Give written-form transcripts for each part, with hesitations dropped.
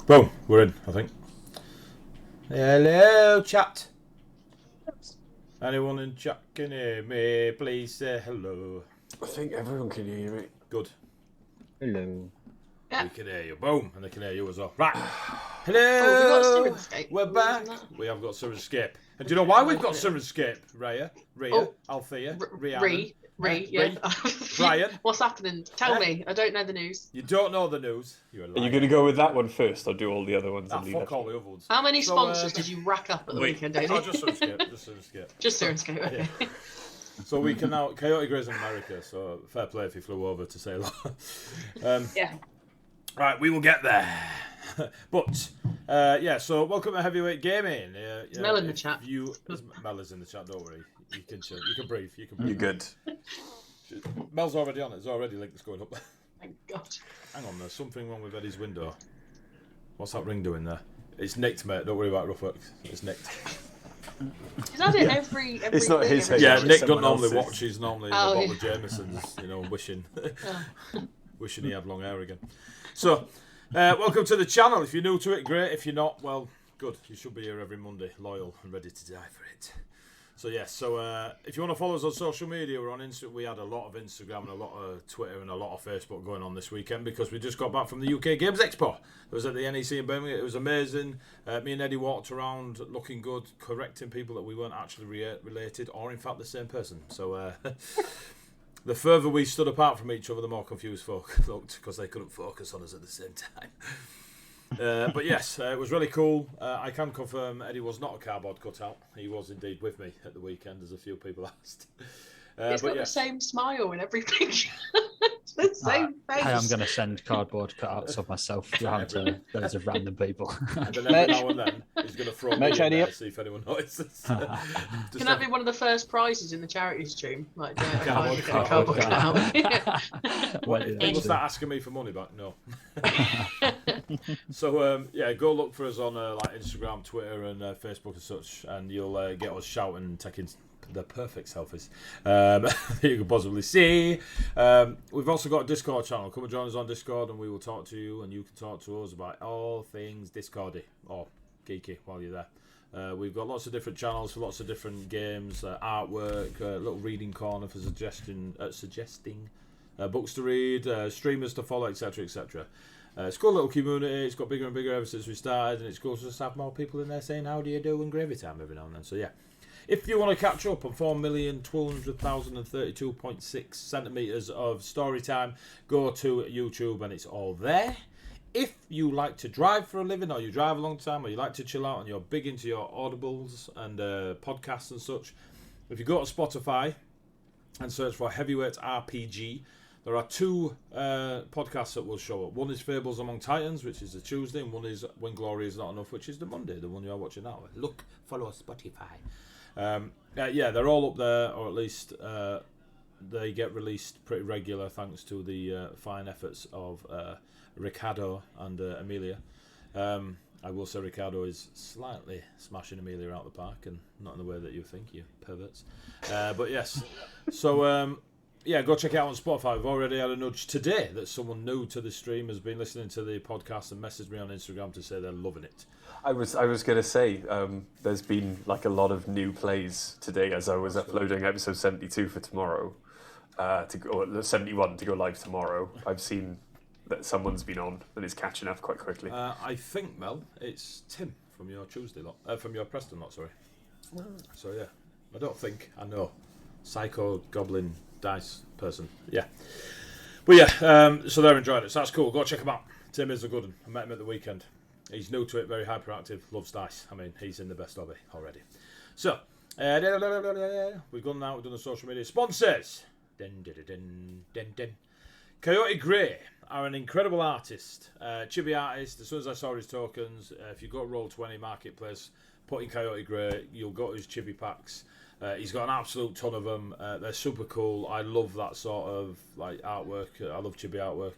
Boom, we're in, I think. Hello, chat. Anyone in chat can hear me? Please say hello. I think everyone can hear you, mate. Good. Hello. We can hear you. Boom, and they can hear you as well. Right. Hello. Oh, we've got Sirenscape. We're back. We have got Sirenscape. And do you know why we've got Sirenscape? Rhea, Althea, Rhiannon. Yeah. Brian. What's happening? Tell me. I don't know the news. You don't know the news. You're a liar. Are you going to go with that one first, or do all the other ones? Fuck all the other ones. How many sponsors did you rack up at the weekend, Daily? Oh, just Sirenscape. Just Sirenscape, okay. Yeah. So we can now... Chaotic Grey's in America, so fair play if he flew over to say hello. Yeah. Right, we will get there. But, so welcome to Heavyweight Gaming. Mel in the chat. Mel is in the chat, don't worry. You can chill. You can breathe. You're good. Mel's already on it. There's already links going up. Thank God. Hang on, there's something wrong with Eddie's window. What's that ring doing there? It's nicked, mate. Don't worry about Roughworks. It's nicked. Is that it every It's not his every head. Yeah, Nick doesn't normally watch. He's normally in a Oh, bottle of Jameson's, wishing he had long hair again. So, welcome to the channel. If you're new to it, great. If you're not, well, good. You should be here every Monday, loyal and ready to die for it. So, if you want to follow us on social media, we're on Instagram. We had a lot of Instagram and a lot of Twitter and a lot of Facebook going on this weekend because we just got back from the UK Games Expo. It was at the NEC in Birmingham. It was amazing. Me and Eddie walked around looking good, correcting people that we weren't actually related or, in fact, the same person. So, the further we stood apart from each other, the more confused folk looked because they couldn't focus on us at the same time. But yes, it was really cool. I can confirm Eddie was not a cardboard cutout. He was indeed with me at the weekend, as a few people asked. He's got the same smile in every picture. The same face. Hey, I'm going to send cardboard cutouts of myself to those of random people. And then every now and then, he's going to throw me in there to see if anyone notices. Can that be one of the first prizes in the charity stream? Like, Cardboard cardboard cutout. People start asking me for money back. No. So go look for us on like Instagram, Twitter, and Facebook and such, and you'll get us shouting and taking the perfect selfies that you can possibly see. We've also got a Discord channel. Come and join us on Discord, and we will talk to you, and you can talk to us about all things Discordy or geeky while you're there. We've got lots of different channels for lots of different games, artwork, little reading corner for suggesting books to read, streamers to follow, etc., etc. It's a cool little community. It's got bigger and bigger ever since we started, and it's cool to just have more people in there saying how do you do and gravy time every now and then. So yeah, if you want to catch up on 4,200,032.6 centimeters of story time, go to YouTube and it's all there. If you like to drive for a living, or you drive a long time, or you like to chill out and you're big into your audibles and podcasts and such, if you go to Spotify and search for Heavyweight RPG, there are two podcasts that will show up. One is Fables Among Titans, which is the Tuesday, and one is When Glory Is Not Enough, which is the Monday, the one you are watching now. Look, follow Spotify. They're all up there, or at least they get released pretty regular thanks to the fine efforts of Ricardo and Amelia. I will say Ricardo is slightly smashing Amelia out the park, and not in the way that you think, you perverts. But yes, so go check it out on Spotify. We've already had a nudge today that someone new to the stream has been listening to the podcast and messaged me on Instagram to say they're loving it. I was going to say, there's been like a lot of new plays today as I was uploading episode 72 for tomorrow, or 71 to go live tomorrow. I've seen that someone's been on and is catching up quite quickly. I think, Mel, it's Tim from your Tuesday lot, from your Preston lot, sorry. So yeah, I don't think, I know. Psycho Goblin Dice person, yeah. But yeah, so they're enjoying it, so that's cool. Go check him out. Tim is a good one. I met him at the weekend. He's new to it, very hyperactive, loves dice. I mean, he's in the best of it already. So, we've gone now, we've done the social media sponsors. Coyote Grey are an incredible artist, chibi artist. As soon as I saw his tokens, if you go to Roll20 Marketplace, put in Coyote Grey, you'll go to his chibi packs. He's got an absolute ton of them. They're super cool. I love that sort of like artwork. I love chibi artwork.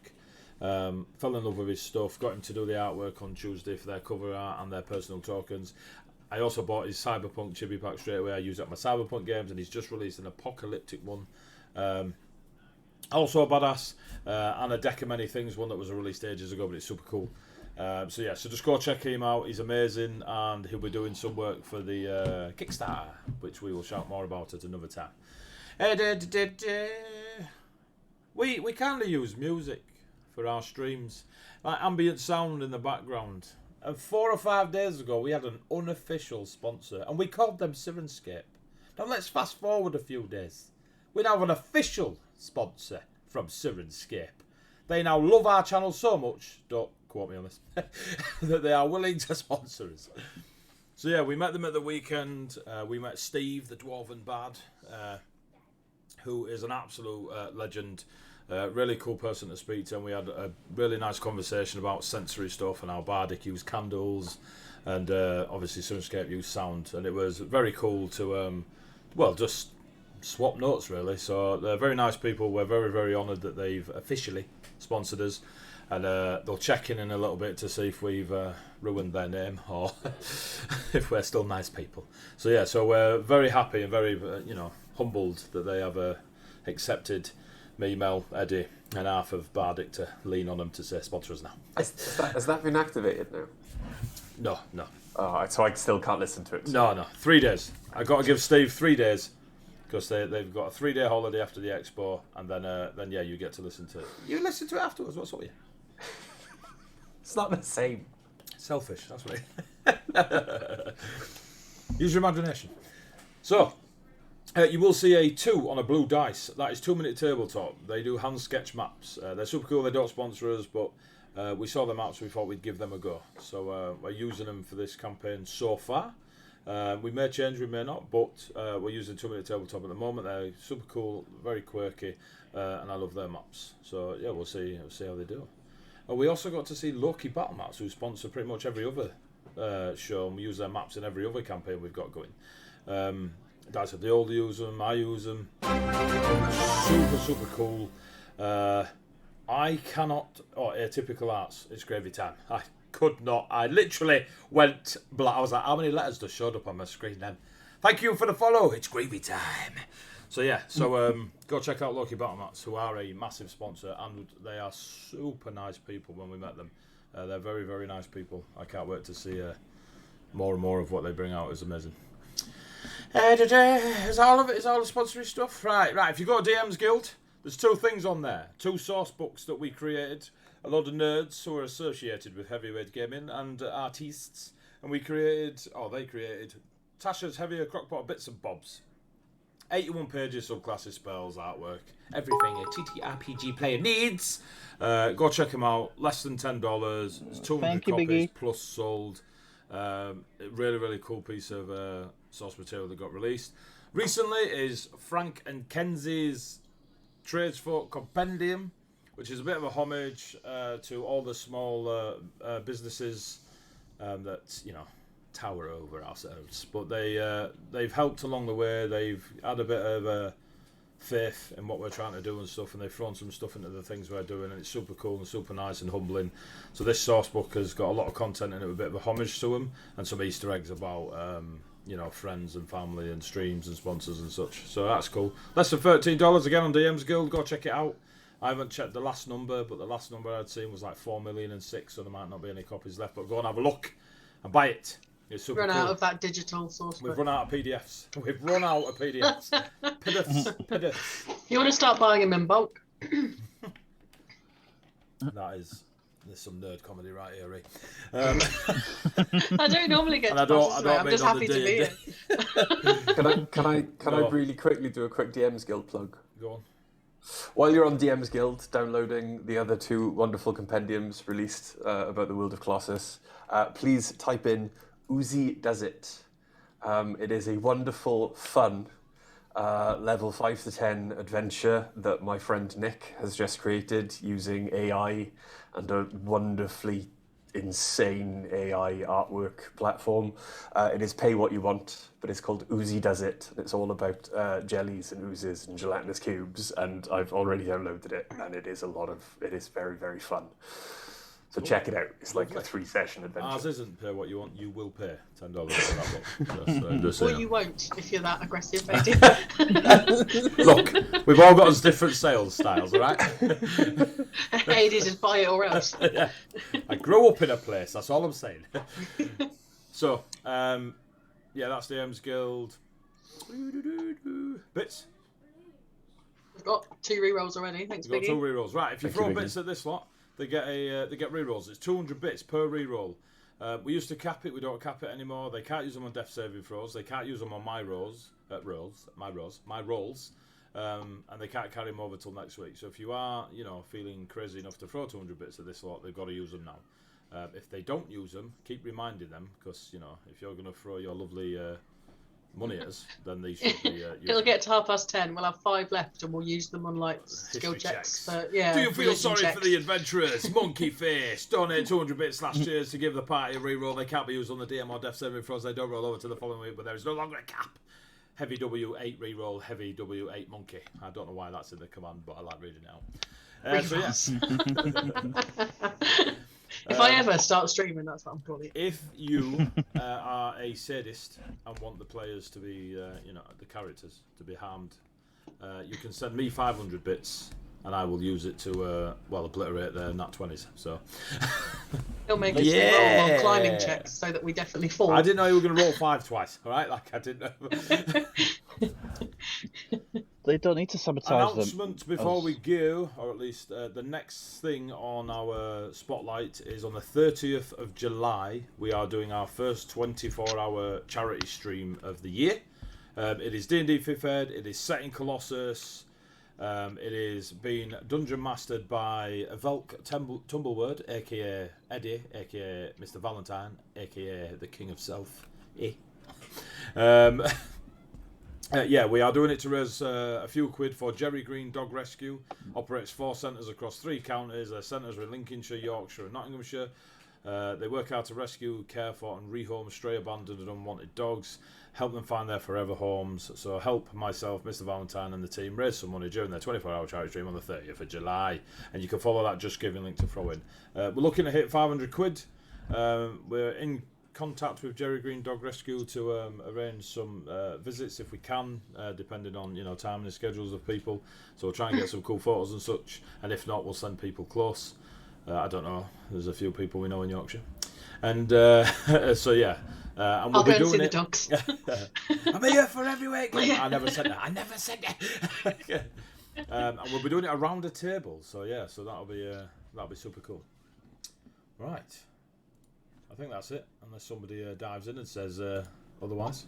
Fell in love with his stuff. Got him to do the artwork on Tuesday for their cover art and their personal tokens. I also bought his Cyberpunk chibi pack straight away. I use it at my Cyberpunk games, and he's just released an apocalyptic one. Also a badass, and a deck of many things, one that was released ages ago, but it's super cool. So just go check him out. He's amazing, and he'll be doing some work for the Kickstarter, which we will shout more about at another time. We kindly use music for our streams, like ambient sound in the background. And 4 or 5 days ago, we had an unofficial sponsor, and we called them Sirenscape. Now let's fast forward a few days. We now have an official sponsor from Sirenscape. They now love our channel so much, don't quote me on this, that they are willing to sponsor us. So yeah, we met them at the weekend. We met Steve, the Dwarven Bard, who is an absolute legend. Really cool person to speak to, and we had a really nice conversation about sensory stuff and how Bardic used candles, and obviously Sunscape used sound, and it was very cool to just swap notes really. So they're very nice people. We're very, very honoured that they've officially sponsored us, and they'll check in a little bit to see if we've ruined their name or if we're still nice people. So yeah, so we're very happy and very humbled that they have accepted me, Mel, Eddie, and half of Bardic to lean on them to say sponsor us now. Has that been activated now? No. Oh, so I still can't listen to it. No. 3 days. I got to give Steve 3 days because they've got a 3-day holiday after the expo, and then you get to listen to it. You listen to it afterwards. What's up with you? It's not the same. Selfish. That's what. Use your imagination. So. You will see a 2 on a blue dice. That is 2-minute tabletop. They do hand sketch maps. They're super cool. They don't sponsor us, but we saw the maps. We thought we'd give them a go. So we're using them for this campaign so far. We may change, we may not, but we're using 2-minute tabletop at the moment. They're super cool, very quirky, and I love their maps. So yeah, we'll see how they do. And we also got to see Loki Battle Maps, who sponsor pretty much every other show, and we use their maps in every other campaign we've got going. That's it. They all use them. I use them. Super cool. I cannot. Atypical Arts. It's gravy time. I could not. I literally went black. I was like, how many letters just showed up on my screen then? Thank you for the follow. It's gravy time. So yeah. Go check out Loki Battle Mats, who are a massive sponsor, and they are super nice people. When we met them, they're very, very nice people. I can't wait to see more and more of what they bring out. It's amazing. Is all of it? Is all the sponsory stuff? Right. If you go to DM's Guild, there's 2 things on there. 2 source books that we created. A lot of nerds who are associated with heavyweight gaming and artists. And they created Tasha's Heavier Crockpot of Bits and Bobs. 81 pages, subclasses, spells, artwork. Everything a TTRPG player needs. Go check them out. Less than $10. It's 200 copies Biggie. Plus sold. Really, really cool piece of source material that got released recently is Frank and Kenzie's Tradesfolk Compendium, which is a bit of a homage to all the small businesses that tower over ourselves, but they've helped along the way. They've had a bit of faith in what we're trying to do and stuff, and they've thrown some stuff into the things we're doing, and it's super cool and super nice and humbling. So this source book has got a lot of content in it, with a bit of a homage to them, and some Easter eggs about friends and family and streams and sponsors and such. So that's cool. Less than $13 again on DM's Guild. Go check it out. I haven't checked the last number, but the last number I'd seen was like 4,006,000, so there might not be any copies left. But go and have a look and buy it. It's super run cool. out of that digital source book. We've run out of PDFs. We've run out of PDFs. PDFs. You want to start buying them in bulk? There's some nerd comedy right here, Ray. I don't normally get to I'm just happy to be here. Can I really quickly do a quick DM's Guild plug? Go on. While you're on DM's Guild, downloading the other 2 wonderful compendiums released about the world of Colossus, please type in Uzi Does It. It is a wonderful, fun, level 5 to 10 adventure that my friend Nick has just created using AI and a wonderfully insane AI artwork platform. It is pay what you want, but it's called Uzi Does It. It's all about jellies and oozes and gelatinous cubes, and I've already downloaded it, and it is very, very fun. So check it out. It's like a 3-session adventure. Ours isn't pay what you want. You will pay $10 for that book. Or you won't if you're that aggressive. Look, we've all got us different sales styles, all right? Hey, just buy it or else. Yeah. I grew up in a place. That's all I'm saying. So, yeah, that's the M's Guild. Bits. We've got 2 rerolls already. Thanks, We've got Biggie. 2 rerolls. Right, if you throw bits at this lot, they get rerolls. It's 200 bits per reroll. We used to cap it. We don't cap it anymore. They can't use them on death saving throws. They can't use them on my rolls, and they can't carry them over till next week. So if you are, feeling crazy enough to throw 200 bits at this lot, they've got to use them now. If they don't use them, keep reminding them, because if you're going to throw your lovely money at us, then these should be. It'll get to 10:30. We'll have 5 left, and we'll use them on skill checks. Do you feel sorry for the adventurers? Monkey Face donate 200 bits last year to give the party a reroll. They can't be used on the DM or death saving throws. They don't roll over to the following week, but there is no longer a cap. Heavy W8 reroll. Heavy W8 monkey. I don't know why that's in the command, but I like reading it out. So yes. If I ever start streaming, that's what I'm calling it. If you are a sadist and want the players to be, the characters to be harmed, you can send me 500 bits, and I will use it to, obliterate their nat 20s. So he'll make us roll on climbing checks so that we definitely fall. I didn't know you were going to roll 5 twice. All right, I didn't know. They don't need to sabotage Announcement before we go, or at least the next thing on our spotlight is on the 30th of July. We are doing our first 24-hour charity stream of the year. It is D&D5e. It is set in Colossus. It is being dungeon mastered by Velk Tumbleword, aka Eddie, aka Mr. Valentine, aka the King of Self. We are doing it to raise a few quid for Jerry Green Dog Rescue. Operates 4 centres across 3 counties. Their centres are in Lincolnshire, Yorkshire and Nottinghamshire. They work out to rescue, care for and rehome stray, abandoned and unwanted dogs. Help them find their forever homes. So help myself, Mr. Valentine and the team raise some money during their 24-hour charity stream on the 30th of July. And you can follow that Just Giving link to throw in. We're looking to hit 500 quid. We're in contact with Jerry Green Dog Rescue to arrange some visits if we can, depending on time and the schedules of people. So we'll try and get some cool photos and such, and if not, we'll send people close. I don't know. There's a few people we know in Yorkshire, and so yeah. And we'll I'll be go and see doing the it. dogs. I'm here for every week. I never said that. And we'll be doing it around a table. So yeah, so that'll be super cool. Right. I think that's it, unless somebody dives in and says otherwise.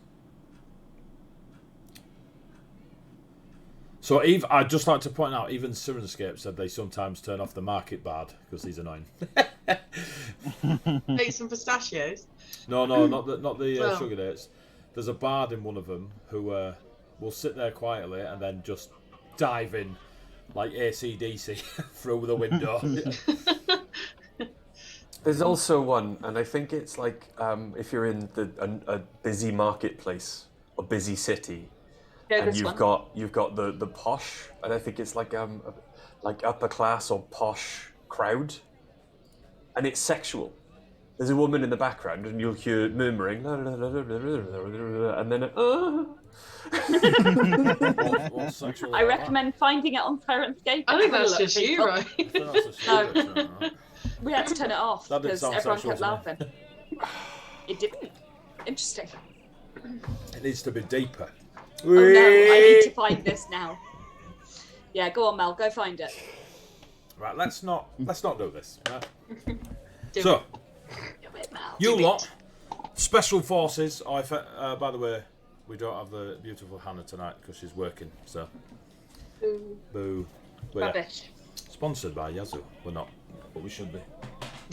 So, Eve, I'd just like to point out, even Sirenscape said they sometimes turn off the market bard because he's annoying. Eat some pistachios? No, not the sugar dates. There's a bard in one of them who will sit there quietly and then just dive in like AC/DC through the window. There's also one, and I think it's like if you're in a busy marketplace or busy city, and you've got the posh, and I think it's like upper class or posh crowd, and it's sexual. There's a woman in the background, and you'll hear murmuring, and then What's sexual I about recommend finding it on Sirenscape. I think that's just you, right? that? No. We had to turn it off That didn't because sound everyone sexual kept to me. laughing. It didn't. Interesting. It needs to be deeper. Oh no, I need to find this now. Yeah, go on, Mel. Go find it. Right, let's not do this. Right? Do So, Do it, Mel. you lot, Special Forces. By the way, we don't have the beautiful Hannah tonight because she's working. So, boo. But yeah, Rubbish. sponsored by Yazoo. We're not, but we should be.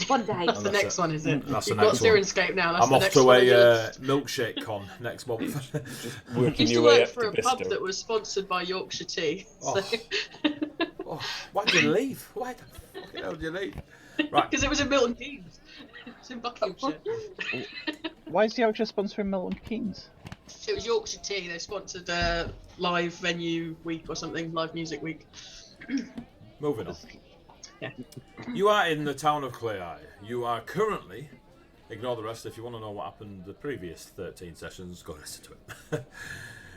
One day. That's the next one, is it? That's You've the got next one. Sirenscape now. That's I'm the off next to one, a isn't it? milkshake con next month. I working used to your way work up for to a pub Bisto. that was sponsored by Yorkshire Tea. Oh. So. Oh, why did you leave? Why the fucking hell did you leave? Right. Because it was in Milton Keynes. It's in Buckinghamshire. Why is Yorkshire sponsoring Milton Keynes? It was Yorkshire Tea. They sponsored live venue week or something, live music week. Moving on. Yeah. You are in the town of Clay. You are currently. Ignore the rest. If you want to know what happened the previous 13 sessions, go listen to it.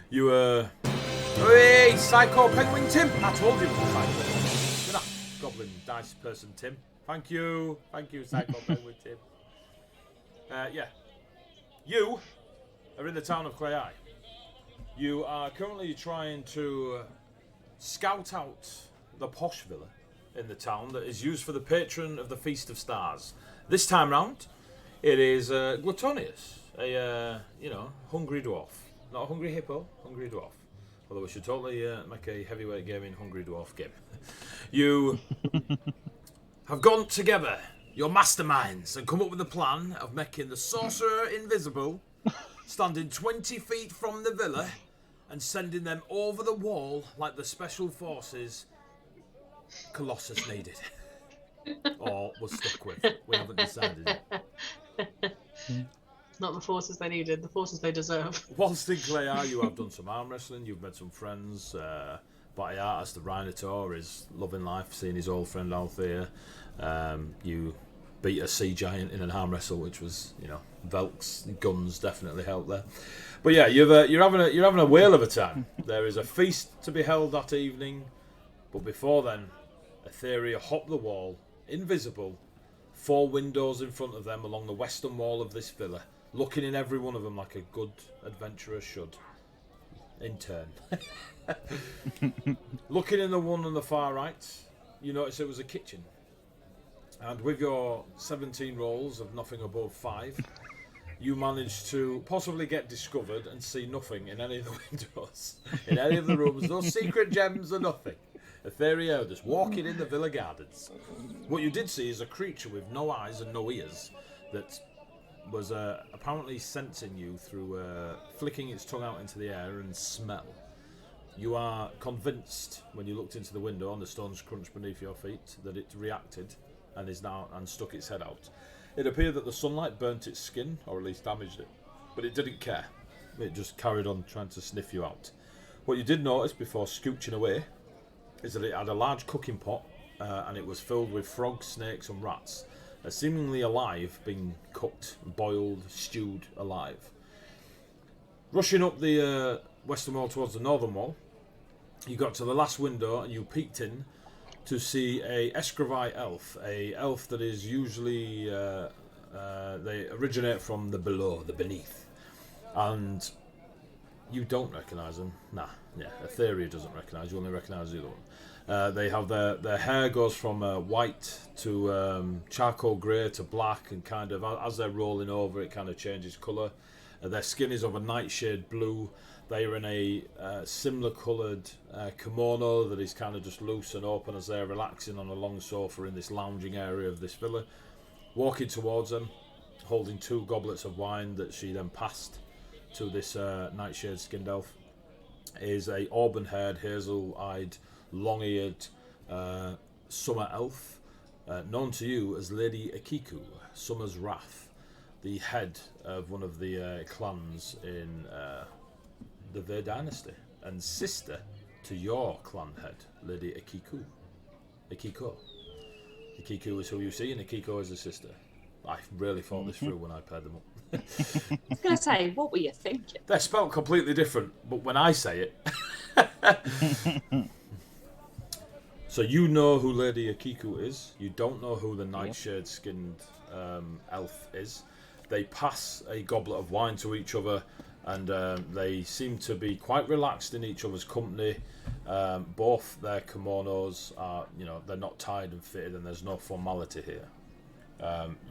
You were. Hey, Psycho Penguin Tim! I told you it was Psycho. You're not Goblin Dice Person Tim. Thank you, Psycho Penguin Tim. Yeah. You are in the town of Clay. You are currently trying to scout out the posh villa in the town that is used for the patron of the Feast of Stars. This time round, it is Gluttonius, a hungry dwarf. Not a hungry hippo, hungry dwarf. Although we should totally make a heavyweight gaming hungry dwarf game. You have gone together, your masterminds, and come up with a plan of making the sorcerer invisible, standing 20 feet from the villa, and sending them over the wall like the special forces Colossus needed. Or was stuck with. We haven't decided yet. Not the forces they needed, the forces they deserve. Whilst in Clay, you have done some arm wrestling, you've met some friends. Batiatas the Rhinotaur is loving life, seeing his old friend Althea. You beat a sea giant in an arm wrestle, which was, Velk's guns definitely helped there. But yeah, you're having a whale of a time. There is a feast to be held that evening, but before then, Etheria hopped the wall, invisible, 4 windows in front of them along the western wall of this villa, looking in every one of them like a good adventurer should. In turn. Looking in the one on the far right, you notice it was a kitchen. And with your 17 rolls of nothing above 5, you managed to possibly get discovered and see nothing in any of the windows, in any of the rooms, no secret gems or nothing. Etheria just walking in the villa gardens. What you did see is a creature with no eyes and no ears that was apparently sensing you through flicking its tongue out into the air and smell. You are convinced, when you looked into the window on the stones crunched beneath your feet, that it reacted and is now and stuck its head out. It appeared that the sunlight burnt its skin, or at least damaged it, but it didn't care. It just carried on trying to sniff you out. What you did notice before scooching away is that it had a large cooking pot and it was filled with frogs, snakes and rats, seemingly alive, being cooked, boiled, stewed alive. Rushing up the western wall towards the northern wall, you got to the last window and you peeked in to see a Escravai elf, a elf that is usually they originate from the below, the beneath, and you don't recognise them. Etheria doesn't recognise you, only recognise the other one. They have their hair goes from white to charcoal grey to black, and kind of as they're rolling over it kind of changes colour. Their skin is of a nightshade blue. They are in a similar coloured kimono that is kind of just loose and open as they're relaxing on a long sofa in this lounging area of this villa. Walking towards them, holding 2 goblets of wine that she then passed to this nightshade skinned elf, is a auburn-haired, hazel-eyed, long-eared summer elf, known to you as Lady Akiku, Summer's Wrath, the head of one of the clans in the Ver Dynasty, and sister to your clan head, Lady Akiku. Akiku is who you see, and Akiko is a sister. I really thought this through when I paired them up. I was going to say, what were you thinking? They're spelled completely different, but when I say it... So you know who Lady Akiku is. You don't know who the nightshade-skinned elf is. They pass a goblet of wine to each other, and they seem to be quite relaxed in each other's company. Both their kimonos are, they're not tied and fitted, and there's no formality here.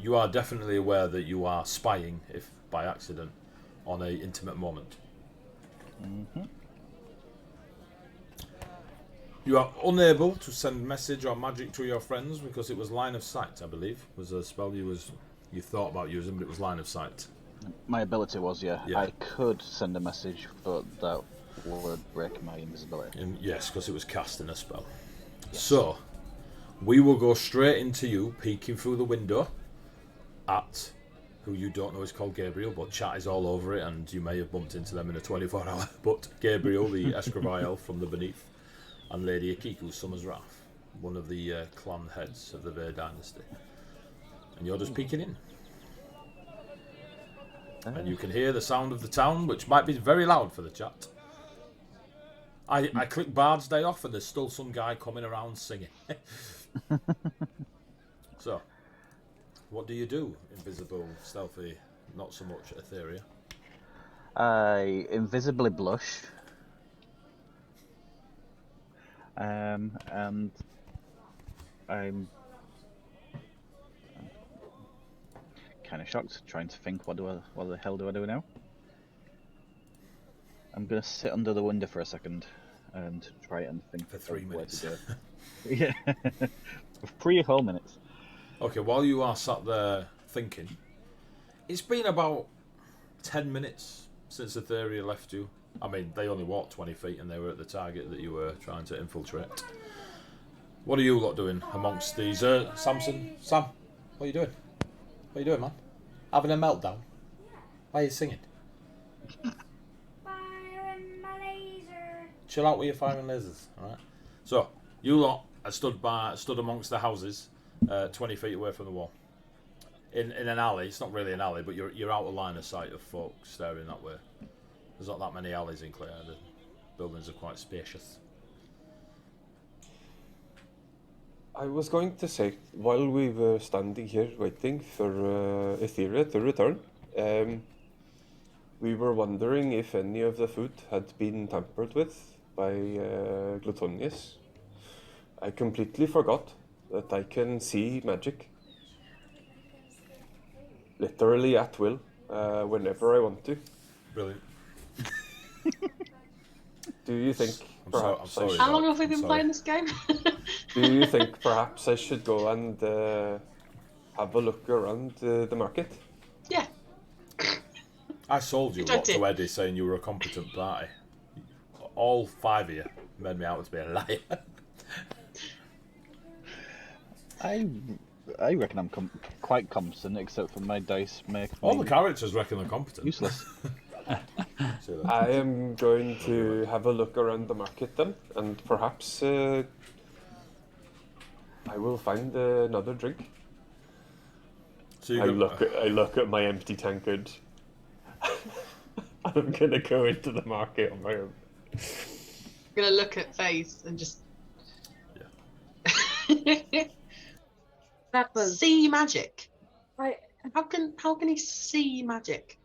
You are definitely aware that you are spying, if by accident, on an intimate moment. Mm-hmm. You are unable to send message or magic to your friends because it was line of sight, I believe, was a spell you thought about using, but it was line of sight. My ability was, yeah. Yeah. I could send a message, but that would break my invisibility. Yes, because it was cast in a spell. Yes. So, we will go straight into you peeking through the window at who you don't know is called Gabriel, but chat is all over it, and you may have bumped into them in a 24-hour. But Gabriel, the Escravai elf from the Beneath, and Lady Akiku, Summer's Wrath. one of the clan heads of the Ver dynasty. And you're just peeking in. And you can hear the sound of the town, which might be very loud for the chat. I click Bard's Day off and there's still some guy coming around singing. So, what do you do, invisible, stealthy, not so much Etheria? I invisibly blush. And I'm kind of shocked, trying to think what the hell do I do now? I'm gonna sit under the window for a second and try and think For 3 minutes. Where to go. Yeah, for 3 whole minutes. Okay, while you are sat there thinking, it's been about 10 minutes since Etheria left you. I mean, they only walked 20 feet and they were at the target that you were trying to infiltrate. What are you lot doing amongst these? Samson? Sam, what are you doing? What are you doing, man? Having a meltdown? Why are you singing? Firing my laser. Chill out with your firing lasers, alright? So, you lot are stood amongst the houses, 20 feet away from the wall. In an alley. It's not really an alley, but you're out of line of sight of folk staring that way. There's not that many alleys in Clare. The buildings are quite spacious. I was going to say, while we were standing here waiting for Etheria to return, we were wondering if any of the food had been tampered with by Glutonius. I completely forgot that I can see magic. Literally at will, whenever I want to. Brilliant. Do you think I'm sorry. How long have we been playing this game? Do you think perhaps I should go and have a look around the market? Yeah. I sold you lot to Eddie saying you were a competent party. All 5 of you made me out to be a liar. I reckon I'm quite competent, except for my dice make me All the characters reckon they're competent. useless. I am going to have a look around the market then, and perhaps I will find another drink. So I look at my empty tankard. I'm gonna go into the market on my own. I'm gonna look at Faith and just That was see magic. right. How can he see magic?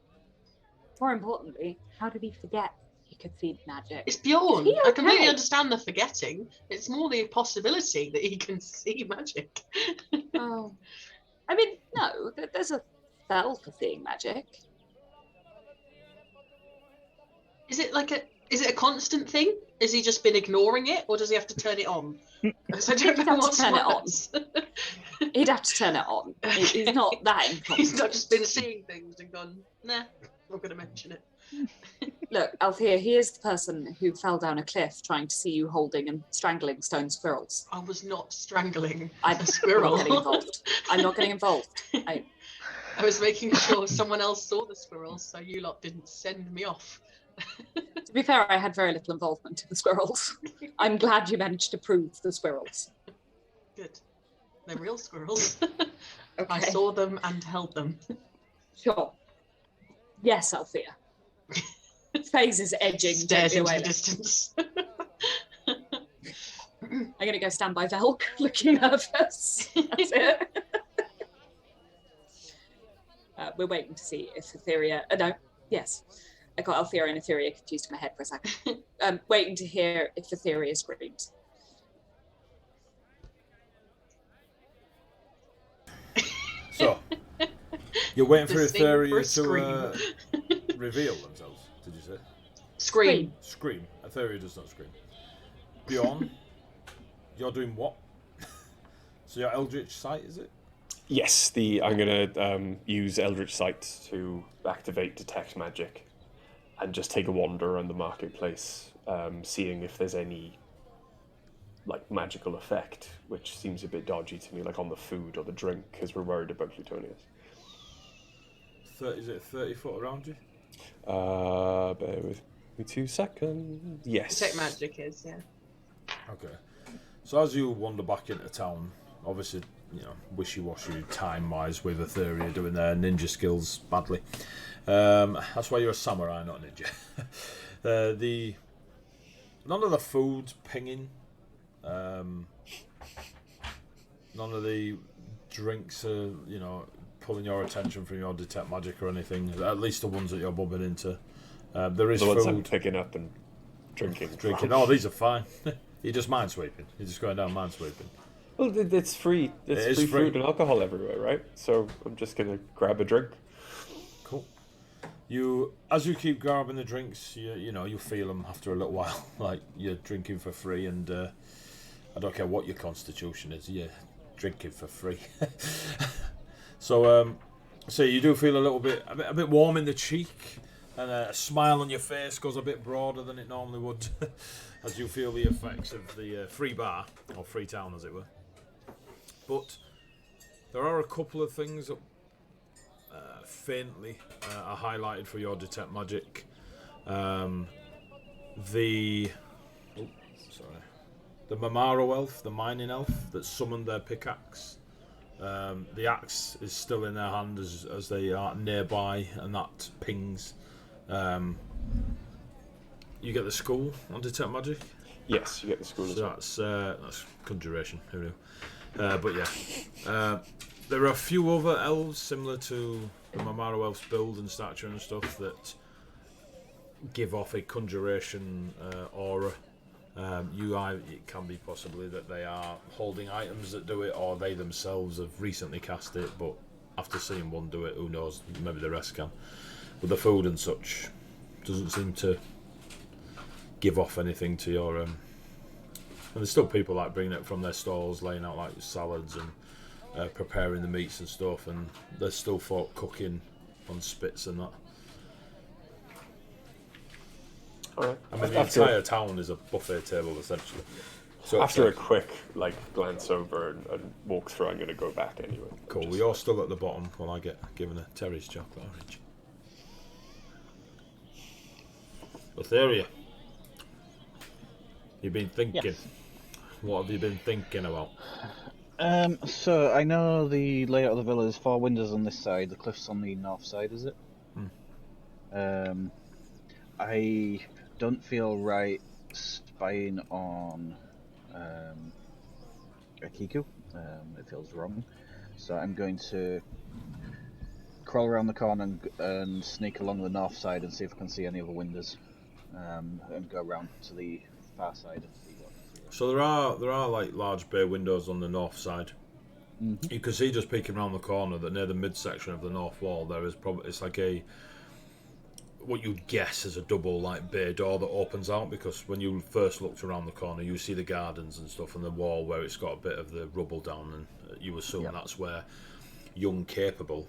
More importantly, how did he forget he could see magic? It's Bjorn. Is he I completely okay? understand the forgetting. It's more the possibility that he can see magic. Oh, I mean, no. There's a spell for seeing magic. Is it a constant thing? Has he just been ignoring it, or does he have to turn it on? Because I don't He'd know have to what's turn it on. worse. He'd have to turn it on. He's not that incompetent. He's not just been seeing things and gone, nah, not going to mention it. Look, Althea, he is the person who fell down a cliff trying to see you holding and strangling stone squirrels. I was not strangling I'm a squirrel. not getting involved. I'm not getting involved. I was making sure someone else saw the squirrels, so you lot didn't send me off. To be fair, I had very little involvement in the squirrels. I'm glad you managed to prove the squirrels. Good. They're real squirrels. Okay. I saw them and held them. Sure. Yes, Althea. Faze is edging Stares into away. the distance. I'm going to go stand by Velk, looking nervous. That's it. We're waiting to see if Etheria... no, yes. I got Althea and Etheria confused in my head for a second. Waiting to hear if Etheria screams. So, you're waiting for Listening for a Etheria to reveal themselves, did you say? Scream. Scream. Etheria does not scream. Bjorn, you're doing what? So your Eldritch Sight, is it? Yes, I'm gonna use Eldritch Sight to activate Detect Magic, and just take a wander around the marketplace, seeing if there's any magical effect, which seems a bit dodgy to me, like on the food or the drink, because we're worried about Plutonius. Is it 30 foot around you? Bear with me 2 seconds. Yes. Detect magic is, yeah. Okay. So as you wander back into town, obviously, wishy-washy time-wise with Etheria doing their ninja skills badly. That's why you're a samurai, not a ninja. None of the food's pinging. None of the drinks are, pulling your attention from your detect magic or anything. At least the ones that you're bumping into. There is The ones I'm food. picking up and drinking. Oh, these are fine. You're just minesweeping. You're just going down minesweeping. Well, it's free. It's free food and alcohol everywhere, right? So I'm just gonna grab a drink. Cool. As you keep grabbing the drinks, you feel them after a little while, like you're drinking for free, and I don't care what your constitution is, you're drinking for free. So you do feel a bit warm in the cheek, and a smile on your face goes a bit broader than it normally would, as you feel the effects of the free bar, or free town as it were. But there are a couple of things that faintly are highlighted for your detect magic. The Mamaro elf, the mining elf that summoned their pickaxe. The axe is still in their hand as they are nearby, and that pings. You get the skull on detect magic. Yes, you get the school as well. That's conjuration. Who knew? But yeah, there are a few other elves similar to the Mamaro elf's build and stature and stuff that give off a conjuration aura. It can be possibly that they are holding items that do it, or they themselves have recently cast it, but after seeing one do it, who knows, maybe the rest can. But the food and such doesn't seem to give off anything to your... And there's still people like bringing it from their stalls, laying out like salads and preparing the meats and stuff, and there's still folk cooking on spits and that. Alright. I mean, the entire town is a buffet table, essentially. So After a quick glance over and walk through, I'm going to go back anyway. Cool, we're all still at the bottom while I get given a Terry's chocolate orange. Etheria, you've been thinking. Yes. What have you been thinking about? So I know the layout of the villa is 4 windows on this side. The cliff's on the north side, is it? I don't feel right spying on Akiku. It feels wrong. So I'm going to crawl around the corner and sneak along the north side and see if I can see any other windows. And go around to the far side and see what. So there are like large bay windows on the north side. You can see just peeking around the corner that near the midsection of the north wall there is it's like what you'd guess is a double like bay door that opens out, because when you first looked around the corner you see the gardens and stuff and the wall where it's got a bit of the rubble down, and you assume that's where young Capable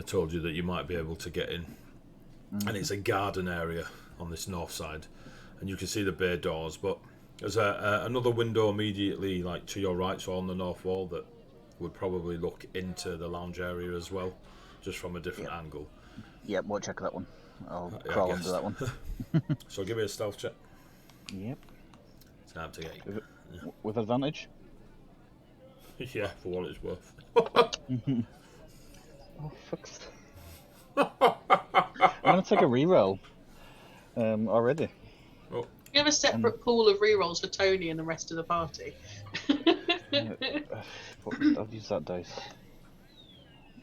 told you that you might be able to get in. And it's a garden area on this north side, and you can see the bay doors, but there's another window immediately like to your right, so on the north wall, that would probably look into the lounge area as well, just from a different angle. Yep, we'll check that one. I'll crawl under that one. So give me a stealth check. Yep. Time to get With advantage? yeah, for what it's worth. Oh, fuck's... I'm gonna take a reroll. Already. Oh, You have a separate pool of rerolls for Tony and the rest of the party. I'll use that dice.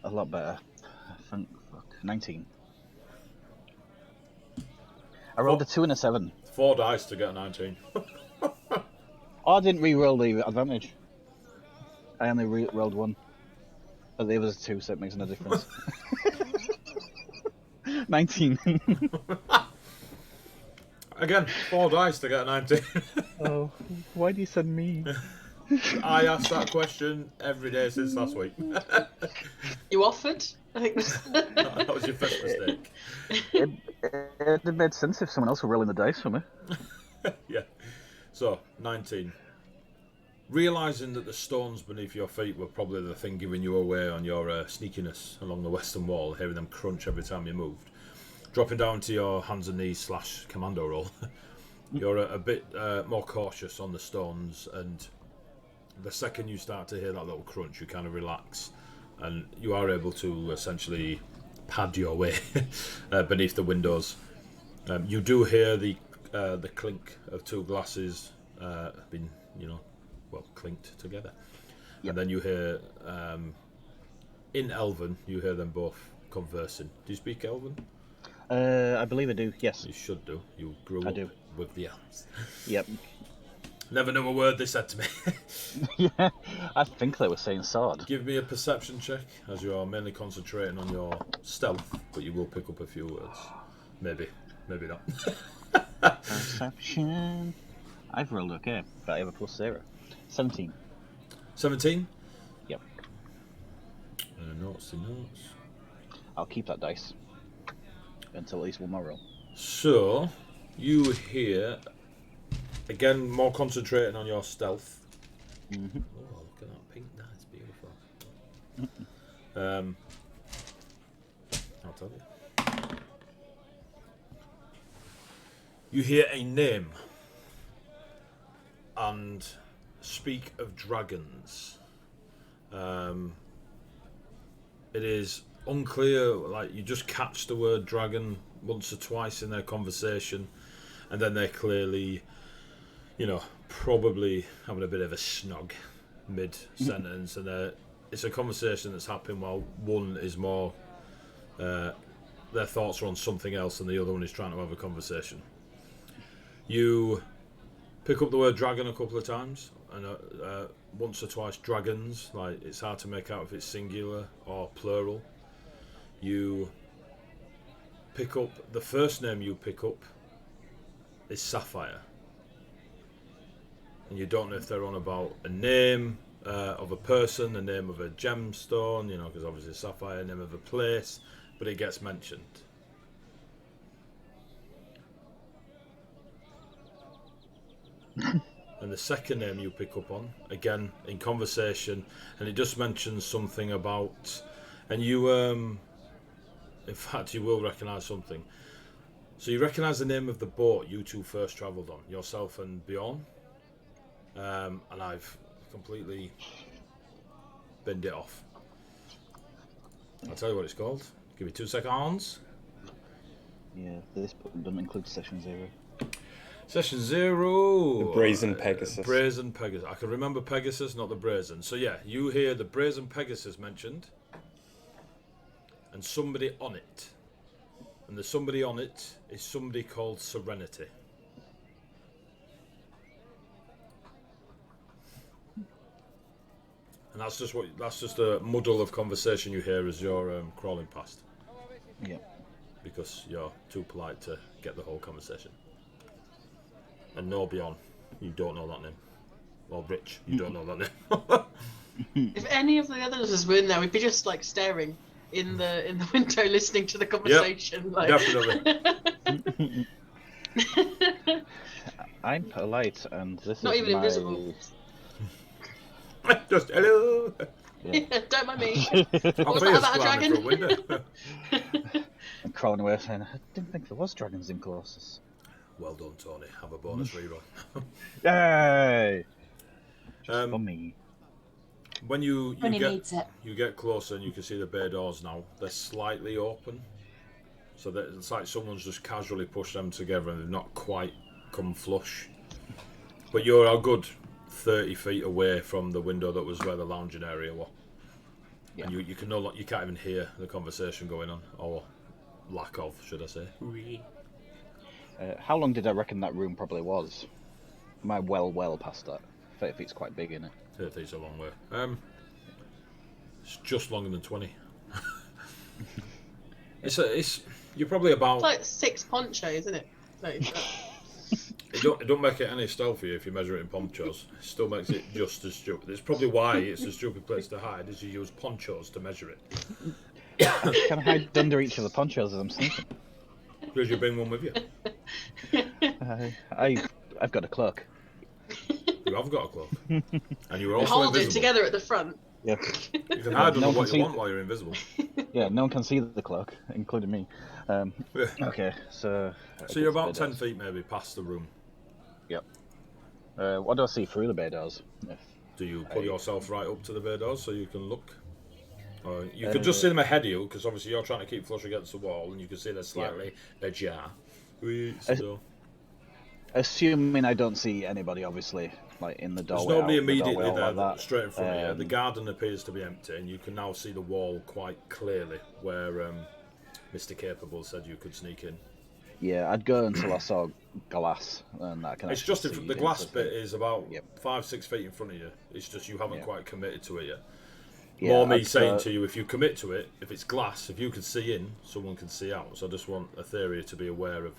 A lot better. I think, 19. I rolled a 2 and a 7. 4 dice to get a 19. Oh, I didn't re-roll the advantage. I only rolled 1. But the other's 2, so it makes no difference. 19. Again, 4 dice to get a 19. Oh, why do you send me? I asked that question every day since last week. You offered? I think That was your first mistake. It made sense if someone else were rolling the dice for me. Yeah. So, 19. Realising that the stones beneath your feet were probably the thing giving you away on your sneakiness along the western wall, hearing them crunch every time you moved. Dropping down to your hands and knees / commando roll, you're a bit more cautious on the stones, and The second you start to hear that little crunch, you kind of relax, and you are able to essentially pad your way beneath the windows. You do hear the clink of two glasses being, clinked together. Yep. And then you hear, in Elven, you hear them both conversing. Do you speak Elven? I believe I do, yes. You should do. You grew I up do. with the elves. Yep. Never knew a word they said to me. Yeah, I think they were saying sword. Give me a perception check, as you are mainly concentrating on your stealth, but you will pick up a few words. Maybe not. Perception. I've rolled okay, but I have a plus 0. 17. 17? Yep. Notes. I'll keep that dice until at least one more roll. So, you hear, again, more concentrating on your stealth. Mm-hmm. Oh, look at that pink dice, beautiful. I'll tell you. You hear a name and speak of dragons. It is unclear, like you just catch the word dragon once or twice in their conversation, and then they're clearly, probably having a bit of a snog mid-sentence, and it's a conversation that's happening while one is more, their thoughts are on something else and the other one is trying to have a conversation. You pick up the word dragon a couple of times, and once or twice dragons, like it's hard to make out if it's singular or plural. You pick up, the first name you pick up is Sapphire. And you don't know if they're on about a name of a person, a name of a gemstone, because obviously Sapphire, name of a place, but it gets mentioned. And the second name you pick up on, again in conversation, and it just mentions something about, and you, in fact, you will recognise something. So you recognise the name of the boat you two first travelled on, yourself and Bjorn, and I've completely binned it off. I'll tell you what it's called. Give me 2 seconds. Yeah, this book doesn't include session 0. Session 0. The Brazen Pegasus. Brazen Pegasus. I can remember Pegasus, not the Brazen. So yeah, you hear the Brazen Pegasus mentioned, and somebody on it. And the somebody on it is somebody called Serenity. And that's just a muddle of conversation you hear as you're crawling past. Yeah. Because you're too polite to get the whole conversation. And no, Bjorn, you don't know that name. Well, Rich, you don't know that name. If any of the others were in there, we'd be just like staring in the window, listening to the conversation. Yep, definitely. I'm polite, and this Not is even my... invisible. Just hello. Yeah. Don't mind me. I'll Was be that about a climbing dragon? for a window. I'm crawling away saying, I didn't think there was dragons in Colossus. Well done, Tony. Have a bonus reroll. Yay! Just for Um, me. When you When he needs it. get closer and you can see the bay doors now, they're slightly open. So that it's like someone's just casually pushed them together and they've not quite come flush. But you're a good 30 feet away from the window that was where the lounging area was. Yeah. And you can't even hear the conversation going on, or lack of, should I say. How long did I reckon that room probably was? Am I well past that? 30 feet's quite big, isn't it? 30 feet's a long way. It's just longer than 20. You're probably about... It's like 6 ponchos, isn't it? It don't make it any stealthier if you measure it in ponchos. It still makes it just as stupid. It's probably why it's a stupid place to hide, is you use ponchos to measure it. Can I hide under each of the ponchos as I'm sneaking? Because you bring one with you. I've got a cloak. You have got a cloak. And you're We also hold it invisible. together at the front. Yeah. You can hide No under one what can you see- want while you're invisible. Yeah, no one can see the cloak, including me. Yeah. Okay, so... So you're about 10 feet maybe past the room. Yep. What do I see through the bay doors? If Do you pull yourself right up to the bay doors so you can look? Or you could just see them ahead of you, because obviously you're trying to keep flush against the wall, and you can see they're slightly ajar. So. Assuming I don't see anybody, obviously, like in the doorway. There's nobody out, immediately the there, like that. straight in front of you. The garden appears to be empty, and you can now see the wall quite clearly where Mr. Capable said you could sneak in. Yeah, I'd go until I saw glass, and that can. It's just the glass bit is about 5-6 feet in front of you. It's just you haven't quite committed to it yet. More me saying to you, if you commit to it, if it's glass, if you can see in, someone can see out. So I just want Etheria to be aware of.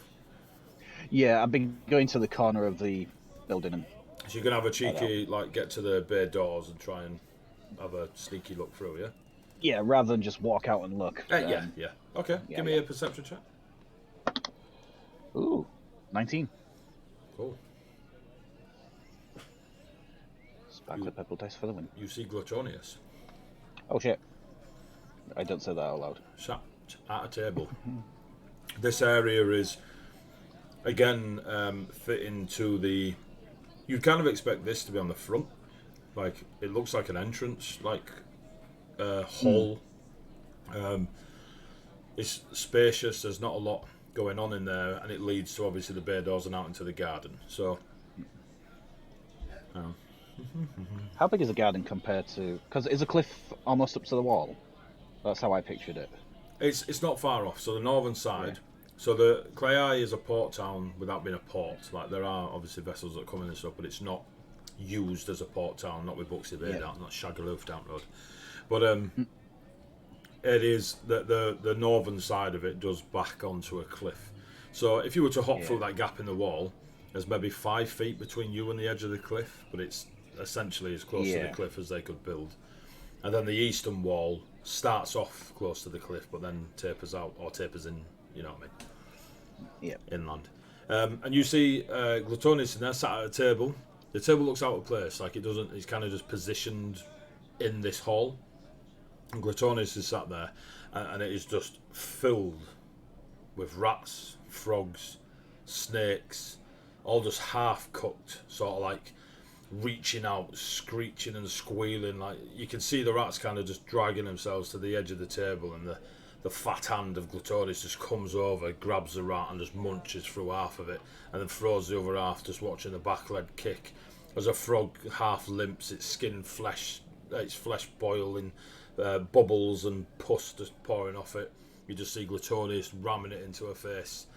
Yeah, I've been going to the corner of the building and. So you can have a cheeky, get to the bay doors and try and have a sneaky look through, yeah? Yeah, rather than just walk out and look. Yeah. Okay, give me a perception check. Ooh, 19. Cool. Sparkle purple dice for the win. You see Glutonius. Oh shit. I don't say that out loud. Sat at a table. This area is, again, fit into the... You'd kind of expect this to be on the front. Like, it looks like an entrance, hall. It's spacious, there's not a lot going on in there, and it leads to, obviously, the bay doors and out into the garden. So... How big is the garden compared to... Because is a cliff almost up to the wall? That's how I pictured it. It's not far off. So the northern side... So the Clayeye is a port town without being a port. Like, there are obviously vessels that come in and stuff, but it's not used as a port town, not with Buxy Bay down, not Shagaloof down road. But it is... The northern side of it does back onto a cliff. So if you were to hop through that gap in the wall, there's maybe 5 feet between you and the edge of the cliff, but it's essentially as close to the cliff as they could build. And then the eastern wall starts off close to the cliff, but then tapers out, or tapers in, you know what I mean? Inland. And you see Glutonius in there, sat at a table. The table looks out of place, like it doesn't, it's kind of just positioned in this hall. And Glutonius is sat there, and it is just filled with rats, frogs, snakes, all just half cooked, sort of like reaching out, screeching and squealing. Like, you can see the rats kind of just dragging themselves to the edge of the table, and the fat hand of Glutonius just comes over, grabs the rat and just munches through half of it, and then throws the other half, just watching the back leg kick as a frog half limps, its flesh boiling, bubbles and pus just pouring off it. You just see Glutonius ramming it into her face.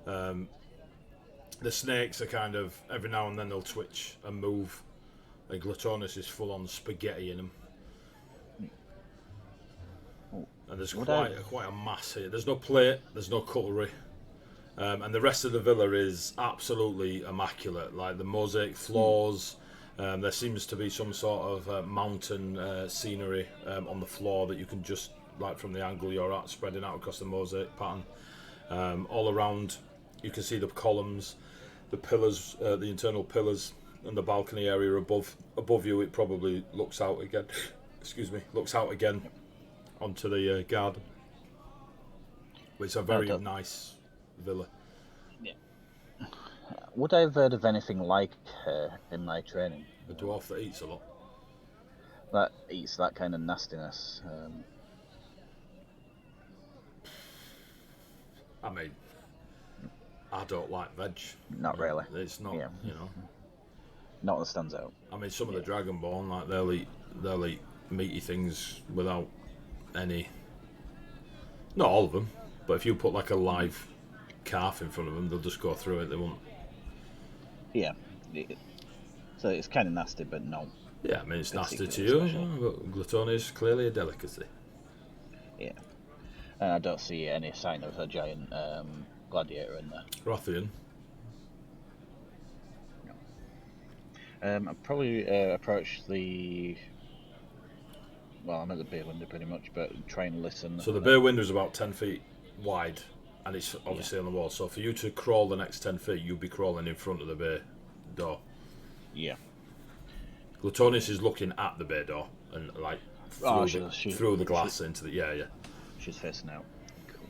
The snakes are kind of, every now and then they'll twitch and move. Like, Glutonius is full on spaghetti in them. And there's quite a mass here. There's no plate, there's no cutlery. And the rest of the villa is absolutely immaculate. Like, the mosaic floors, there seems to be some sort of mountain scenery on the floor that you can just, like from the angle you're at, spreading out across the mosaic pattern. All around, you can see the columns, the pillars, the internal pillars, and the balcony area above you. It probably looks out again. Excuse me, looks out again onto the garden. It's a very nice villa. Yeah. Would I have heard of anything like her in my training? A dwarf that eats a lot. That eats that kind of nastiness. I mean, I don't like veg. Not really. It's not, you know. Not that stands out. I mean, some of the Dragonborn, like they'll eat meaty things without any. Not all of them, but if you put like a live calf in front of them, they'll just go through it. They won't. Yeah. So it's kind of nasty, but no. Yeah, I mean, it's nasty to you. But Glutonius is clearly a delicacy. Yeah. And I don't see any sign of a giant gladiator in there. Rothian. I'd probably approach the... Well, I'm at the bay window pretty much, but try and listen. So the bay window is about 10 feet wide, and it's obviously on the wall. So for you to crawl the next 10 feet, you'll be crawling in front of the bay door. Yeah. Glutonius is looking at the bay door, and like through the glass into the... Yeah. She's facing out. Cool.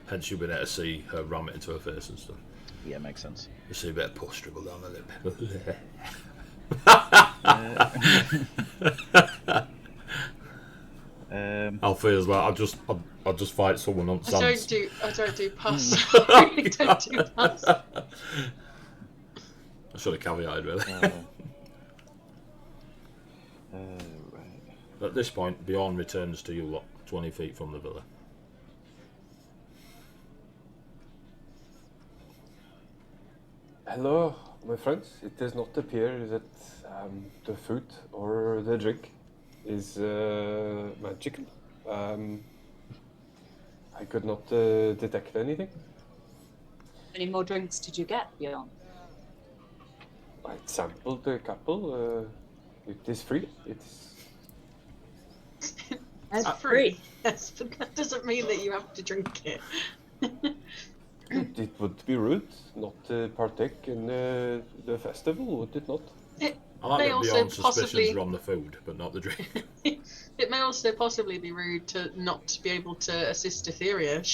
Hence you'll be able to see her ram it into her face and stuff. Yeah, makes sense. You see a bit of pus dribble down the lip. Althea's like, I'll just fight someone on I Sans. don't do pass. I really don't do pass. I should have caveated, really. Right. At this point, Bjorn returns to you lot, 20 feet from the villa. Hello, my friends. It does not appear that the food or the drink is magical. I could not detect anything. Any more drinks did you get, Bjorn? I sampled a couple. It is free. It's It's Free. Yes, but that doesn't mean that you have to drink it. it would be rude not to partake in the festival, would it not? I like May that also Bjorn's suspicions possibly- are on the food, but not the drink. It may also possibly be rude to not be able to assist Etheria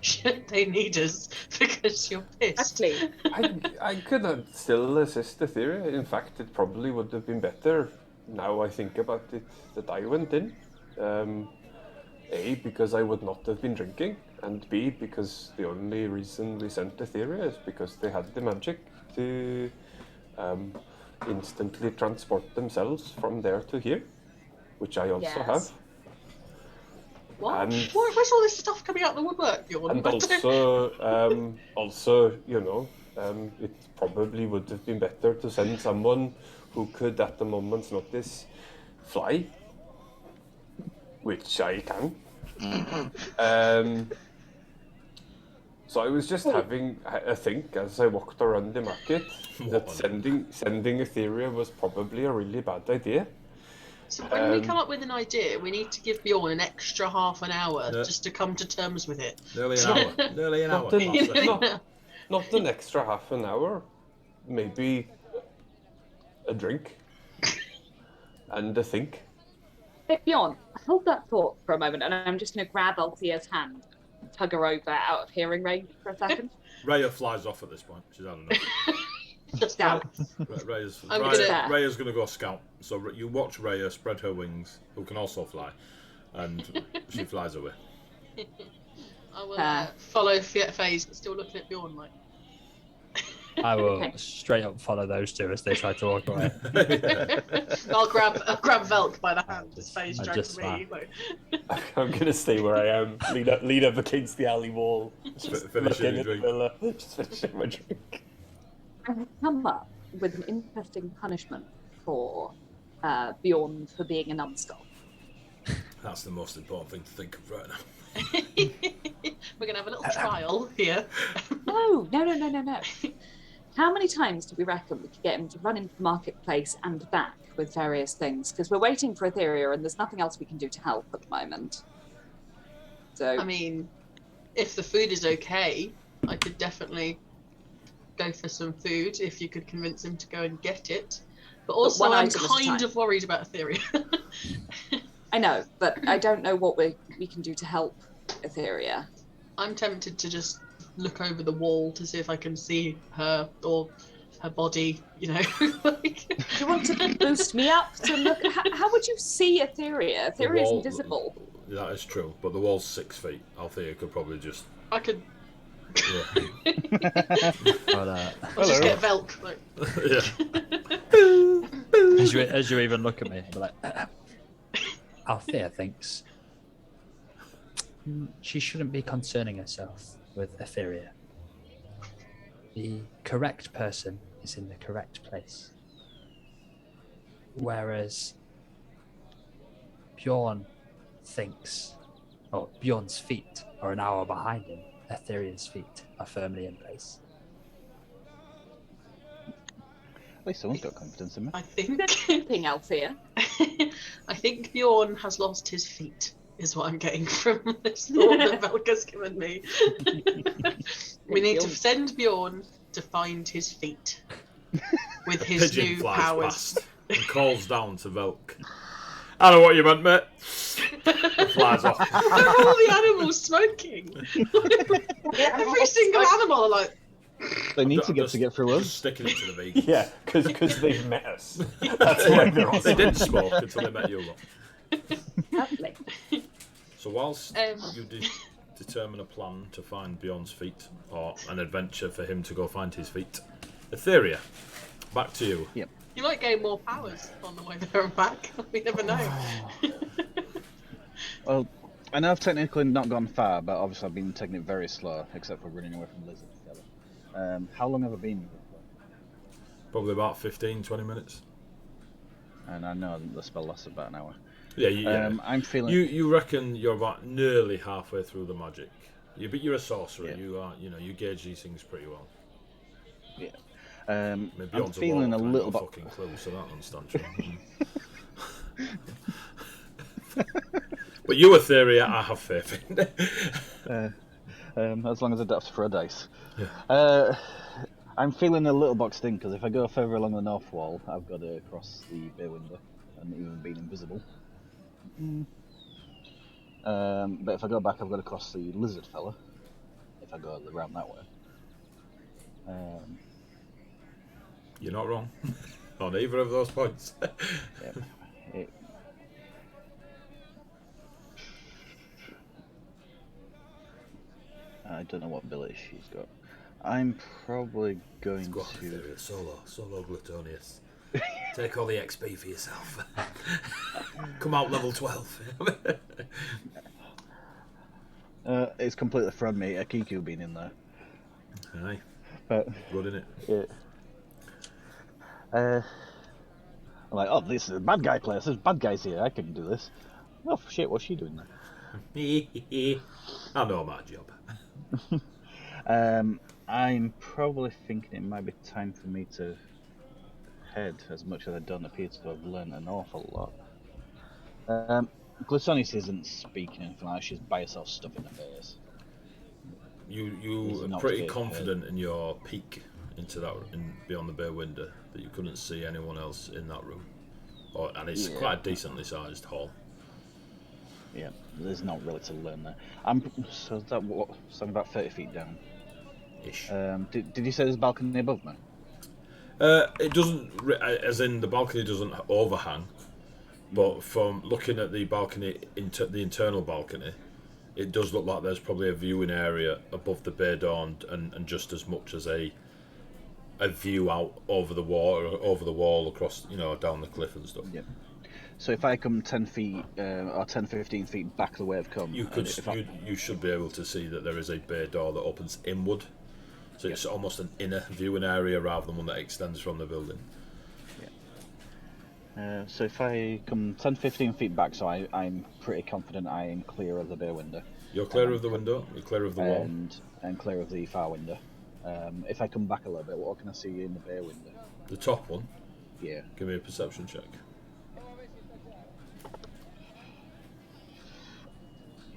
should they need us because you're pissed. Actually, I could have still assist Etheria. In fact, it probably would have been better, now I think about it, that I went in. A, because I would not have been drinking, and B, because the only reason we sent Etheria is because they had the magic to instantly transport themselves from there to here, which I also Yes. have. What? And- Where's all this stuff coming out the woodwork, Bjorn? And also, it probably would have been better to send someone who could, at the moment's notice, fly, which I can. So I was just having a think as I walked around the market that sending Etheria was probably a really bad idea. So when we come up with an idea, we need to give Bjorn an extra half an hour Yeah. just to come to terms with it. Nearly an hour. Nearly an hour. Not an- That's it. Not an extra half an hour, maybe a drink and a think. Hey, Bjorn, hold that thought for a moment, and I'm just going to grab Althea's hand, tug her over out of hearing range for a second. Raya flies off at this point. She's had enough. Just out. Raya's I'm gonna- going to go scout. So you watch Raya spread her wings, who can also fly, and she flies away. I will follow Faze, but still looking at Bjorn like. I will Okay. straight up follow those two as they try to walk away. I'll grab Velk by the hand as Faze I drags just me. laugh. Like, I'm gonna stay where I am, lean up against the alley wall, just finishing looking your at the drink. villa, just finishing my drink. I have come up with an interesting punishment for Bjorn for being a numbskull. That's the most important thing to think of right now. we're gonna have a little trial here. No. How many times do we reckon we could get him to run into the marketplace and back with various things? Because we're waiting for Etheria and there's nothing else we can do to help at the moment. So, I mean, if the food is okay, I could definitely go for some food if you could convince him to go and get it. But also, one I'm item at a kind time. of worried about Etheria. I know, but I don't know what we can do to help Etheria. I'm tempted to just look over the wall to see if I can see her or her body, you know. Like, You want to boost me up to look? How would you see Etheria? The Etheria is wall- invisible. That is true, but the wall's 6 feet. Althea could probably just. I could Yeah. But, I'll just get Velk. Like, yeah. as you even look at me, I'll be like, Althea thinks she shouldn't be concerning herself with Etheria. The correct person is in the correct place. Whereas Bjorn thinks, or Bjorn's feet are an hour behind him, Etheria's feet are firmly in place. At least someone's got confidence in me. I think. Thinking, Althea. I think Bjorn has lost his feet, is what I'm getting from this thought that Velka's given me. We need to send Bjorn to find his feet with his Pigeon new flies powers. past and calls down to Velk. I know what you meant, mate. And flies off. Are all the animals smoking? Every single animal are like, They need to I'm get through just us. sticking it to the vegans. Yeah, because they've met us. That's why they're They didn't smoke until they met you lot. Lovely. So whilst you determine a plan to find Bjorn's feet, or an adventure for him to go find his feet, Etheria, back to you. Yep. You might gain more powers on the way there and back. We never know. Well, I know I've technically not gone far, but obviously I've been taking it very slow, except for running away from the lizard fella. How long have I been with it? Probably about 15, 20 minutes. And I know the spell lasts about an hour. Yeah, I'm feeling. You reckon you're about nearly halfway through the magic. But you're a sorcerer. Yeah. You are. You gauge these things pretty well. Yeah. I'm feeling a little bit. Fucking clue, so that understands you. But you, Etheria, I have faith in. As long as it adapts for a dice. Yeah. I'm feeling a little boxed in because if I go further along the north wall, I've got to cross the bay window and even being invisible. But if I go back, I've got to cross the lizard fella. If I go around that way. You're not wrong on either of those points. Yeah. I don't know what ability she's got. I'm probably going Go on, to. Etheria, solo Glutonius. Take all the XP for yourself. Come out level 12. It's completely thrown me, Akiku being in there. Aye. But Good, innit? yeah. I'm like, oh, this is a bad guy place. There's bad guys here. I can do this. Oh shit, what's she doing there? I know my job. I'm probably thinking it might be time for me to head, as much as I don't appear to have learned an awful lot. Glutonis isn't speaking anything like that. She's by herself stuffing her face. You are pretty confident in your peek into that beyond the bay window that you couldn't see anyone else in that room, and it's quite a decently sized hall. Yeah, there's not really to learn there. So I'm about 30 feet down. Ish. Did you say there's a balcony above me? It doesn't, as in the balcony doesn't overhang, but from looking at the balcony, the internal balcony, it does look like there's probably a viewing area above the bay door and just as much as a view out over the wall across, down the cliff and stuff. Yeah. So if I come 10 feet or 10, 15 feet back the way I've come, you should be able to see that there is a bay door that opens inward. So it's almost an inner viewing area rather than one that extends from the building. Yeah. So if I come 10, 15 feet back, so I'm pretty confident I am clear of the bay window. You're clear of the window, you're clear of the wall. And clear of the far window. If I come back a little bit, what can I see in the bay window? The top one? Yeah. Give me a perception check.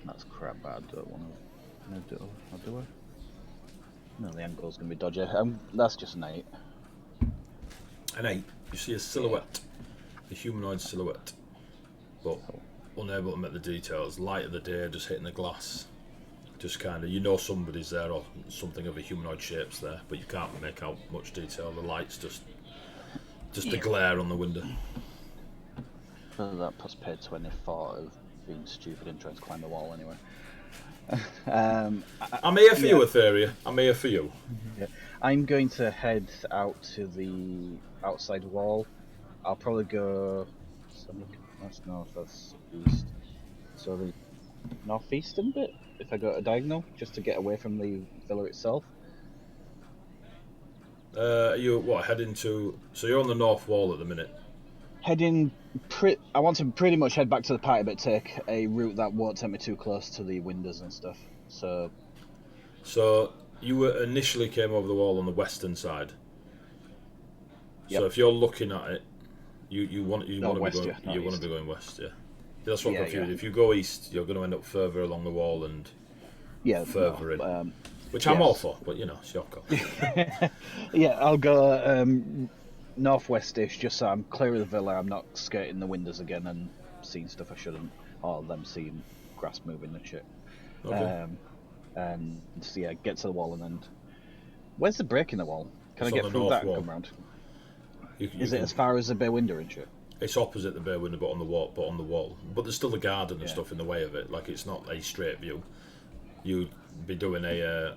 That's crap, but I don't want to do it. Do I? No, the angle's going to be dodgy. That's just an 8. An 8. You see a silhouette, a humanoid silhouette, but unable to make the details. Light of the day just hitting the glass. Just kind of, somebody's there or something of a humanoid shape's there, but you can't make out much detail. The light's just the glare on the window. So that plus paid 24 of being stupid and trying to climb the wall anyway. I'm here for you, Etheria. I'm here for you. Yeah. I'm going to head out to the outside wall. I'll probably go. That's north, that's east. So the northeastern bit, if I go a diagonal, just to get away from the villa itself. Heading to? So you're on the north wall at the minute. I want to pretty much head back to the party, but take a route that won't take me too close to the windows and stuff. So you initially came over the wall on the western side. Yep. So if you're looking at it, you want to be going west, yeah. That's what I'm confused. Yeah. If you go east, you're going to end up further along the wall and further in. Which I'm all for, but it's your call. Yeah, I'll go northwestish, just so I'm clear of the villa. I'm not skirting the windows again and seeing stuff I shouldn't, or them seeing grass moving and shit. Okay. And get to the wall and then Where's the break in the wall? Can It's I on get the through north that wall. and come round? You Is it can- as far as the bay window and shit? It's opposite the bay window, but on the wall. But there's still a garden and Yeah. stuff in the way of it. Like it's not a straight view. You'd be doing a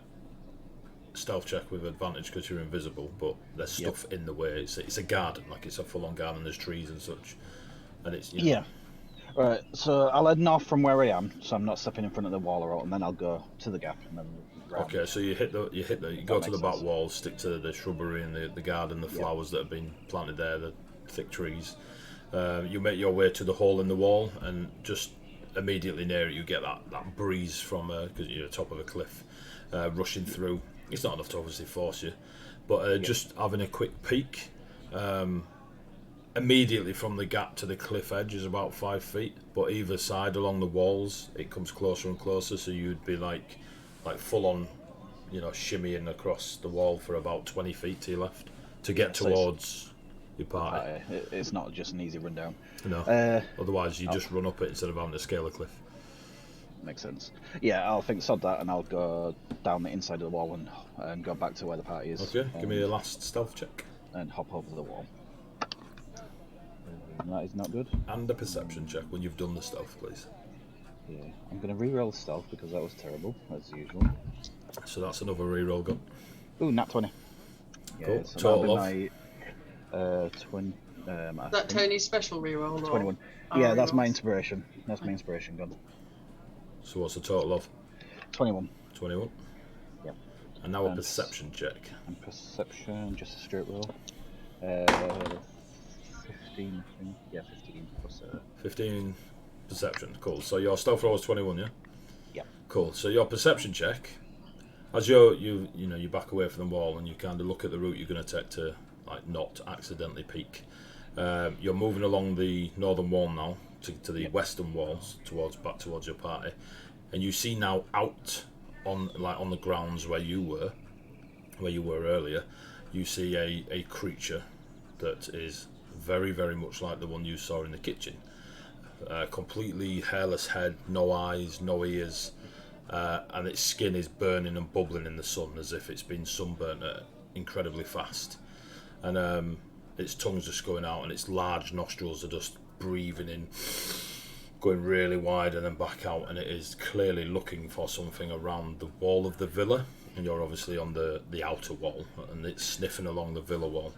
stealth check with advantage because you're invisible, but there's stuff in the way. It's a garden, like it's a full-on garden. There's trees and such, and it's Yeah. Right, so I'll head north from where I am, so I'm not stepping in front of the wall or out, and then I'll go to the gap and then round. Okay, so you go to the makes back sense. wall, stick to the shrubbery and the garden, the flowers that have been planted there, the thick trees. You make your way to the hole in the wall, and just immediately near it, you get that breeze from because you're at the top of a cliff, rushing through. It's not enough to obviously force you, but just having a quick peek. Immediately from the gap to the cliff edge is about 5 feet, but either side along the walls it comes closer and closer, so you'd be like full on, shimmying across the wall for about 20 feet to your left to get so it's- towards your party. It's not just an easy run down. No, otherwise you just run up it instead of having to scale a cliff. Makes sense. Yeah, I'll think sod that, and I'll go down the inside of the wall and go back to where the party is. Okay, give me a last stealth check And hop over the wall. That is not good. and a perception check when you've done the stealth, please. Yeah, I'm going to re-roll stealth because that was terrible, as usual. So that's another reroll gun. Ooh, nat 20. Yeah, Cool. so Total that'll be my, I Is that think Tony's special reroll? Or 21. our Yeah, that's my rerolls? inspiration. That's my inspiration gun. So what's the total of? 21. 21. Yep. And now a And perception check. And perception, just a straight roll. 15, I think. Yeah, 15 plus 15 perception. Cool. So your stealth roll was 21, yeah? Yep. Cool. So your perception check, as you back away from the wall and you kind of look at the route you're going to take to not accidentally peek. You're moving along the northern wall now to the western walls back towards your party, and you see now out on the grounds where you were earlier. You see a creature that is very, very much like the one you saw in the kitchen. Completely hairless head, no eyes, no ears, and its skin is burning and bubbling in the sun as if it's been sunburnt incredibly fast. And its tongue's just going out, and its large nostrils are just breathing in, going really wide and then back out, and it is clearly looking for something around the wall of the villa. And you're obviously on the outer wall, and it's sniffing along the villa wall.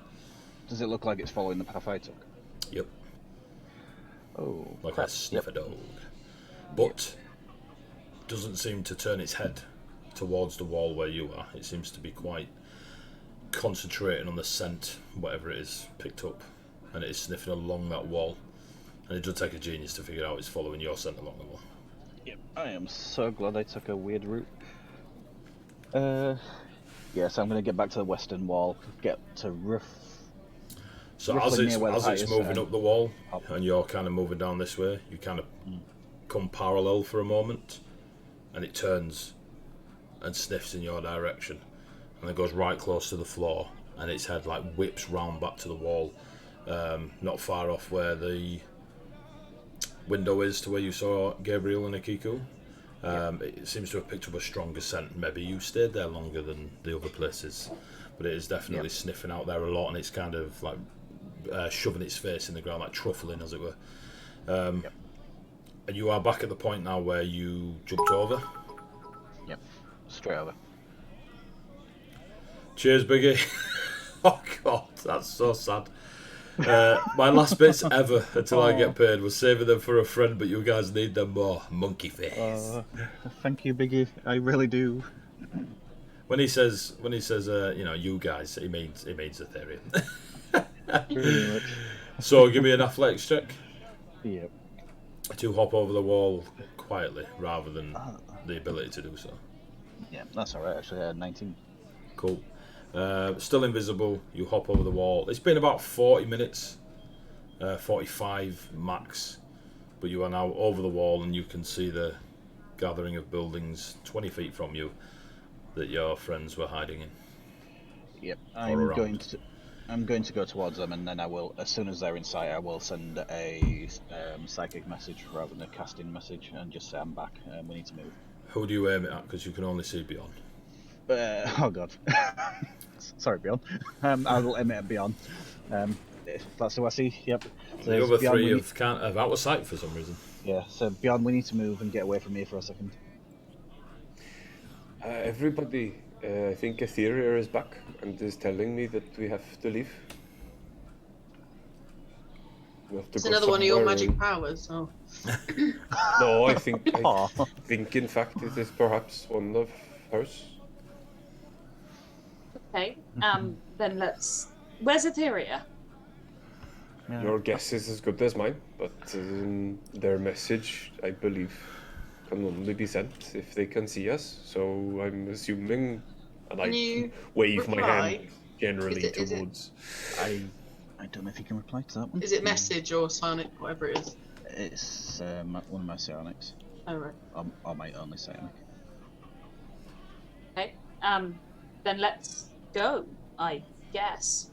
Does it look like it's following the path I took? Yep. Oh, Like crap. a sniffer dog. But doesn't seem to turn its head towards the wall where you are. It seems to be quite concentrating on the scent, whatever it is, picked up. And it is sniffing along that wall. And it does take a genius to figure out it's following your scent along the wall. Yep. I am so glad I took a weird route. Yeah, so I'm going to get back to the western wall, get to So roughly near where the as party it's is, moving up the wall, up. and you're kind of moving down this way, you kind of come parallel for a moment, and it turns and sniffs in your direction, and then goes right close to the floor, and its head whips round back to the wall, not far off where the window is to where you saw Gabriel and Akiku. It seems to have picked up a stronger scent. Maybe you stayed there longer than the other places, but it is definitely sniffing out there a lot, and it's kind of shoving its face in the ground, like truffling, as it were. And you are back at the point now where you jumped over. Yep, straight over. Cheers, Biggie. Oh God, that's so sad. My last bits ever until I get paid was saving them for a friend, but you guys need them more. Monkey face. Thank you, Biggie. I really do. When he says, you guys, he means Ethereum. Pretty much. So give me an athletics check Yep. to hop over the wall quietly rather than the ability to do so. Yeah, that's alright actually. I had 19. Cool. Still invisible, you hop over the wall. It's been about 40 minutes, 45 max, but you are now over the wall and you can see the gathering of buildings 20 feet from you that your friends were hiding in. Yep. around. I'm going to go towards them, and then I will, as soon as they're in sight, I will send a psychic message rather than a casting message, and just say I'm back. We need to move. Who do you aim it at? Because you can only see beyond. Oh god. Sorry, Bjorn. I will admit Bjorn. If that's who I see. Yep. So The other Bjorn, three have out of sight for some reason. Yeah. So Bjorn, we need to move and get away from here for a second. Everybody, I think Etheria is back and is telling me that we have to leave. We have to It's go another one of your somewhere magic and- powers. Oh. No, I think Aw. in fact it is perhaps one of hers. Okay. Then let's. Where's Etheria? Your guess is as good as mine, but their message, I believe, can only be sent if they can see us. So I'm assuming, and Can I you wave my reply? hand generally Is it- towards. I don't know if you can reply to that one. Is it message or sonic, whatever it is? It's one of my psionics. Oh right. Or my only psionic. Okay. Then let's go. I guess.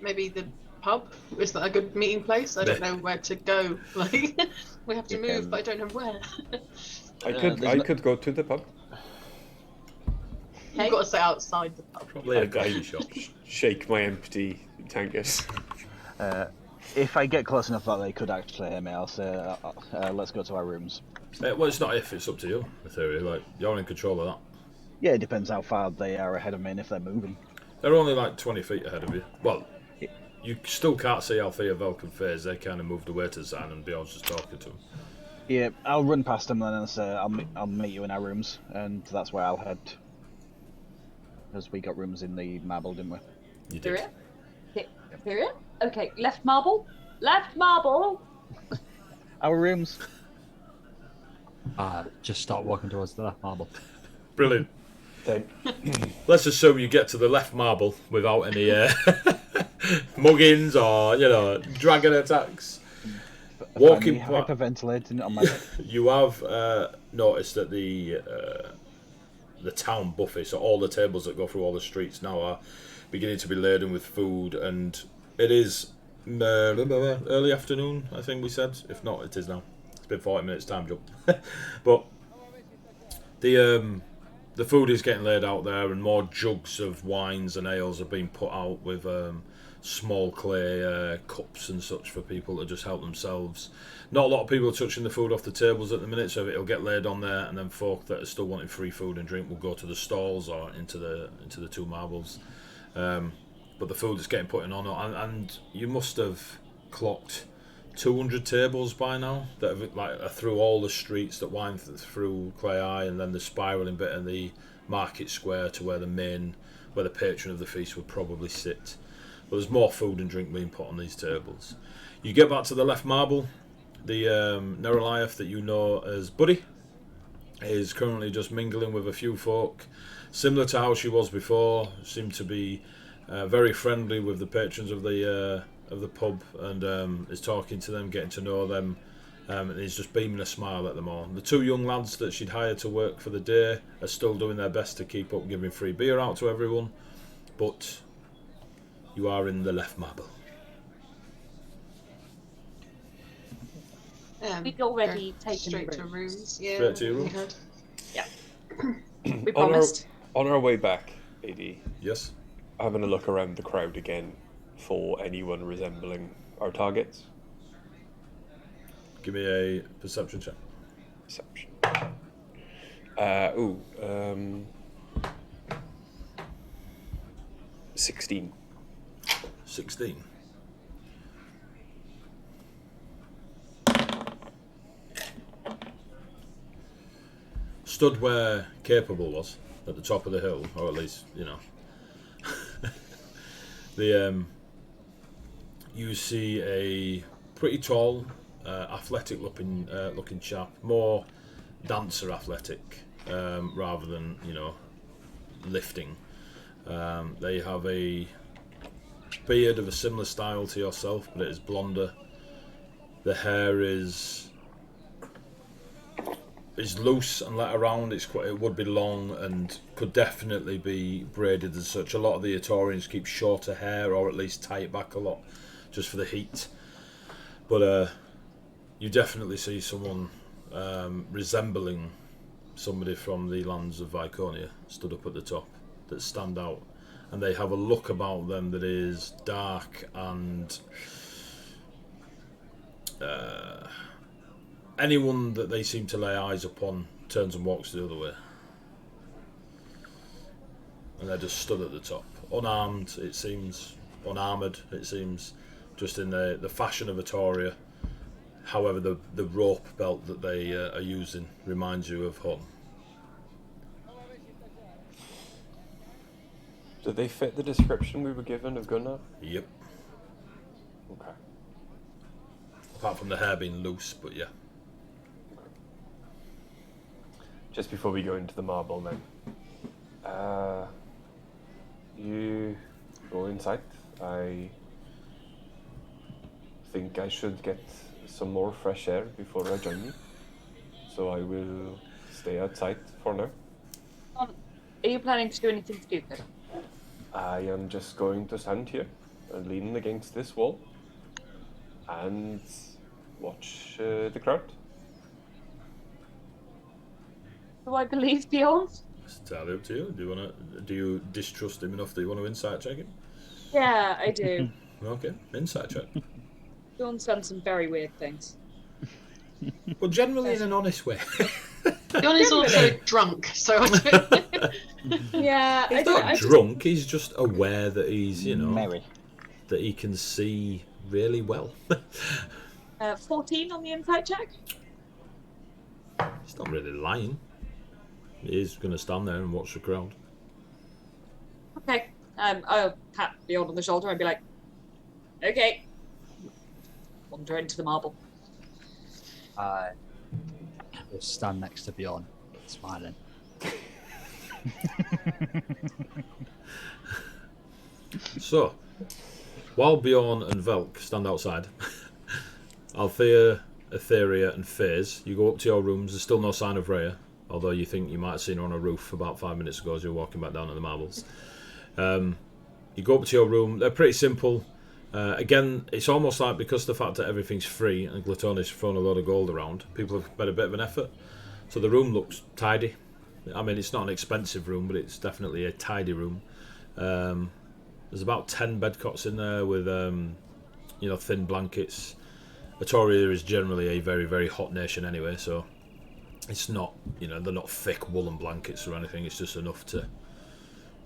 Maybe the pub? Is that a good meeting place? I don't know where to go. Like, we have to You move, can- but I don't know where. there's could go to the pub. Okay. You've got to stay outside the pub. Probably a coffee shop. Shake my empty tankers. If I get close enough that they could actually hear me, I'll say, let's go to our rooms. Well, it's not if, it's up to you, Etheria. Like, you're in control of that. Yeah, it depends how far they are ahead of me and if they're moving. They're only like 20 feet ahead of you. Well, you still can't see Althea, Velk, and Faze. They kind of moved away to the side and Bjorn's just talking to them. Yeah, I'll run past them then and say, I'll meet you in our rooms, and that's where I'll head. Because we got rooms in the marble, didn't we? You did. Etheria? Okay. Etheria? Okay. Left marble. Left marble. Our rooms. Just start walking towards the left marble. Brilliant. Then Let's assume you get to the left marble without any muggings or, dragon attacks. Walking Find me hyperventilating on my bed. You have noticed that the town buffet, so all the tables that go through all the streets now are beginning to be laden with food, and it is early afternoon, I think we said. If not, it is now. It's been 40 minutes time jump. But the food is getting laid out there, and more jugs of wines and ales are being put out with small clay cups and such for people to just help themselves. Not a lot of people touching the food off the tables at the minute, so it'll get laid on there, and then folk that are still wanting free food and drink will go to the stalls or into the two marbles. But the food is getting put on, and you must have clocked 200 tables by now that have, are through all the streets that wind through Clay Eye, and then the spiralling bit of the market square to where the patron of the feast would probably sit. But there's more food and drink being put on these tables. You get back to the left marble. The Neroliath that you know as Buddy is currently just mingling with a few folk, similar to how she was before. Seemed to be very friendly with the patrons of the pub, and is talking to them, getting to know them, and he's just beaming a smile at them all. The two young lads that she'd hired to work for the day are still doing their best to keep up, giving free beer out to everyone, but you are in the left marble. We'd already go taken straight to rooms. rooms. Yeah. Straight to your we rooms? had. We promised. on our way back, AD, Yes? having a look around the crowd again for anyone resembling our targets. Give me a perception check. Perception. 16. 16. Stood where Capable was, at the top of the hill, or at least, you see a pretty tall, athletic-looking chap, more dancer athletic, rather than lifting. They have a beard of a similar style to yourself, but it is blonder. The hair is loose and let around. It would be long and could definitely be braided as such. A lot of the Etorians keep shorter hair, or at least tie it back a lot, just for the heat. But you definitely see someone resembling somebody from the lands of Viconia stood up at the top that stand out, and they have a look about them that is dark and anyone that they seem to lay eyes upon turns and walks the other way. And they're just stood at the top, unarmed, it seems, unarmoured, it seems, just in the fashion of Atoria. However, the rope belt that they are using reminds you of Hun. Do they fit the description we were given of Gunnar? Yep. Okay. Apart from the hair being loose, but yeah. Just before we go into the marble then. You go inside. I think I should get some more fresh air before I join you. So I will stay outside for now. Are you planning to do anything stupid? I am just going to stand here and lean against this wall and watch the crowd. Do I believe Bjorn? It's entirely up to you. Do you distrust him enough that you want to insight check him? Yeah, I do. Okay, insight check. Bjorn's done some very weird things. Well, generally in an honest way. Bjorn is also drunk, so I don't... Yeah, He's not drunk, he's just aware that he's, Merry. that he can see really well. 14 on the insight check. He's not really lying. He's going to stand there and watch the crowd. Okay. I'll pat Bjorn on the shoulder and be like, okay. Wander into the marble. I will stand next to Bjorn, smiling. So, while Bjorn and Velk stand outside, Althea, Etheria and Faze, you go up to your rooms. There's still no sign of Rhea, although you think you might have seen her on a roof about 5 minutes ago as you're walking back down to the marbles. You go up to your room. They're pretty simple. Again, it's almost like because of the fact that everything's free and Glatoni's thrown a lot of gold around, people have made a bit of an effort. So the room looks tidy. I mean, it's not an expensive room, but it's definitely a tidy room. There's about 10 bed cots in there with, thin blankets. Atoria is generally a very, very hot nation anyway, so it's not, they're not thick woolen blankets or anything. It's just enough to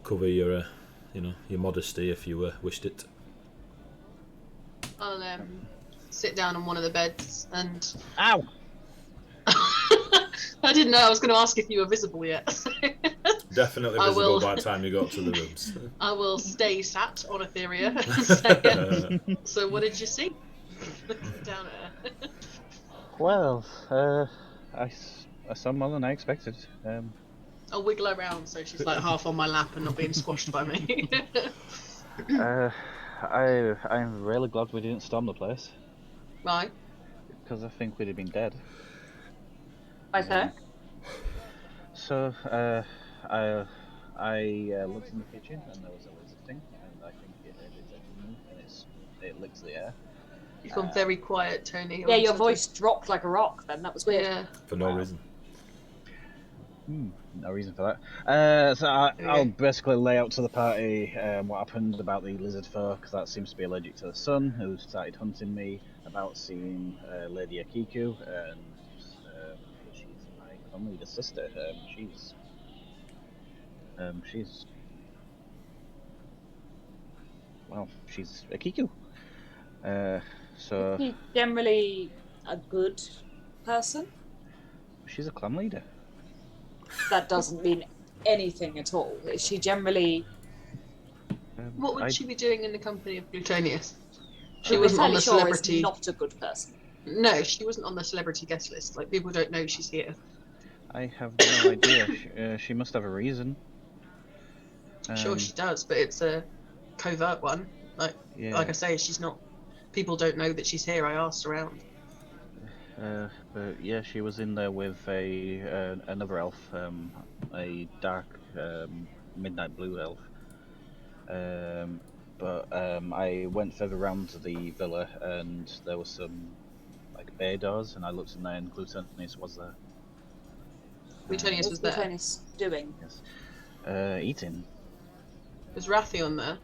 cover your, your modesty if you wished it. I'll sit down on one of the beds and... Ow! I didn't know I was going to ask if you were visible yet. Definitely visible by the time you got to the rooms. I will stay sat on Etheria and say, so what did you see? Down at her. Well, I saw more than I expected. I'll wiggle her around so she's like half on my lap and not being squashed by me. I'm really glad we didn't storm the place, Right. because I think we'd have been dead. Why so? So, I looked in the kitchen and there was a lizard thing, and I think it heard its engine and it licks the air. You've gone very quiet, Tony. Yeah, your voice dropped like a rock then. That was weird. Yeah. For no reason. No reason for that. So I'll basically lay out to the party what happened about the lizard folk, because that seems to be allergic to the sun, who started hunting me, about seeing Lady Akiku, and she's my clan leader's sister. She's Akiku. So Is he generally a good person? she's a clan leader. That doesn't mean anything at all. Is she generally... What would she be doing in the company of Plutonius? She I'm wasn't on fairly the sure celebrity. is not a good person. No, she wasn't on the celebrity guest list. Like, people don't know she's here. I have no idea. She must have a reason. Sure, she does, but it's a covert one. Like I say, she's not. People don't know that she's here. I asked around. But yeah, she was in there with another elf, a dark midnight blue elf. But I went further around to the villa, and there was some like bay doors, and I looked in there, and Gluteus was there. Gluttonius was What's there. Glutonus doing? Yes. Eating. Was Rathion there?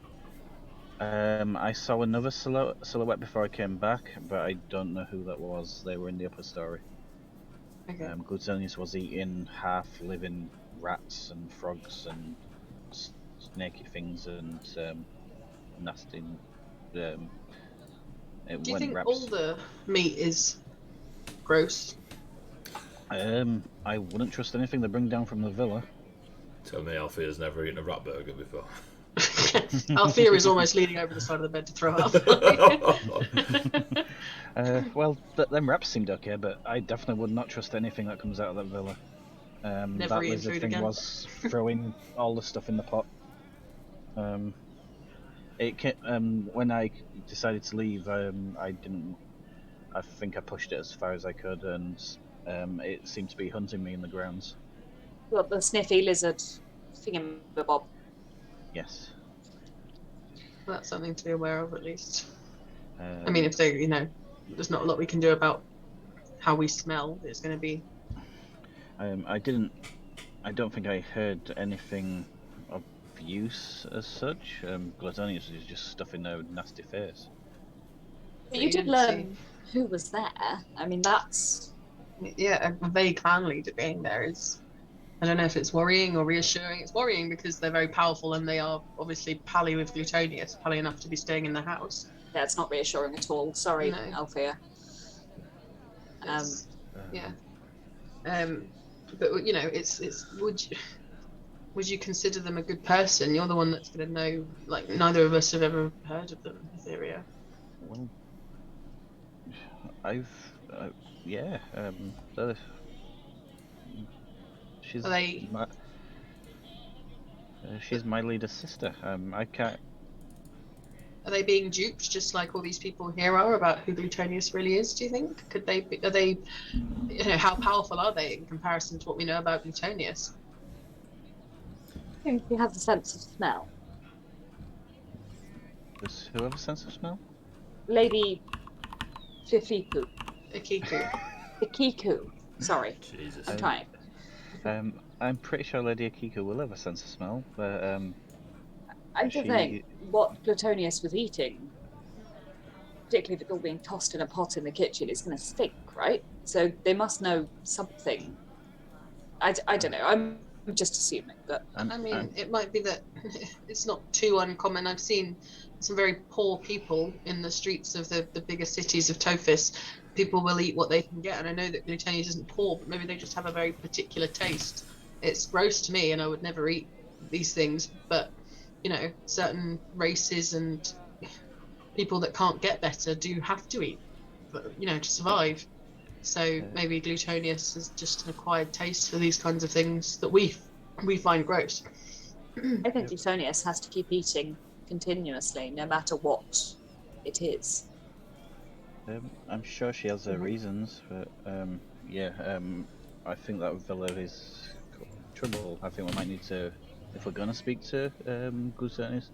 I saw another silhouette before I came back, but I don't know who that was. They were in the upper story. Okay. Gluttonius was eating half-living rats and frogs and snaky things and nasty. It Do you went think wraps. all the meat is gross? I wouldn't trust anything they bring down from the villa. Tell me Alfie's never eaten a rat burger before. Althea is almost leaning over the side of the bed to throw up. Well, them wraps seemed okay, but I definitely would not trust anything that comes out of that villa. Never That eaten lizard food thing again. was throwing all the stuff in the pot. When I decided to leave, I didn't. I think I pushed it as far as I could, and it seemed to be hunting me in the grounds. Well, the sniffy lizard thingamabob. Yes. That's something to be aware of, at least. Um, I mean, if they, there's not a lot we can do about how we smell. It's going to be. I don't think I heard anything of use as such. Gluttonius was just stuffing their nasty face. But you did learn who was there. I mean, that's... Yeah, a vague clan leader being there is. I don't know if it's worrying or reassuring. It's worrying because they're very powerful and they are obviously pally with Gluttonius, pally enough to be staying in the house. That's not reassuring at all. Sorry, No. Althea. Yeah. But it's would you consider them a good person? You're the one that's going to know. Like, neither of us have ever heard of them, Etheria. Well, yeah. She's Are they? She's my leader's sister. I can't. Are they being duped just like all these people here are about who Gluttonius really is, do you think? Could they be, are they, how powerful are they in comparison to what we know about Gluttonius? I think he has a sense of smell. Does who have a sense of smell? Lady Fifiku. Akiku. Ikiku. Sorry. Jesus. I'm trying. I'm pretty sure Lady Akiko will have a sense of smell, but I'm just saying, what Gluttonius was eating, particularly if it's all being tossed in a pot in the kitchen, is going to stink, right? So they must know something. I don't know. I'm just assuming, but I mean, it might be that it's not too uncommon. I've seen some very poor people in the streets of the bigger cities of Tophis. People will eat what they can get, and I know that Gluttonius isn't poor, but maybe they just have a very particular taste. It's gross to me, and I would never eat these things, but certain races and people that can't get better do have to eat, to survive. So maybe Gluttonius is just an acquired taste for these kinds of things that we find gross. I think Gluttonius has to keep eating continuously, no matter what it is. I'm sure she has her reasons, but I think that villa is trouble. I think we might need to, if we're gonna speak to Gluttonius,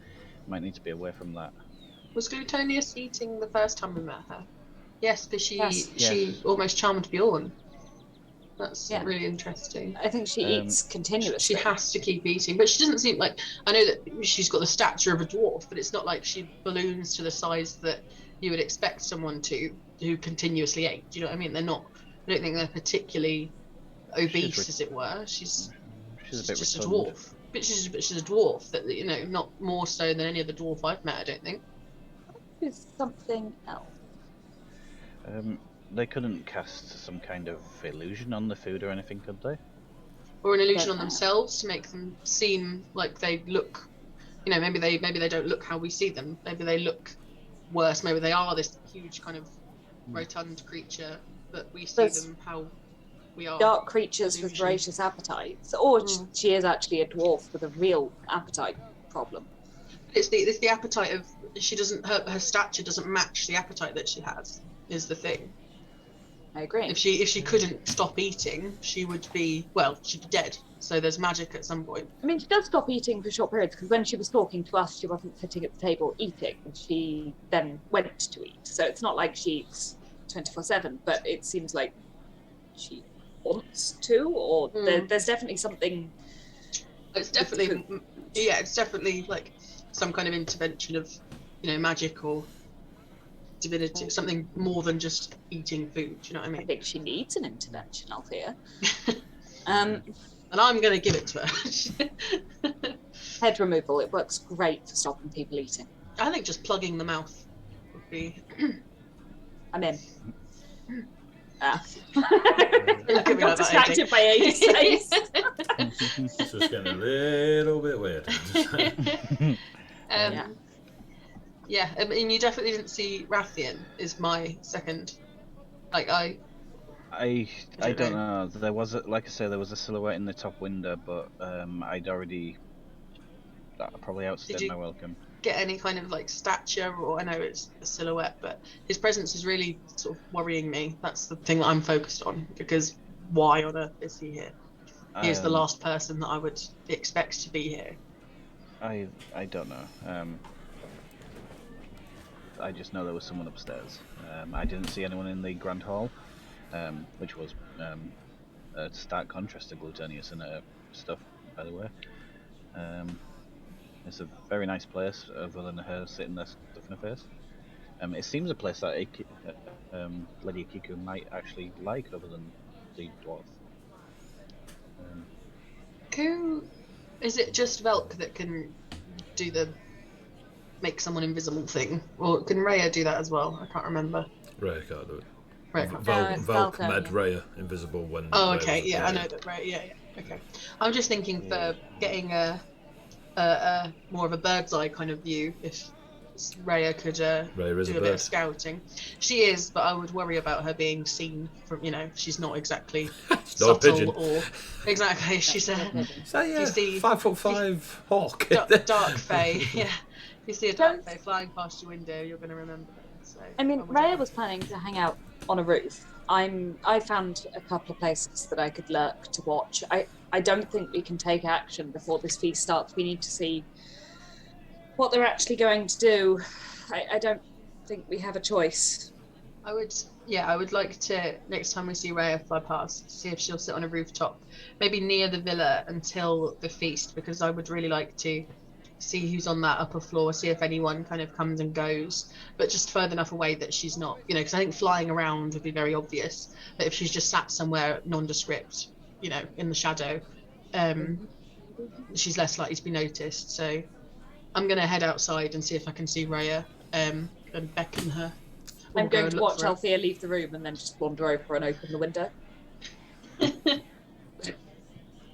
might need to be away from that. Was Gluttonius eating the first time we met her? Yes, because she Yes. almost charmed Bjorn. That's really interesting. I think she eats continuously. She has to keep eating, but she doesn't seem like. I know that she's got the stature of a dwarf, but it's not like she balloons to the size that you would expect someone who continuously ate. Do you know what I mean? They're not. I don't think they're particularly obese, as it were. She's a bit just a rotund. dwarf. But she's a dwarf that not more so than any other dwarf I've met. I don't think. It's something else. They couldn't cast some kind of illusion on the food or anything, could they? Or an illusion on themselves to make them seem like they look. Maybe they don't look how we see them. Maybe they look worse. Maybe they are this huge kind of rotund creature, but we see them how we are. Dark creatures with voracious appetites, or she is actually a dwarf with a real appetite problem. It's the appetite of her stature doesn't match the appetite that she has is the thing. I agree. If she couldn't stop eating, she'd be dead. So there's magic at some point. I mean, she does stop eating for short periods, because when she was talking to us, she wasn't sitting at the table eating. She then went to eat. So it's not like she eats 24/7, but it seems like she wants to, or there's definitely something. It's definitely, it's definitely like some kind of intervention of, magic or divinity, something more than just eating food. Do you know what I I mean? think she needs an intervention, Althea. And I'm going to give it to her. Head removal, it works great for stopping people eating. I think just plugging the mouth would be. I'm in. I that, got distracted by Amy's face. It's just getting a little bit weird. Yeah, I mean, you definitely didn't see Rathian. Is my second. Like I don't know. There was like I say, there was a silhouette in the top window, but I'd already probably outstayed my welcome. Get any kind of like stature, or I know it's a silhouette, but his presence is really sort of worrying me. That's the thing that I'm focused on, because why on earth is he here? He is the last person that I would expect to be here. I don't know. I just know there was someone upstairs. I didn't see anyone in the Grand Hall, which was a stark contrast to Glutonius and stuff, by the way. It's a very nice place, other than her sitting there stuffing her face. It seems a place that Lady Akiku might actually like, other than the dwarf. Who is it? Just Velk that can do the make someone invisible thing, or can Rhea do that as well? I can't remember. Rhea can't do it. Rhea can't. Velk made Rhea invisible when. Oh, okay. Yeah, I know that. Rhea. Yeah. Okay. I'm just thinking for getting a more of a bird's eye kind of view, if Rhea could do a bit of scouting. She is, but I would worry about her being seen from, she's not exactly subtle or exactly. She's a 5'5" hawk. Dark fae. Yeah, if you see a dark fae flying past your window, you're going to remember them. So, I mean, Rhea was planning to hang out on a roof. I found a couple of places that I could lurk to watch. I don't think we can take action before this feast starts. We need to see what they're actually going to do. I don't think we have a choice. I would like to, next time we see Rhea fly past, see if she'll sit on a rooftop, maybe near the villa until the feast, because I would really like to see who's on that upper floor, see if anyone kind of comes and goes, but just further enough away that she's not, because I think flying around would be very obvious. But if she's just sat somewhere nondescript, in the shadow, she's less likely to be noticed. So I'm going to head outside and see if I can see Rhea and beckon her. I'm going to watch Althea leave the room and then just wander over and open the window.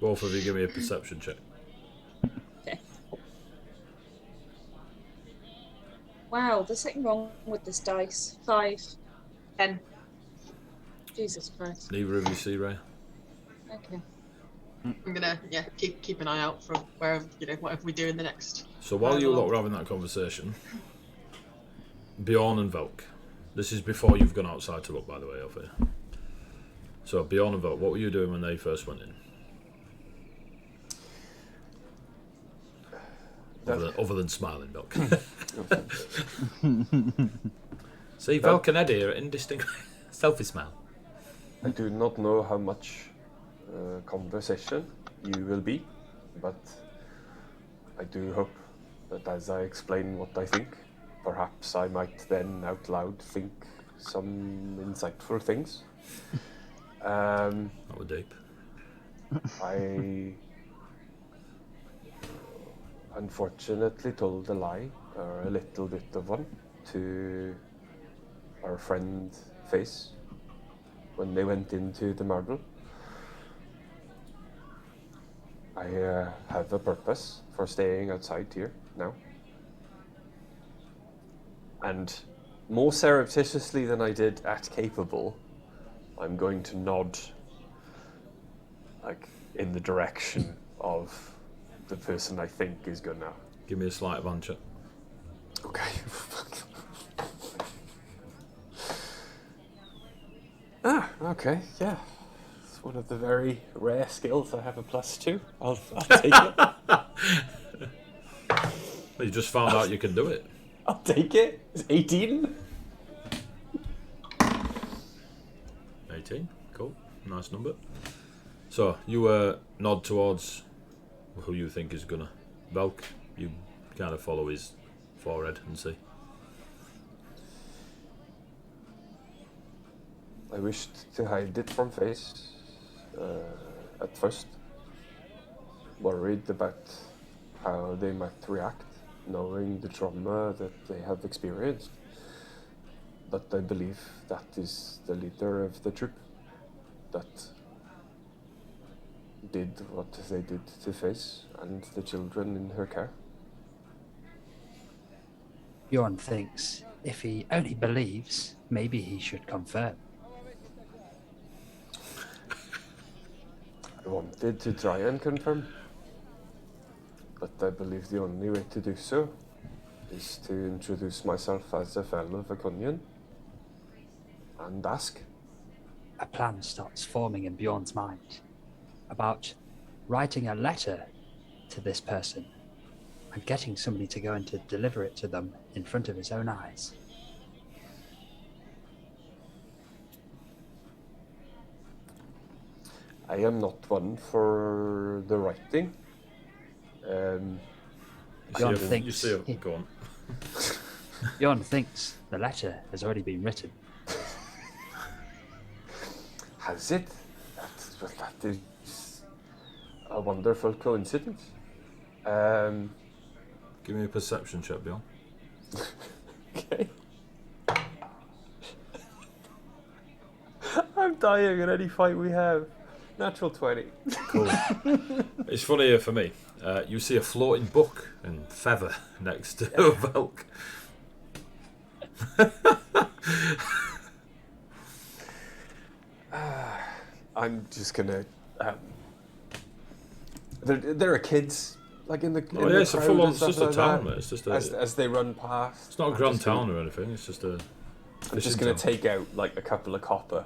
Both of you give me a perception check. Okay. Wow, there's something wrong with this dice. 5. 10. Jesus Christ. Neither of you see Rhea. Okay. I'm gonna keep an eye out for wherever whatever we do in the next. So while you lot are having that conversation, Bjorn and Velk, this is before you've gone outside to look, by the way, Althea. So Bjorn and Velk, what were you doing when they first went in? Other than smiling, Velk. See, Velk and Eddie are indistinct. Selfie smile. I do not know how much conversation you will be, but I do hope that as I explain what I think, perhaps I might then out loud think some insightful things. That was deep. I unfortunately told a lie, or a little bit of one, to our friend Face when they went into the marble. I have a purpose for staying outside here now. And more surreptitiously than I did at Capable, I'm going to nod in the direction of the person I think is gonna... Give me a sleight of hand check. Okay. Okay, yeah. It's one of the very rare skills. I have a +2. I'll take it. You just found out you can do it. I'll take it. It's 18. 18, cool. Nice number. So you nod towards who you think is gonna Velk. You kind of follow his forehead and see. I wished to hide it from face at first. Worried about how they might react, knowing the trauma that they have experienced. But I believe that is the leader of the troop that did what they did to Face and the children in her care. Bjorn thinks if he only believes, maybe he should confirm. I wanted to try and confirm, but I believe the only way to do so is to introduce myself as a fellow Viconian and ask. A plan starts forming in Bjorn's mind about writing a letter to this person and getting somebody to go and to deliver it to them in front of his own eyes. I am not one for the writing. Bjorn You thinks see him. Go on. Bjorn thinks the letter has already been written. Has it? That is a wonderful coincidence. Give me a perception check, Bjorn. Okay. I'm dying in any fight we have. Natural 20. Cool. It's funnier for me. You see a floating book and feather next to Velk. I'm just gonna. There are kids like in the. Oh in yeah, the it's a crowd full-on. and It's stuff just a like town. that. Mate. It's just a. As they run past. It's not a I'm grand just gonna- town or anything. It's just a. I'm just gonna take out like a couple of copper,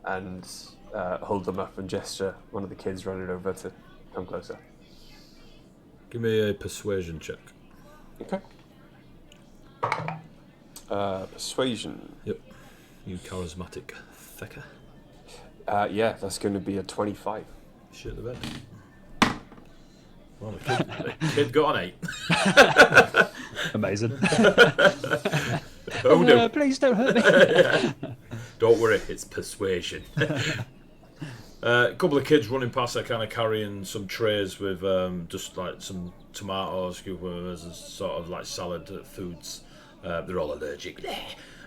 and hold them up and gesture. One of the kids running over to come closer. Give me a persuasion check. Okay. Persuasion. Yep. You charismatic thicker. Yeah, that's going to be a 25. Shit the bed. Well, the kid got an 8. Amazing. Oh no! Please don't hurt me. Don't worry, it's persuasion. A couple of kids running past, they're kind of carrying some trays with just like some tomatoes, cucumbers, and sort of like salad foods. They're all allergic.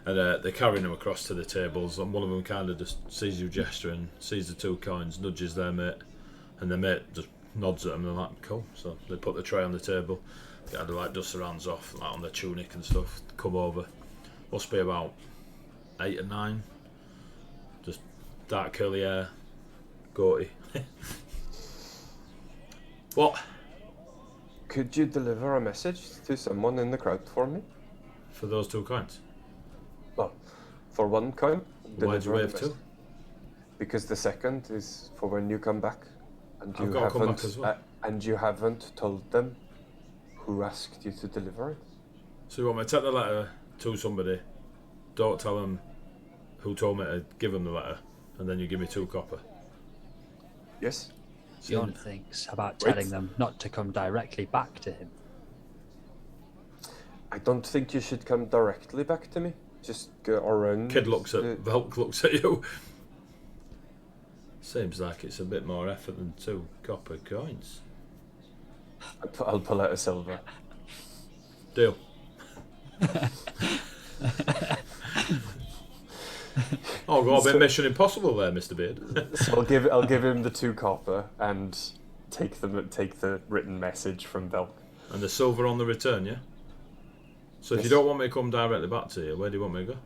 And they're carrying them across to the tables, and one of them kind of just sees you gesturing, sees the 2 coins, nudges their mate, and their mate just nods at them and they're like, cool. So they put the tray on the table, they had to like dust their hands off, like on their tunic and stuff, come over. Must be about 8 or 9. Just dark curly hair, goatee. What? Could you deliver a message to someone in the crowd for me? For those 2 coins? Well, for 1 coin. Why'd you deliver a wave 2? message. Because the second is for when you come back, and I've you got to come haven't back as well. and you haven't told them who asked you to deliver it. So you want me to take the letter to somebody, don't tell them who told me to give them the letter, and then you give me 2 copper? Yes. Bjorn thinks about Wait. telling them not to come directly back to him. I don't think you should come directly back to me. Just go around. Kid looks at the- Velk, looks at you. Seems like it's a bit more effort than 2 copper coins. I'll pull out a silver. Deal. Oh, got a bit Mission Impossible there, Mr. Beard. So I'll give him the 2 copper and take the written message from Velk. And the silver on the return, yeah? So if you Yes. don't want me to come directly back to you, where do you want me to go?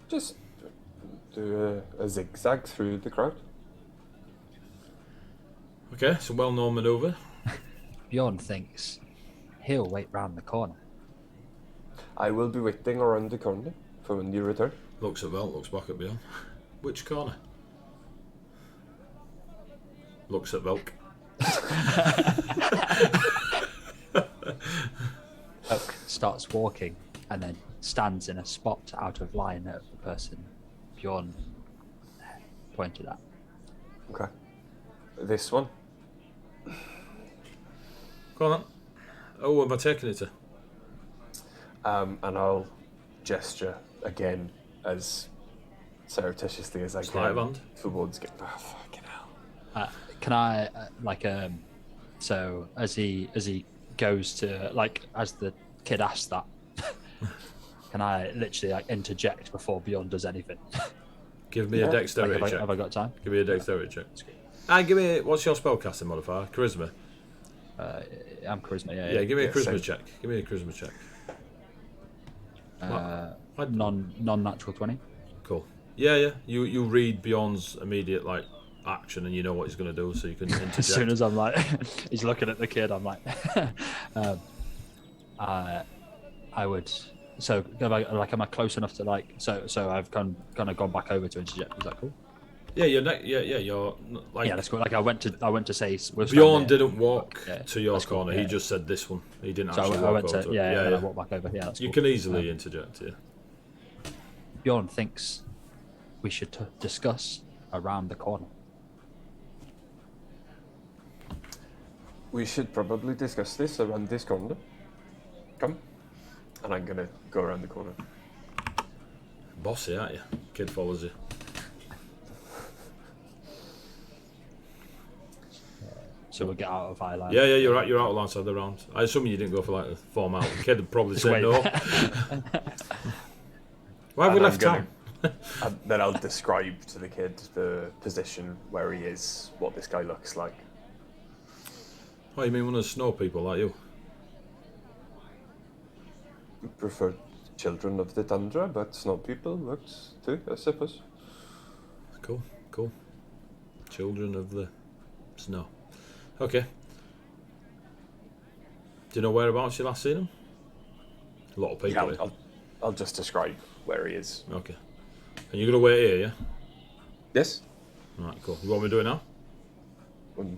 Just do a zigzag through the crowd. Okay, it's a well-known manoeuvre. Bjorn thinks he'll wait round the corner. I will be waiting around the corner for when you return. Looks at Velk, looks back at Bjorn. Which corner? Looks at Velk. Oak starts walking and then stands in a spot out of line of the person Bjorn pointed at. Okay. This one. Go on then. Oh, what am I taking it to? And I'll gesture again as surreptitiously as I Sleight of can hand. towards. Oh, fucking hell. Can I so as he goes to as the kid asks that, can I literally interject before Bjorn does anything? Give me a dexterity check. Have I got time? Give me a dexterity check. Give me. What's your spellcasting modifier? Charisma. I'm charisma. Yeah, give me a charisma same. check. Give me a charisma check. Non-natural 20. Cool. Yeah. You read Bjorn's immediate action, and you know what he's going to do, so you can interject. As soon as I'm he's looking at the kid, I'm like, I would. So, am I close enough to So I've kind of gone back over to interject. Is that cool? Yeah, you're That's cool. I went to say. Bjorn didn't walk Yeah, to your that's cool, corner. yeah. He just said this one. He didn't So actually I walk went over to to it. and I walked back over. Yeah, that's You cool. can easily interject. Yeah. Bjorn thinks we should discuss around the corner. We should probably discuss this around this corner. Come. And I'm gonna go around the corner. Bossy, aren't you? Kid follows you. So we'll get out of eye line. Yeah, you're out alongside the round. I assume you didn't go for the form out. The kid would probably say no. Why have we left town? And then I'll describe to the kid the position where he is, what this guy looks like. Oh, you mean one of the snow people like you? We prefer children of the tundra, but snow people works too, I suppose. Cool. Children of the snow. Okay. Do you know whereabouts you last seen him? A lot of people here. I'll just describe where he is. Okay. And you're going to wait here, yeah? Yes? Right, cool. You want me to do it now?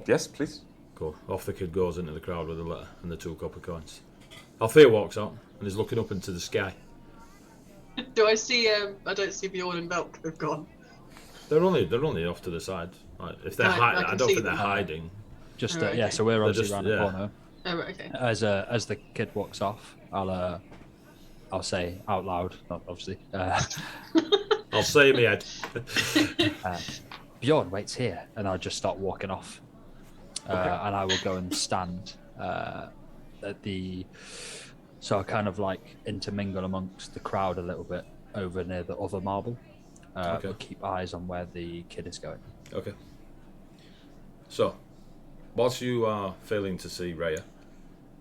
Yes, please. Cool. Off the kid goes into the crowd with a letter and the 2 copper coins. Althea walks out and is looking up into the sky. Do I see? I don't see Bjorn and Belk. They've gone. They're only off to the side. If they're I I can don't see think they're them. hiding. Just Oh, okay. so we're obviously just- around yeah. the corner. Oh, right, okay. As the kid walks off, I'll say out loud, not obviously. I'll say in my head. Bjorn waits here, and I'll just start walking off, and I will go and stand at the. So I kind of intermingle amongst the crowd a little bit over near the other marble. Okay. But keep eyes on where the kid is going. Okay. So, whilst you are failing to see Rhea,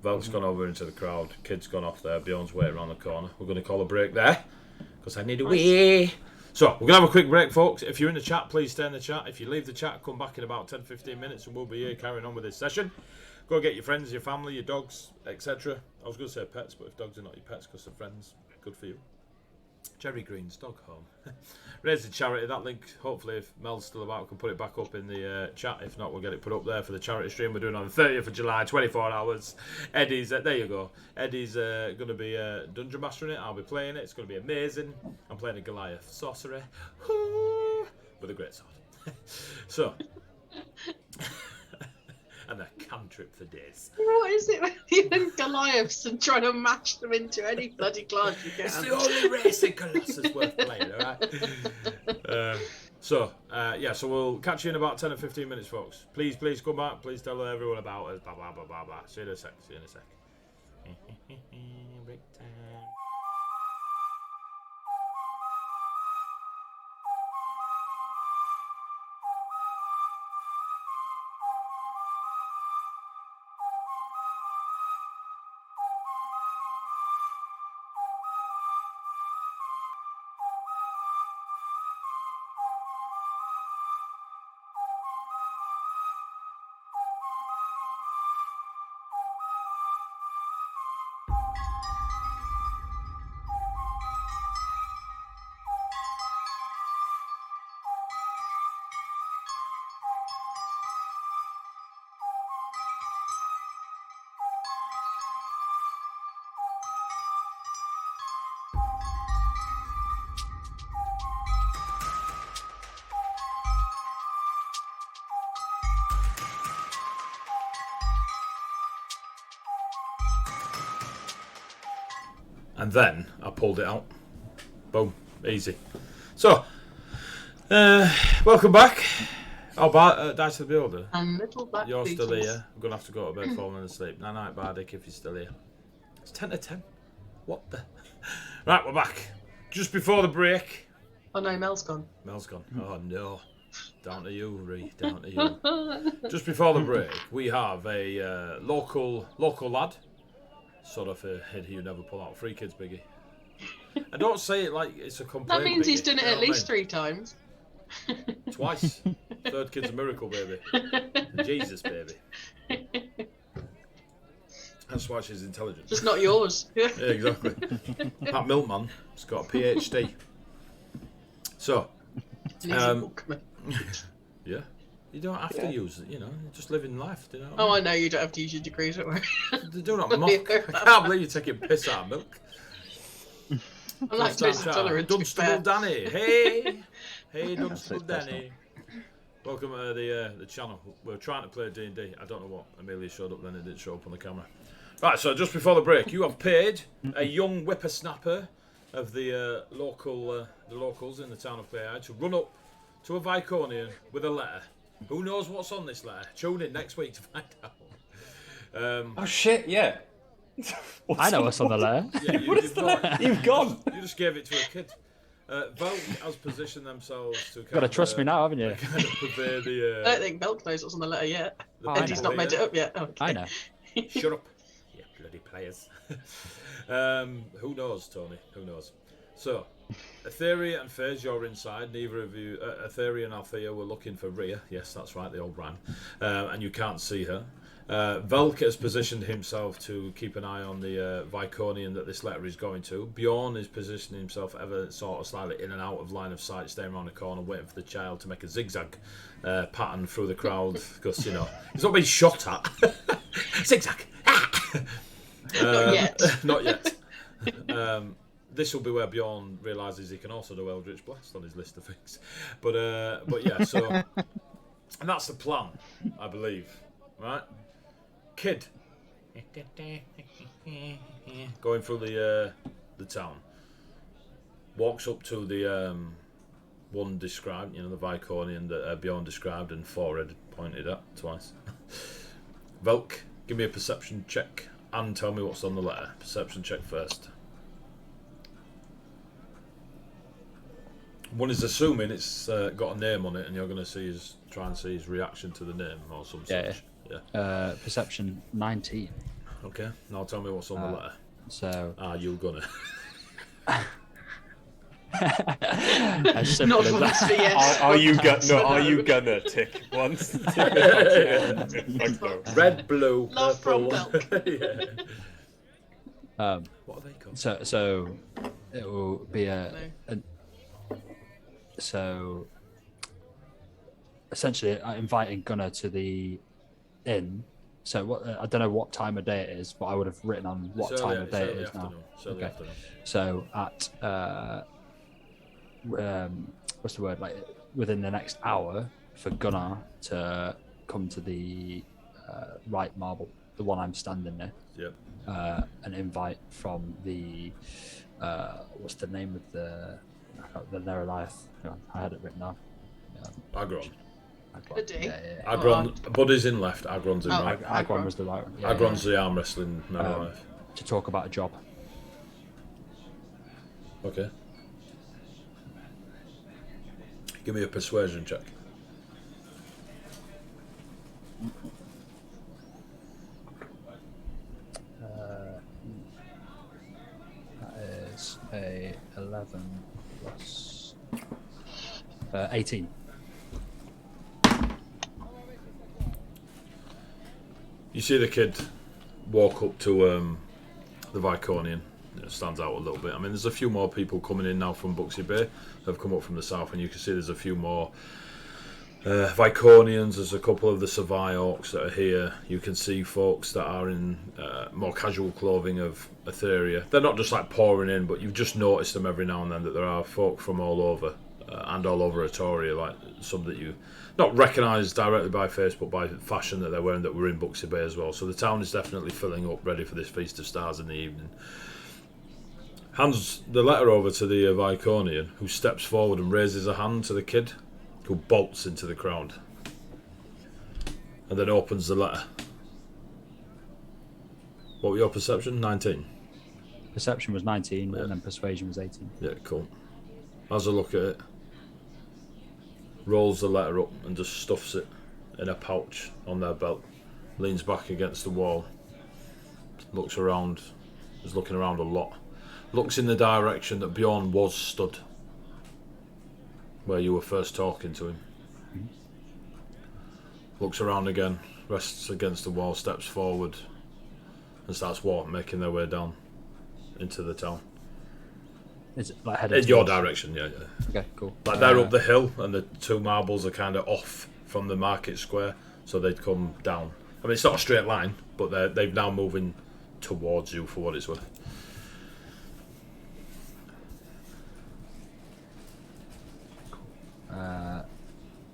Velk's gone over into the crowd, kid's gone off there, Bjorn's waiting around the corner. We're going to call a break there, because I need a wee. So, we're going to have a quick break, folks. If you're in the chat, please stay in the chat. If you leave the chat, come back in about 10-15 minutes and we'll be here carrying on with this session. Go get your friends, your family, your dogs, etc. I was going to say pets, but if dogs are not your pets because they're friends, good for you. Cherry Green's Dog Home. Raise the charity. That link, hopefully, if Mel's still about, we can put it back up in the chat. If not, we'll get it put up there for the charity stream we're doing on the 30th of July, 24 hours. Eddie's, there you go. Eddie's going to be Dungeon Master in it. I'll be playing it. It's going to be amazing. I'm playing a Goliath sorcerer with a great sword. So, and a cantrip for days. What is it with you and Goliaths and trying to mash them into any bloody class you can? It's the only race in Colossus worth playing, alright? So we'll catch you in about 10 or 15 minutes, folks. Please come back. Please tell everyone about us. Blah, blah, blah, blah, blah. See you in a sec. Break time. And then I pulled it out. Boom. Easy. So, welcome back. Oh, Dice of the Beholder. And little black You're still beetles. here. I'm going to have to go to bed falling asleep. Night night, Bardic, if you're still here. It's 10 to 10. What the? Right, we're back. Just before the break. Oh no, Mel's gone. Mel's gone. Oh no. Down to you, Ree. Down to you. Just before the break, we have a local lad. Sort of a head you never pull out. Free kids, Biggie. I don't say it like it's a complaint. That means he's Biggie, done it you know at what I least mean? 3 times. Twice. Third kid's a miracle, baby. Jesus, baby. That's why she's intelligent. Just not yours. Yeah, exactly. That milkman has got a PhD. So, yeah. You don't have to use it, you know. You're just living life, do you know? Oh, I know you don't have to use your degree, don't worry. Do not mock. I can't believe you're taking piss out of milk. I'm lactose intolerant. to be fair. Dunstable Danny. Hey. Hey, Dunstable Danny. Welcome to the channel. We're trying to play D&D. I don't know what. Amelia showed up then, it didn't show up on the camera. Right, so just before the break, you have paid a young whippersnapper of the locals in the town of Bayard to run up to a Viconian with a letter. Who knows what's on this letter? Tune in next week to find out. Oh shit! Yeah. I know what's on the letter. Yeah, You've gone. You just gave it to a kid. Volk has positioned themselves to. You've got to trust me now, haven't you? Kind of purvey the. I don't think Belk knows what's on the letter yet. Oh, I Eddie's know. not made it up yet. Oh, okay. I know. Shut up, you bloody players. Who knows, Tony? Who knows? So, Etheria and Faze, you're inside. Neither of you, Etheria and Althea, were looking for Rhea. Yes, that's right, the old rhyme. And you can't see her. Velk has positioned himself to keep an eye on the Viconian that this letter is going to. Bjorn is positioning himself ever sort of slightly in and out of line of sight, staying around the corner, waiting for the child to make a zigzag pattern through the crowd, because, you know, he's not being shot at. Zigzag! Not yet. Not yet. This will be where Bjorn realises he can also do Eldritch Blast on his list of things. But yeah, so... And that's the plan, I believe. Right? Kid. Going through the town. Walks up to the one described, you know, the Viconian that Bjorn described and forehead pointed at twice. Velk, give me a perception check and tell me what's on the letter. Perception check first. One is assuming it's got a name on it, and you're going to try and see his reaction to the name or some such. Yeah. Perception 19. Okay. Now tell me what's on the letter. So. You're gonna. As simple Not as once that. for yes. Are you gonna tick once? Fuck no. Red, blue, Love from purple. Belk. Yeah. What are they called? So it will be so essentially inviting Gunnar to the inn. So what I don't know what time of day it is, but I would have written on what It's time early- of day it's it early is now. afternoon. It's early Okay. afternoon. So at what's the word, like within the next hour for Gunnar to come to the right marble, the one I'm standing near. Yep. An invite from the what's the name of the Neroliath? I had it written down. Agron. Buddy? Yeah. Agron. Buddy's in left. Agron's in Oh, right. Agron was the right one. Yeah, Agron's the arm wrestling man. to talk about a job. Okay. Give me a persuasion check. That is a 11 plus 18. You see the kid walk up to the Viconian. It stands out a little bit. I mean, there's a few more people coming in now from Buxy Bay. They've come up from the south, and you can see there's a few more Viconians. There's a couple of the Savai Orcs that are here. You can see folks that are in more casual clothing of Etheria. They're not just like pouring in, but you've just noticed them every now and then that there are folk from all over and all over Etoria, like some that you not recognise directly by face, but by fashion that they're wearing that were in Buxy Bay as well. So the town is definitely filling up, ready for this Feast of Stars in the evening. hands the letter over to the Viconian, who steps forward and raises a hand to the kid, who bolts into the crowd, and then opens the letter. What were your perception? 19. Perception was 19, and then persuasion was 18. Yeah, cool. Has a look at it, rolls the letter up and just stuffs it in a pouch on their belt, leans back against the wall, looks around, is looking around a lot, looks in the direction that Bjorn was stood, where you were first talking to him. Looks around again, rests against the wall, steps forward, and starts making their way down into the town. Is it like headed In your towards- direction, yeah. Okay, cool. Like they're up the hill, and the two marbles are kind of off from the market square, so they'd come down. I mean, it's not a straight line, but they've now moving towards you for what it's worth.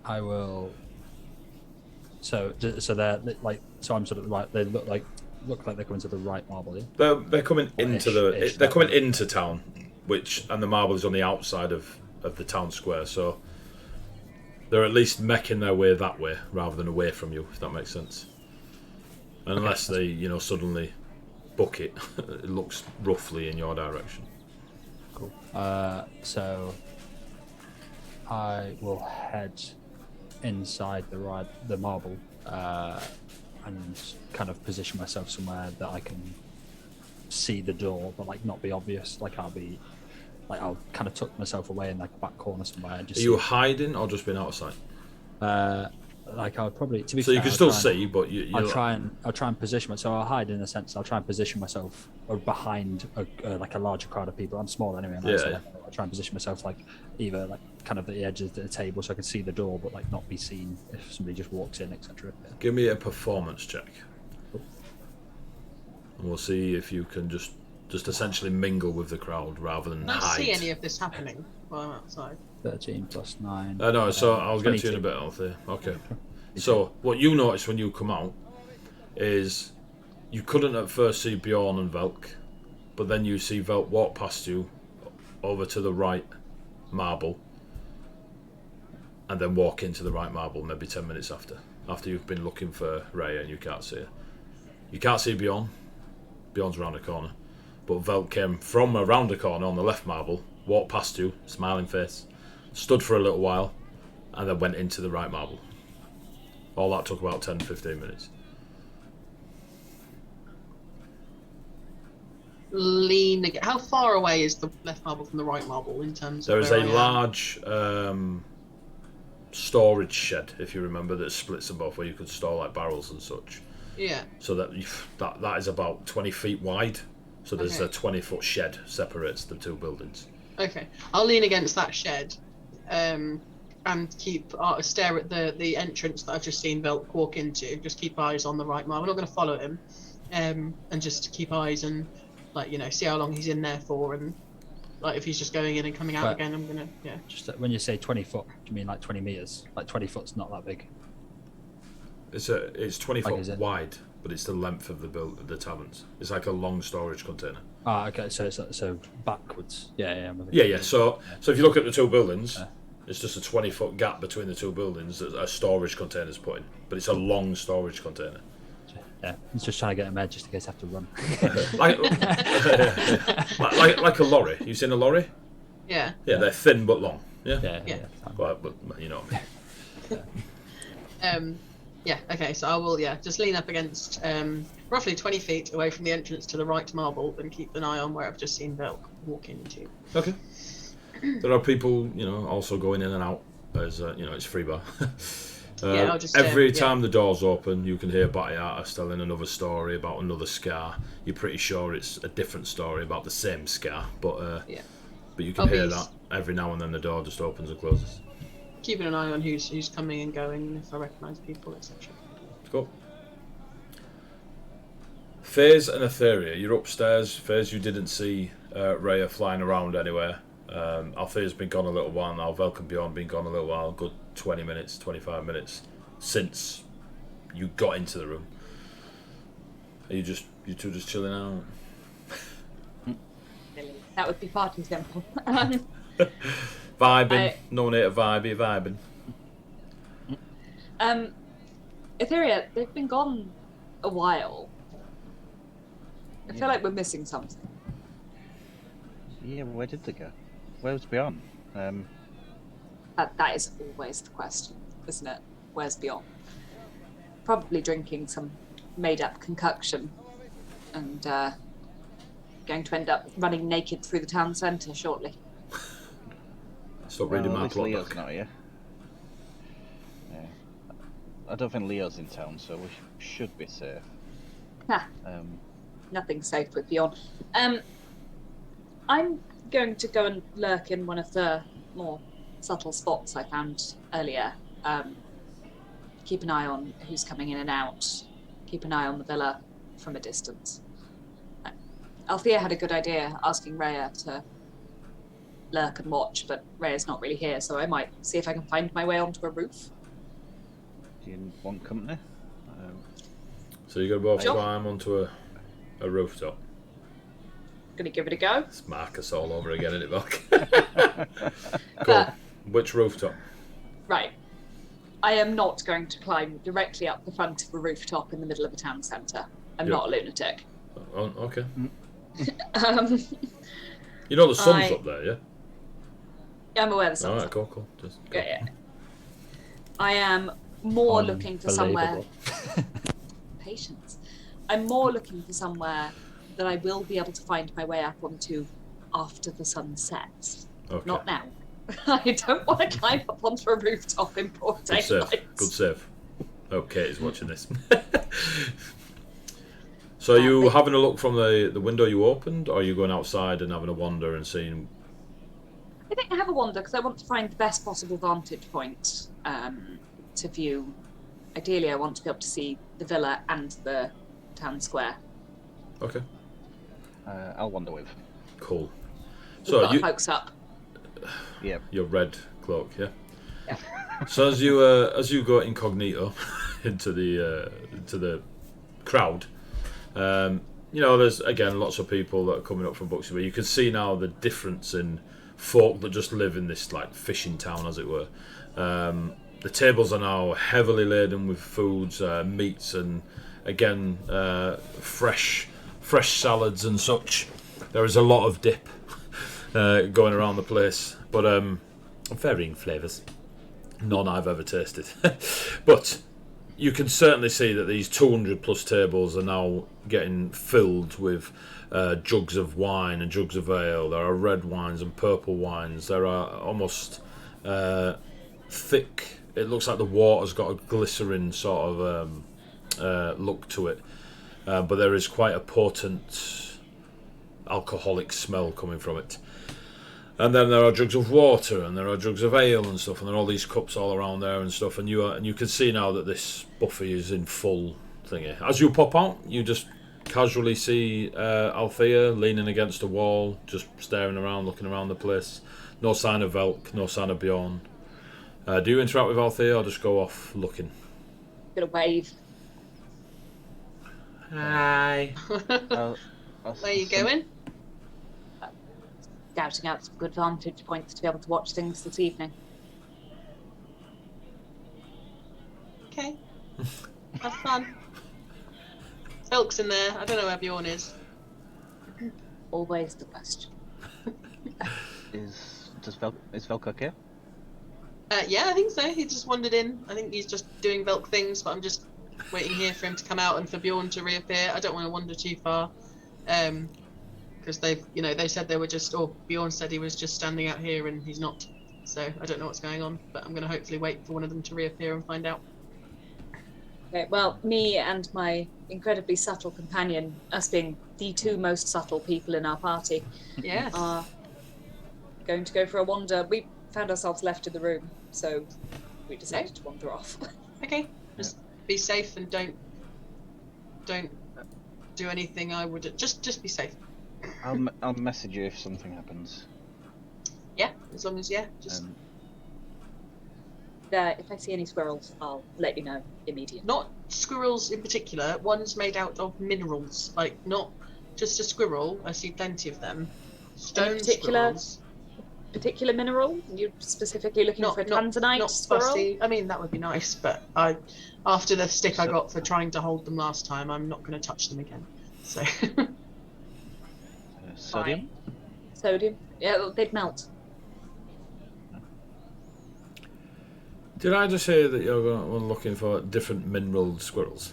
I will. So they're like. So I'm sort of right. They look like they're coming to the right marble. Yeah? They're coming into Ish, they're that coming way. into town, and the marble is on the outside of the town square, so they're at least making their way that way rather than away from you, if that makes sense. Unless they, suddenly book it, it looks roughly in your direction. Cool. So I will head inside the marble and kind of position myself somewhere that I can see the door, but like not be obvious. Like I'll kind of tuck myself away in like a back corner somewhere. And just Are you hiding or just being out of sight? like I'll probably to be So fair, you can I'll still try and- see, but I'll try and position myself. So I'll hide in a sense. I'll try and position myself behind like a larger crowd of people. I'm small anyway. Yeah. So I'll try and position myself like either like kind of at the edge of the table so I can see the door, but like not be seen if somebody just walks in, etc. Give me a performance check, and we'll see if you can just essentially mingle with the crowd rather than Can I hide. see any of this happening while I'm outside? 13 plus 9. No, so I'll get to you in a 22. bit, Althea. Okay. So, what you notice when you come out is you couldn't at first see Bjorn and Velk, but then you see Velk walk past you over to the right marble and then walk into the right marble maybe 10 minutes after you've been looking for Ray and you can't see her. You can't see Bjorn. Bjorn's around the corner. But Velk came from around the corner on the left marble, walked past you, smiling face, stood for a little while, and then went into the right marble. All that took about 10-15 minutes. Lean again. How far away is the left marble from the right marble in terms There of is where a I am? large storage shed, if you remember, that splits them both, where you could store like barrels and such. Yeah. So that is about 20 feet wide. So there's Okay. a 20-foot shed separates the two buildings. Okay. I'll lean against that shed, and keep stare at the entrance that I've just seen Velk walk into. Just keep eyes on the right marble. I'm not going to follow him, and just keep eyes and see how long he's in there for, and like if he's just going in and coming out Right. again. I'm gonna Just when you say 20 foot, do you mean like 20 meters? Like 20 foot's not that big. It's 20 Like, foot is it? wide, but it's the length of the taverns. It's like a long storage container. Ah, okay. So backwards. Yeah. I'm with Yeah, you. yeah. So if you look at the two buildings, it's just a 20-foot gap between the two buildings that a storage container's put in, but it's a long storage container. Yeah, he's just trying to get him there just in case I have to run. like a lorry. You seen a lorry? Yeah. Yeah, they're thin but long. Yeah. Yeah. But you know what I mean. Yeah. Okay. So I will just lean up against roughly 20 feet away from the entrance to the right marble and keep an eye on where I've just seen Velk walk into. Okay. There are people, also going in and out as it's free bar. I'll just every time the doors open, you can hear Batty artists telling another story about another scar. You're pretty sure it's a different story about the same scar, but you can I'll hear be- that every now and then. The door just opens and closes. Keeping an eye on who's coming and going, and if I recognise people, etc. Cool. Faze and Etheria, you're upstairs. Faze, you didn't see Rhea flying around anywhere. Althea's been gone a little while now. Velk and Bjorn been gone a little while. Good 20 minutes, 25 minutes since you got into the room. Are you two just chilling out? That would be far too simple. Vibing. No need to vibe, vibing. Etheria, they've been gone a while. I feel like we're missing something. Yeah, where did they go? Where's Beyond? That is always the question, isn't it? Where's Beyond? Probably drinking some made-up concoction and going to end up running naked through the town centre shortly. Stop reading my plot Leo's book. not here. Yeah. I don't think Leo's in town, so we should be safe. Ha. Nothing safe with Beyond. I'm going to go and lurk in one of the more subtle spots I found earlier. Keep an eye on who's coming in and out. Keep an eye on the villa from a distance. Althea had a good idea asking Rhea to lurk and watch, but Rhea's not really here, so I might see if I can find my way onto a roof. Do you want company? So you're going to both Sure. climb onto a rooftop. Gonna give it a go. It's Marcus all over again, isn't it, Mark? Cool. Which rooftop? Right. I am not going to climb directly up the front of a rooftop in the middle of a town centre. I'm Yeah. not a lunatic. Oh, okay. Um, You know the sun's I- up there, yeah? I'm aware the sun's Alright, up. cool. Just go. Yeah. I am more looking for somewhere. Unbelievable. Patience. I'm more looking for somewhere that I will be able to find my way up onto after the sun sets. Okay. Not now. I don't want to climb up onto a rooftop in broad Good daylight. save. Good save. Okay, he's watching this. So are you having a look from the window you opened, or are you going outside and having a wander and seeing? I think I have a wander because I want to find the best possible vantage point to view. Ideally, I want to be able to see the villa and the town square. Okay, I'll wander with. cool. We've So got you, our cloaks up. Yeah. your red cloak, yeah. Yeah. So as you go incognito into the crowd, there's again lots of people that are coming up from Buxton. You can see now the difference in folk that just live in this like fishing town, as it were. The tables are now heavily laden with foods, meats, and again fresh salads and such. There is a lot of dip going around the place, but varying flavours. None I've ever tasted. But you can certainly see that these 200 plus tables are now getting filled with jugs of wine and jugs of ale. There are red wines and purple wines. There are almost thick. It looks like the water's got a glycerin sort of look to it, but there is quite a potent alcoholic smell coming from it. And then there are jugs of water, and there are jugs of ale and stuff, and there are all these cups all around there and stuff. And you can see now that this buffet is in full thingy. As you pop out, you just casually see Althea leaning against a wall, just staring around, looking around the place. No sign of Velk, no sign of Bjorn. Do you interact with Althea or just go off looking? Gonna wave. Hi. I'll Where are you going? Scouting out some good vantage points to be able to watch things this evening. Okay. Have fun. Felk's in there. I don't know where Bjorn is. Always the question. Is Velk okay? Yeah, I think so. He just wandered in. I think he's just doing Velk things, but I'm just waiting here for him to come out and for Bjorn to reappear. I don't want to wander too far. Because they said they were just, or Bjorn said he was just standing out here and he's not. So I don't know what's going on, but I'm going to hopefully wait for one of them to reappear and find out. Okay, well, me and my incredibly subtle companion, us being the two most subtle people in our party, Yes. are going to go for a wander. We found ourselves left in the room, so we decided to wander off. Okay. Just be safe and don't do anything I would. Just be safe. I'll message you if something happens. Yeah, as long as just If I see any squirrels, I'll let you know immediately. not squirrels in particular. One's made out of minerals, like not just a squirrel. I see plenty of them. Stone particular- squirrels. Particular mineral? You're specifically looking for a tanzanite not squirrel? fussy. I mean, that would be nice, but after the stick I got for trying to hold them last time, I'm not going to touch them again. So. Sodium? Fine. Sodium? Yeah, they'd melt. Did I just hear that you're looking for different mineral squirrels?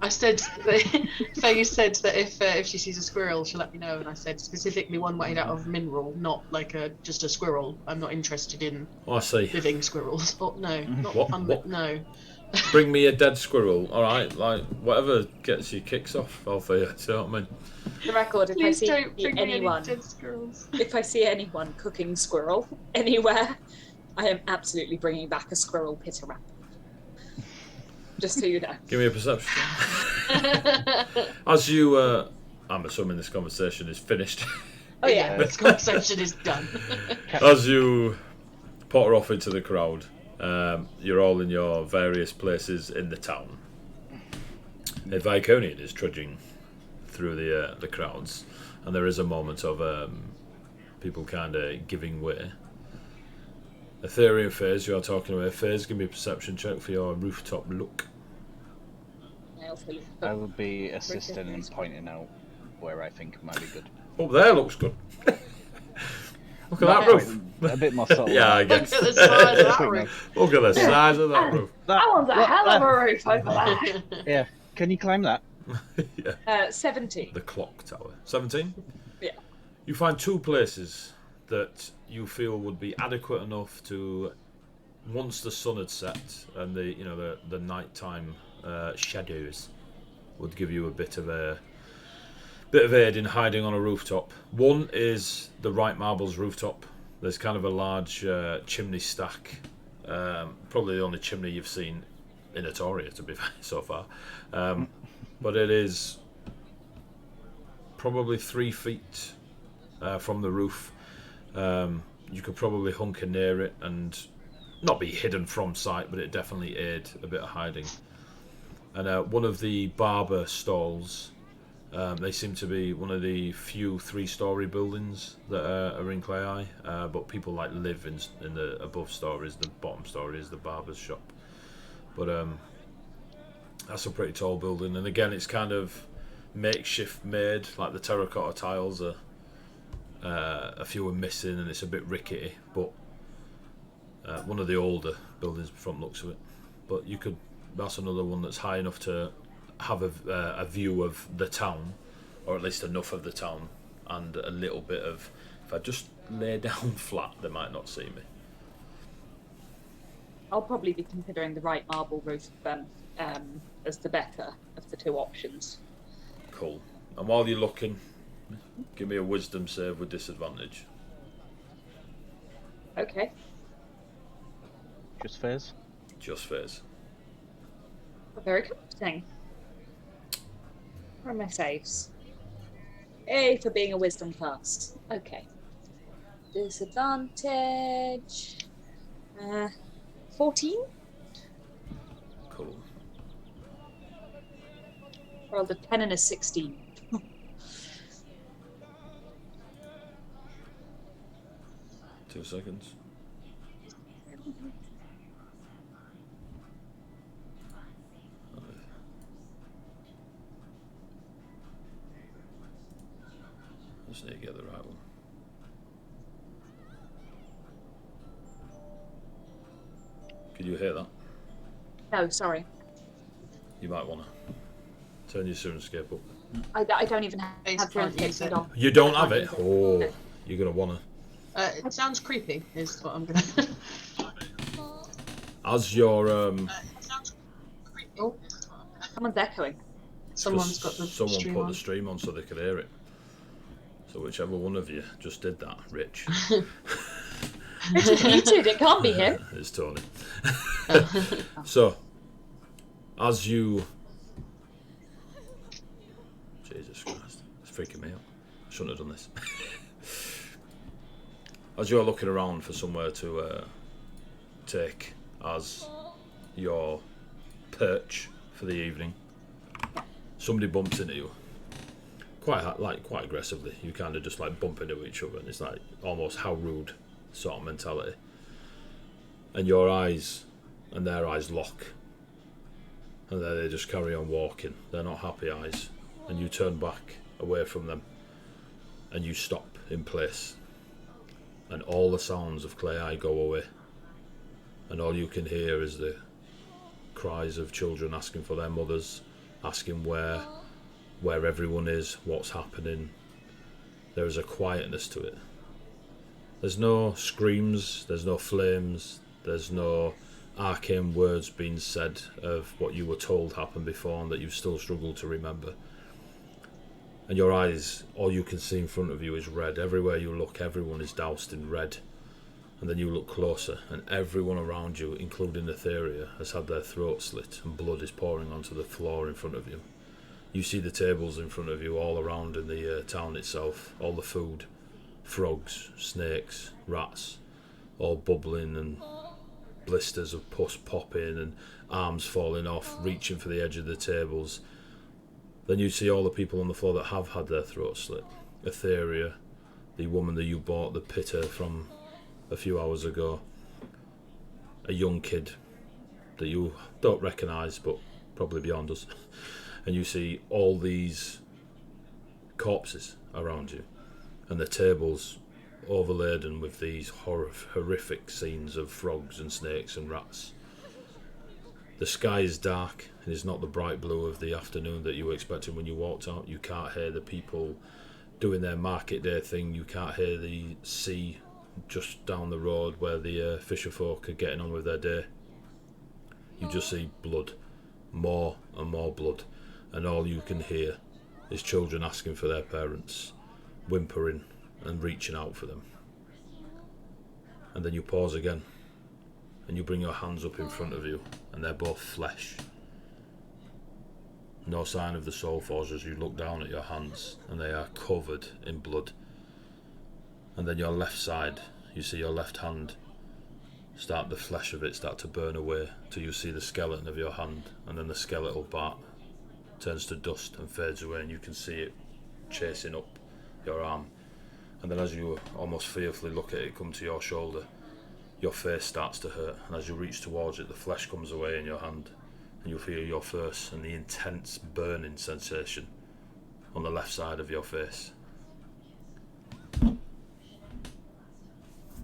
I said, Faye said that if she sees a squirrel, she'll let me know. And I said specifically one made out of mineral, not like just a squirrel. I'm not interested in Oh, I see. living squirrels. Oh, no, not What? no. Bring me a dead squirrel, alright? Like, whatever gets your kicks off, Althea, do you know what I mean? For the record, if Please I don't see bring me any anyone, dead squirrels. if I see anyone cooking squirrel anywhere, I am absolutely bringing back a squirrel pit around. Just so you know. Give me a perception. As you, I'm assuming this conversation is finished. Oh yeah. This conversation is done. As you potter off into the crowd, you're all in your various places in the town. A Viconian is trudging through the crowds, and there is a moment of people kind of giving way. Ethereal Phase, you are talking about Phase. Give me a perception check for your rooftop look. I will be assisting and pointing out where I think might be good. Up there looks good. Look at that roof. A bit more subtle. Yeah, I guess. Look at the size of that roof. Look at the size of that roof. That one's a hell of a roof over there. Yeah. Can you climb that? Yeah. 17. The clock tower. 17? Yeah. You find two places that you feel would be adequate enough to, once the sun had set and the nighttime shadows would give you a bit of aid in hiding on a rooftop. One is the Right Marbles rooftop. There's kind of a large chimney stack, probably the only chimney you've seen in Atoria, to be fair, so far. But it is probably 3 feet from the roof. You could probably hunker near it and not be hidden from sight, but it definitely aid a bit of hiding. And one of the barber stalls, they seem to be one of the few 3-story buildings that are in Clay, but people live in the above stories. The bottom story is the barber's shop. But that's a pretty tall building, and again, it's kind of makeshift made. Like the terracotta tiles are a few are missing, and it's a bit rickety. But one of the older buildings from looks of it. But that's another one that's high enough to have a view of the town, or at least enough of the town, and a little bit of. If I just lay down flat, they might not see me. I'll probably be considering the Right Marble roof then as the better of the two options. Cool. And while you're looking, give me a wisdom save with disadvantage. Okay. Just Fairs? Just Phase. Very comforting. Where are my saves? A for being a wisdom class. Okay. Disadvantage. 14? Cool. Rolled a 10 and a 16. 2 seconds. Just need to get the right one. Could you hear that? No, sorry. You might want to turn your Sunscape up. I don't even have Face the can't use notification it. on. You don't I have can't it? use it. Oh, No. you're going to want to. It sounds creepy, is what I'm gonna. As your Oh, Someone's echoing. someone's got the someone stream put on. the stream on so they could hear it. So whichever one of you just did that, Rich. Richard's muted, it can't be him. It's Tony. So, as you... Jesus Christ, it's freaking me out. I shouldn't have done this. As you're looking around for somewhere to take as your perch for the evening, somebody bumps into you. quite aggressively. You kind of just like bump into each other, and it's like almost how rude sort of mentality. And your eyes and their eyes lock, and then they just carry on walking. They're not happy eyes, and you turn back away from them, and you stop in place, and all the sounds of Clay Eye go away, and all you can hear is the cries of children asking for their mothers, asking where everyone is, what's happening. There is a quietness to it. There's no screams, there's no flames, there's no arcane words being said of what you were told happened before and that you still struggle to remember. And your eyes, all you can see in front of you is red. Everywhere you look, everyone is doused in red. And then you look closer, and everyone around you, including Etheria, has had their throat slit, and blood is pouring onto the floor in front of you. You see the tables in front of you all around in the town itself, all the food, frogs, snakes, rats, all bubbling, and blisters of pus popping, and arms falling off, reaching for the edge of the tables. Then you see all the people on the floor that have had their throats slit. Etheria, the woman that you bought the pitter from a few hours ago, a young kid that you don't recognise but probably beyond us, and you see all these corpses around you, and the tables overladen with these horrific scenes of frogs and snakes and rats. The sky is dark, and it's not the bright blue of the afternoon that you were expecting when you walked out. You can't hear the people doing their market day thing. You can't hear the sea just down the road where the fisher folk are getting on with their day. You just see blood, more and more blood, and all you can hear is children asking for their parents, whimpering and reaching out for them. And then you pause again, and you bring your hands up in front of you, and they're both flesh. No sign of the soul forge as you look down at your hands, and they are covered in blood. And then your left side, you see your left hand, the flesh of it start to burn away till you see the skeleton of your hand, and then the skeletal part turns to dust and fades away, and you can see it chasing up your arm. And then as you almost fearfully look at it come to your shoulder, your face starts to hurt, and as you reach towards it, the flesh comes away in your hand, and you feel your face and the intense burning sensation on the left side of your face.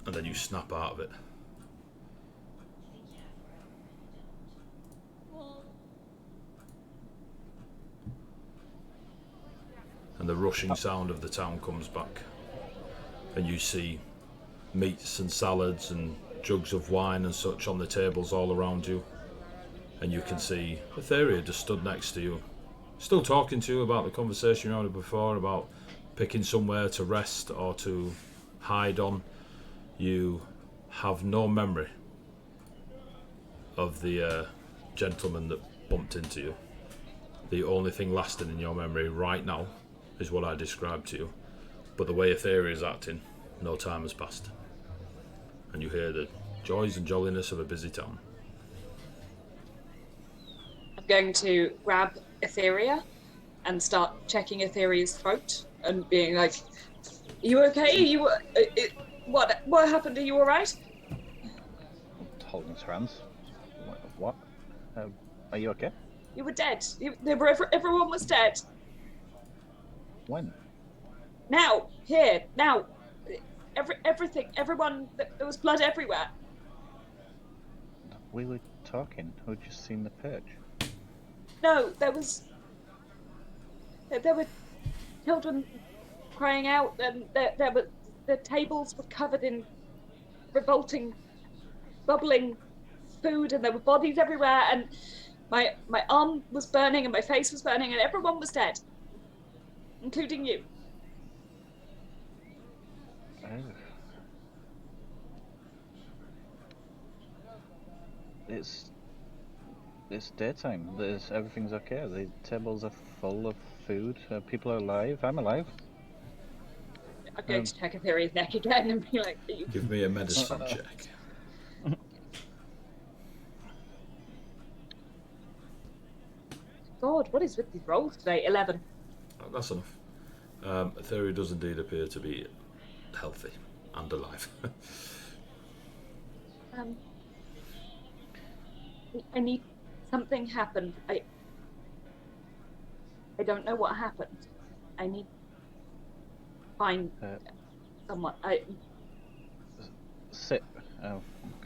And then you snap out of it. And the rushing sound of the town comes back, and you see meats and salads and jugs of wine and such on the tables all around you, and you can see Etheria just stood next to you, still talking to you about the conversation you had before about picking somewhere to rest or to hide on. You have no memory of the gentleman that bumped into you. The only thing lasting in your memory right now is what I described to you, but the way Etheria is acting, no time has passed, and you hear the joys and jolliness of a busy town. I'm going to grab Etheria and start checking Etheria's throat and being like, "Are you okay? Are you? What happened? Are you all right?" Holding his hands. What? Are you okay? You were dead. Everyone was dead. When? Now, here, now. Everything, everyone. There was blood everywhere. We were talking. We'd just seen the perch. No, there were children crying out, and the tables were covered in revolting, bubbling food, and there were bodies everywhere, and my arm was burning, and my face was burning, and everyone was dead, including you. Oh. It's daytime. Everything's okay. The tables are full of food. People are alive. I'm alive. I'm going to check Etheria's neck again and be like, Give me a medicine check. God, what is with these rolls today? 11. That's enough. Theory does indeed appear to be healthy and alive. I need something happened. I don't know what happened. I need to find someone. Sit.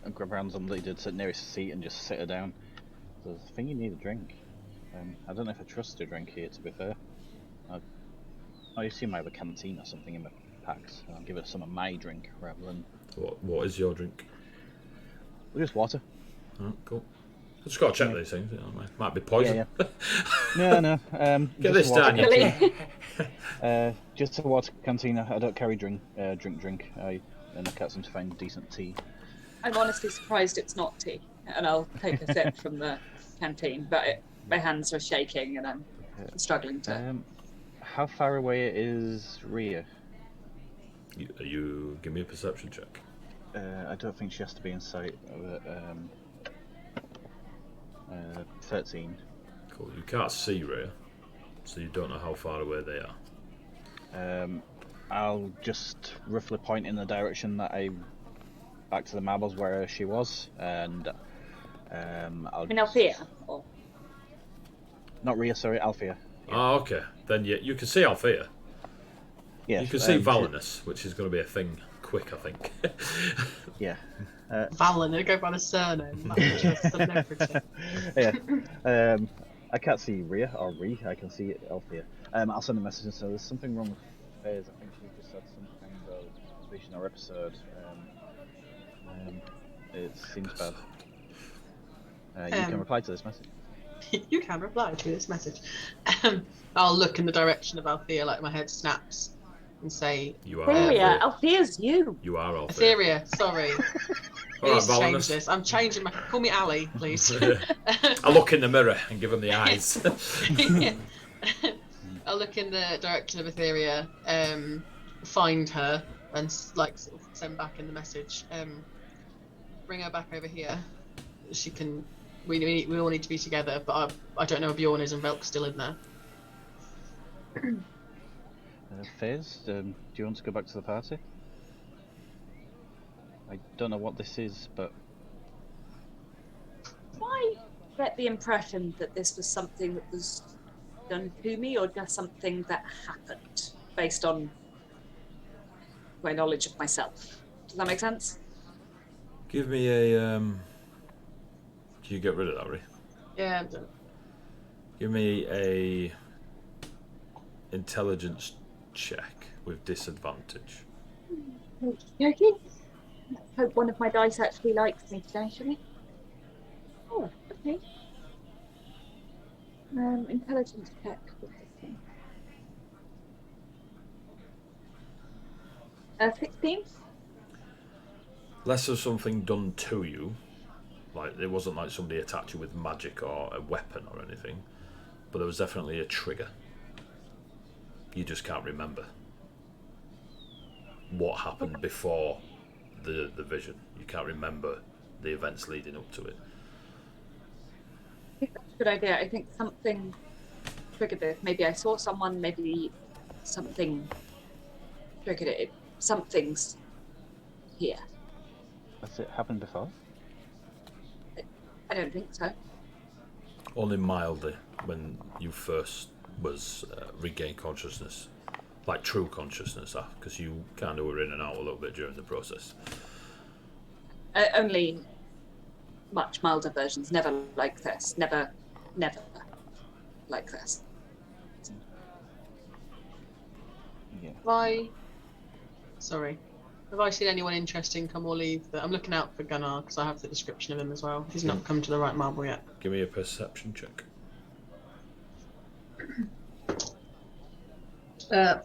And grab around somebody did sit nearest the seat and just sit her down. So I think you need a drink. I don't know if I trust a drink here, to be fair. I assume I have a canteen or something in my packs. I'll give her some of my drink rather than. What is your drink? Just water. Oh, cool. I just got to check these things. You know, might be poison. Yeah. No. Get this down, you. Just a water canteen. I don't carry drink. And I can't seem to find decent tea. I'm honestly surprised it's not tea, and I'll take a sip from the canteen, but my hands are shaking and I'm struggling to. How far away is Rhea? You give me a perception check. I don't think she has to be in sight. 13. Cool. You can't see Rhea, so you don't know how far away they are. I'll just roughly point in the direction that back to the marbles where she was, and Althea? Or... Not Rhea, sorry, Althea. Yeah. Oh, okay. Then you can see Althea. Yes, you can see Valinus, which is going to be a thing quick, I think. Yeah. Valin, go by the surname. Yeah. I can't see Rhea or Rhea. I can see Althea. I'll send a message and say there's something wrong with Faze. I think she just had some kind of vision or episode. It seems bad. You can reply to this message. You can reply to this message. I'll look in the direction of Althea, like my head snaps, and say, "You are Althea. Althea's you. You are Althea. Etheria, sorry. Alright, change this. I'm changing my. Call me Ali, please. I look in the mirror and give him the eyes. Yeah. I'll look in the direction of Etheria, find her, and sort of send back in the message. Bring her back over here. She can. We all need to be together, but I don't know if Bjorn is and Velk's still in there. Faze, do you want to go back to the party? I don't know what this is, but... Do I get the impression that this was something that was done to me, or just something that happened, based on my knowledge of myself? Does that make sense? Give me a... Can you get rid of that, Rhea? Yeah, I'm done. Give me a intelligence check with disadvantage. Okay. Let's hope one of my dice actually likes me today, shall we? Oh, okay. Intelligence check with this thing. 16? Less of something done to you. Like, it wasn't like somebody attacked you with magic or a weapon or anything, but there was definitely a trigger. You just can't remember what happened before the vision. You can't remember the events leading up to it. I think that's a good idea. I think something triggered it. Maybe I saw someone, maybe something triggered it. Something's here. Has it happened before? I don't think so. Only mildly when you first regained consciousness, like true consciousness, because you kind of were in and out a little bit during the process. Only much milder versions. Never like this. Never like this. Yeah. Have I seen anyone interesting come or leave? I'm looking out for Gunnar because I have the description of him as well. He's not come to the right marble yet. Give me a perception check.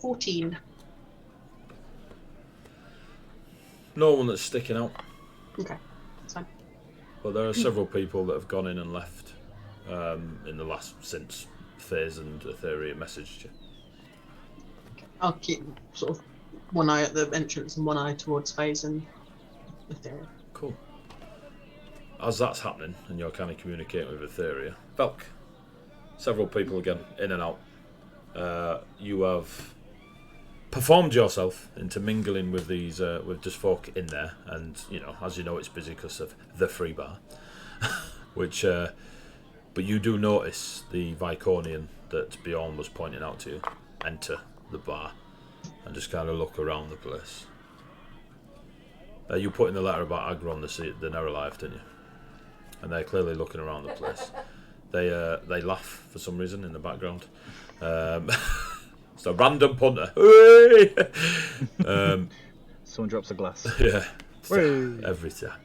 14. No one that's sticking out. Okay, that's fine. But there are several people that have gone in and left in the last since Faze and Etheria messaged you. I'll keep sort of one eye at the entrance and one eye towards Faze and Etheria. Cool. As that's happening and you're kind of communicating with Etheria, Velk, several people again in and out. You have performed yourself into mingling with these with just folk in there, and as you know, it's busy because of the free bar, which. But you do notice the Viconian that Bjorn was pointing out to you enter the bar and just kind of look around the place. You put in the letter about Agron, the Neralife, didn't you? And they're clearly looking around the place. They laugh for some reason in the background. It's a random punter. Someone drops a glass. Yeah, every time.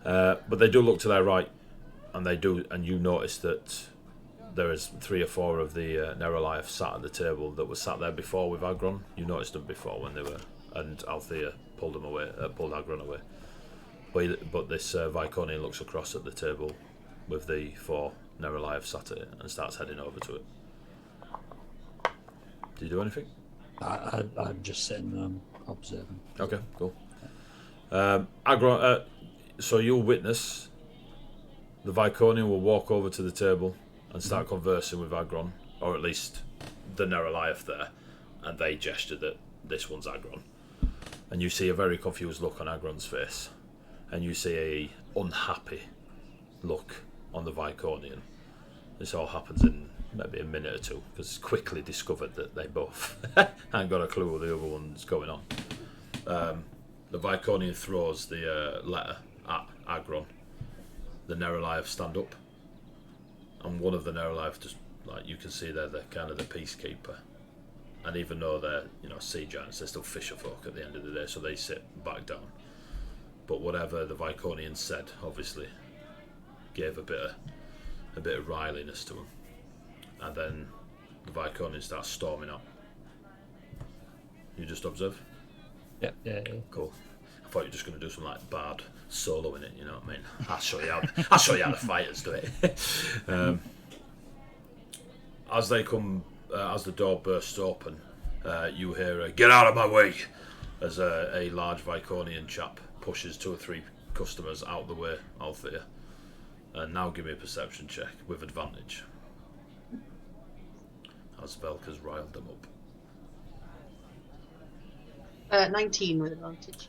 But they do look to their right, and you notice that there is 3 or 4 of the Neralife sat at the table that was sat there before with Agron. You noticed them before when they were, and Althea pulled Agron away. But this Viconian looks across at the table with the 4 Neralife sat at it and starts heading over to it. Do you do anything? I'm just sitting observing. Okay, cool. Agron, so you'll witness the Viconian will walk over to the table and start conversing with Agron, or at least the Neralife there, and they gesture that this one's Agron. And you see a very confused look on Agron's face, and you see a unhappy look on the Viconian. This all happens in maybe a minute or two, because it's quickly discovered that they both haven't got a clue what the other one's going on. The Viconian throws the letter at Agron. The Neralife stand up, and one of the Neralife just, like, you can see they're the kind of the peacekeeper, and even though they're sea giants, they're still fisher folk at the end of the day, so they sit back down. But whatever the Viconian said obviously gave a bit of riliness to him, and then the Viconian starts storming up. You just observe? Yeah. Cool. I thought you were just going to do some like bard solo in it, you know what I mean? I'll show you how the fighters do it. As they come, as the door bursts open, you hear a "Get out of my way!" as a large Viconian chap pushes 2 or 3 customers out of the way, Althea. And now give me a perception check with advantage, as Velka's riled them up. 19 with advantage.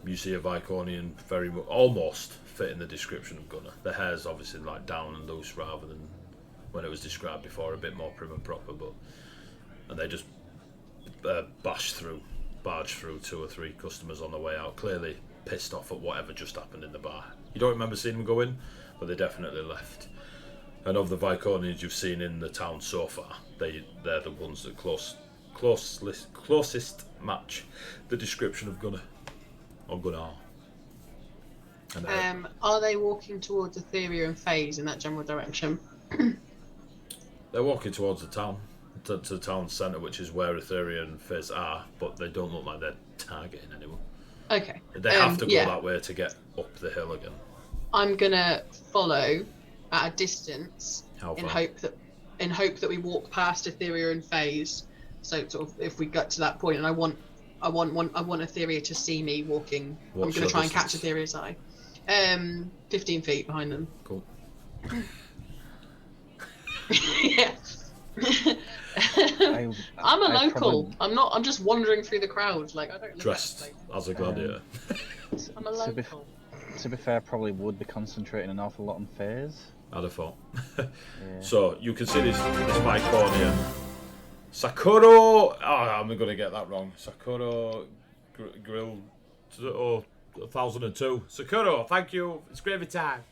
You see a Viconian almost fitting the description of Gunnar. The hair's obviously like down and loose rather than when it was described before, a bit more prim and proper. And they just barge through 2 or 3 customers on the way out, clearly pissed off at whatever just happened in the bar. You don't remember seeing them go in, but they definitely left. And of the Viconians you've seen in the town so far, they're the ones that closest match the description of Gunnar. Or Gunnar. And, are they walking towards Etheria and FaZe in that general direction? they're walking towards the town, to the town centre, which is where Etheria and FaZe are, but they don't look like they're targeting anyone. Okay. They have to go that way to get up the hill again. I'm gonna follow at a distance How in far? hope that we walk past Etheria and FaZe. So sort of if we get to that point, and I want Etheria to see me walking. What's I'm going to your try distance? and catch Etheria's eye. 15 feet behind them. Cool. Yeah. I'm a local. I'm just wandering through the crowd. Like I don't live Dressed that place. as a gladiator. I'm a local. To be fair, probably would be concentrating an awful lot on FaZe. I'd have thought. Yeah. So you can see this Viconian. Sakuro. Oh, I'm going to get that wrong. Sakuro Grill. 1002. Sakuro, thank you. It's gravy time.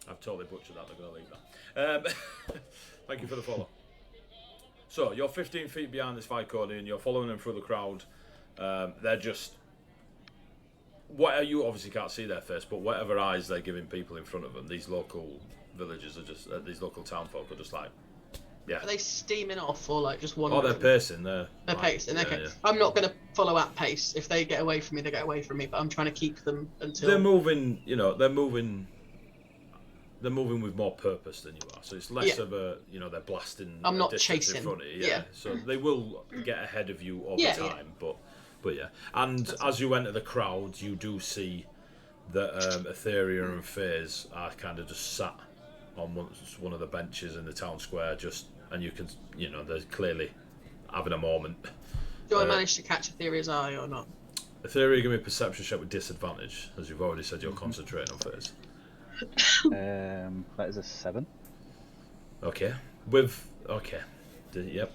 I've totally butchered that. I'm going to leave that. Thank you for the follow. So you're 15 feet behind this Viconian. You're following them through the crowd. They're just. You obviously can't see their face, but whatever eyes they're giving people in front of them, these local villagers are just, these local town folk are just like, yeah. Are they steaming off or like just Oh, wandering? they're pacing. They're pacing. Okay. yeah. I'm not going to follow at pace. If they get away from me, they get away from me. But I'm trying to keep them until They're moving. They're moving with more purpose than you are. So it's less of a, they're blasting. I'm not distance chasing. in front of you. Yeah. So they will get ahead of you over Yeah, time, but yeah. And as you enter the crowd, you do see that Etheria and FaZe are kind of just sat on one of the benches in the town square, and you can, they're clearly having a moment. Do I manage to catch Etherea's eye or not? Etheria, give me a perception check with disadvantage, as you've already said you're concentrating on phase. That is a 7. Okay. Yep.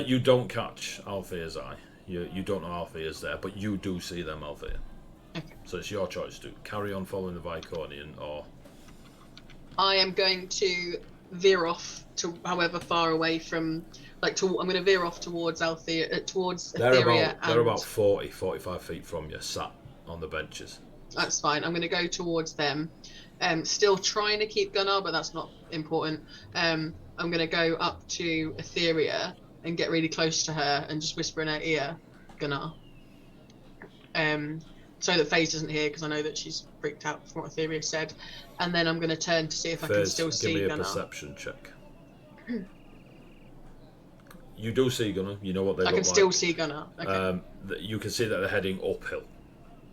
You don't catch Althea's eye. You don't know Althea's there, but you do see them, Althea. Okay. So it's your choice to carry on following the Viconian, or I am going to veer off to however far away from, I'm going to veer off towards towards Etheria. they're about 40, 45 feet from you, sat on the benches. That's fine. I'm going to go towards them. Still trying to keep Gunnar, but that's not important. I'm going to go up to Etheria and get really close to her and just whisper in her ear, Gunnar. So that FaZe doesn't hear, because I know that she's freaked out from what Etheria said. And then I'm going to turn to see if I can still see give me a Gunnar. perception check. You do see Gunnar. You know what they look like. I can still see Gunnar. Okay. You can see that they're heading uphill.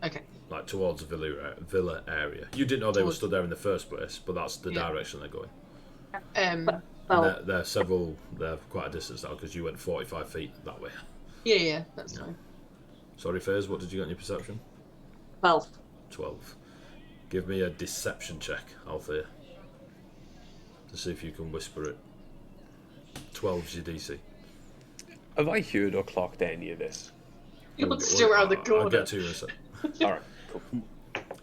Okay. Like towards the villa area. You didn't know they were stood there in the first place, but that's the direction they're going. They're quite a distance now, because you went 45 feet that way. Yeah, that's fine. Sorry, FaZe, what did you get in your perception? 12. 12. Give me a deception check, Althea, to see if you can whisper it. 12's your DC. Have I heard or clocked any of this? You're still around the corner. I'll get to you in a sec. Alright, cool.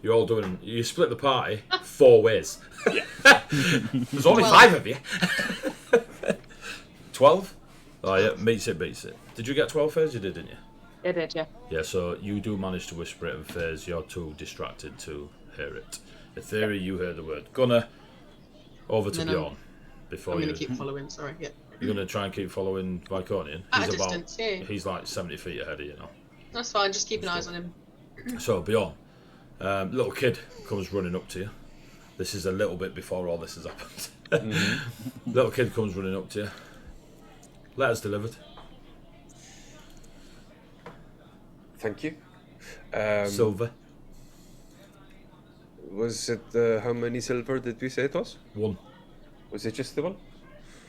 You're all doing. You split the party 4 ways. Yeah. There's only 5 of you. 12? Oh yeah, beats it. Did you get 12, FaZe? You did, didn't you? I did, yeah. Yeah, so you do manage to whisper it, and FaZe, you're too distracted to hear it. In theory, you heard the word. Gunnar, over to Bjorn. Before I'm going to keep following, sorry. Yeah. You're going to try and keep following Viconian? At a distance, yeah. He's like 70 feet ahead of you now. That's fine, just keeping eyes on him. So, Bjorn, little kid comes running up to you. This is a little bit before all this has happened. Little kid comes running up to you. Letters delivered. Thank you. Silver. Was it how many silver did we say it was? 1. Was it just the one?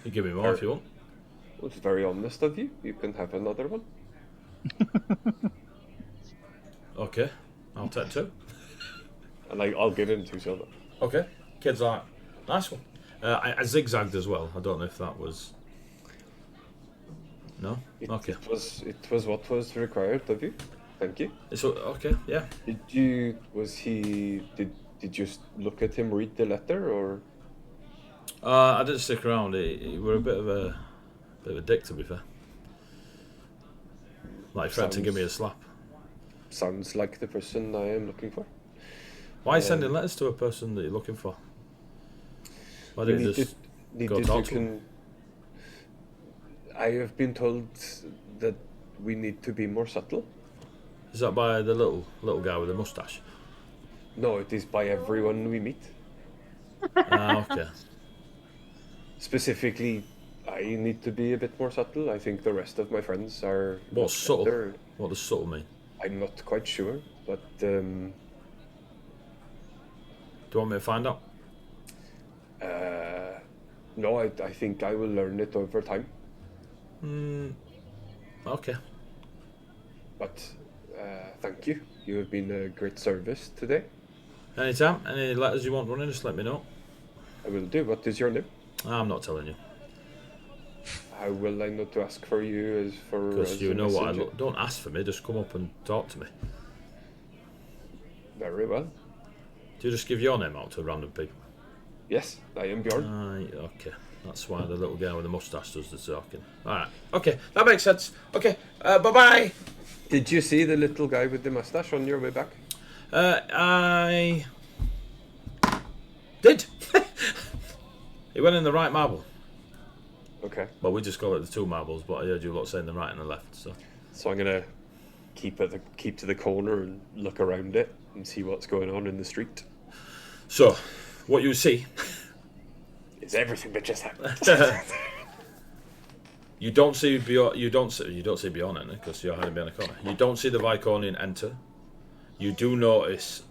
You give me more if you want. It was very honest of you. You can have another one. Okay, I'll take 2. And I'll give him 2 silver. Okay, kid's like, nice one. I zigzagged as well. I don't know if that was. No. Okay. It was what was required of you. Thank you. It's okay. Yeah. Did you just look at him read the letter, or? I didn't stick around. He were a bit of a dick, to be fair. Like, he threatened to give me a slap. Sounds like the person I am looking for. Why are you sending letters to a person that you're looking for? Why don't you just go talk to him? I have been told that we need to be more subtle. Is that by the little guy with the moustache? No, it is by everyone we meet. Okay. Specifically, I need to be a bit more subtle. I think the rest of my friends are. What's subtle? Better. What does subtle mean? I'm not quite sure, but. Do you want me to find out? No, I think I will learn it over time. Okay. But thank you. You have been a great service today. Anytime. Any letters you want running, just let me know. I will do. What is your name? I'm not telling you. How will I not to ask for you as for? Because you know what I look. Don't ask for me. Just come up and talk to me. Very well. Do you just give your name out to random people? Yes, I am Bjorn. Okay. That's why the little guy with the moustache does the talking. Alright. Okay. That makes sense. Okay. Bye-bye. Did you see the little guy with the mustache on your way back? I did. He went in the right marble. Okay. Well, we just call it the 2 marbles, but I heard you lot saying the right and the left, so. So I'm gonna keep to the corner and look around it and see what's going on in the street. So, what you see is everything that just happened. You don't see Bjorn. You don't see Bjorn in it because you're hiding behind a corner. You don't see the Viconian enter. You do notice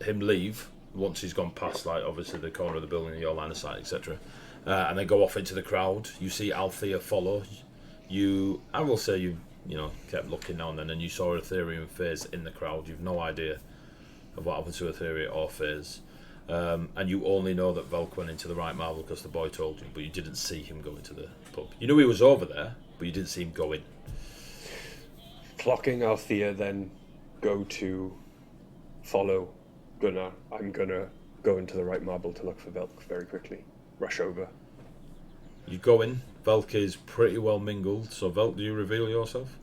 him leave once he's gone past, like obviously the corner of the building, your line of sight, etc. And then go off into the crowd. You see Althea follow. I will say you kept looking now and then, and you saw Etheria and Phase in the crowd. You've no idea of what happened to Etheria or Phase. And you only know that Velk went into the right marble because the boy told you, but you didn't see him go into the pub. You knew he was over there, but you didn't see him go in. Clocking Althea, then go to follow Gunnar. I'm gonna go into the right marble to look for Velk very quickly. Rush over. You go in. Velk is pretty well mingled. So Velk, do you reveal yourself?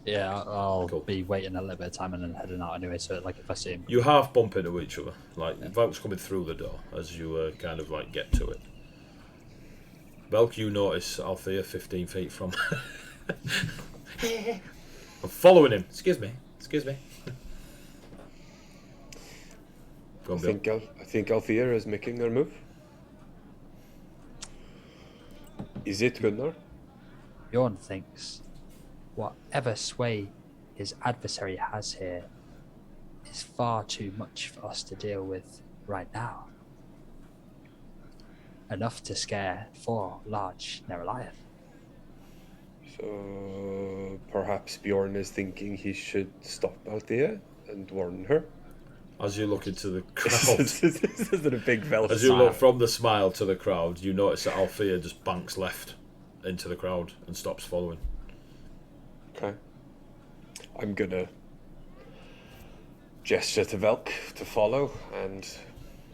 Yeah, I'll Cool. be waiting a little bit of time and then heading out anyway. So like if I see him, You half bump into each other. Like Velk's coming through the door as you kind of like get to it. Velk, you notice Althea 15 feet from. I'm following him. Excuse me. Go on, Bill. I think Althea is making her move. Is it Gunnar? Bjorn thinks whatever sway his adversary has here is far too much for us to deal with right now. Enough to scare 4 large Neraliath. So perhaps Bjorn is thinking he should stop Althea and warn her. As you look into the crowd, This isn't a big Velk as you smile. look from the smile to the crowd, you notice that Althea just banks left into the crowd and stops following. Okay. I'm gonna gesture to Velk to follow and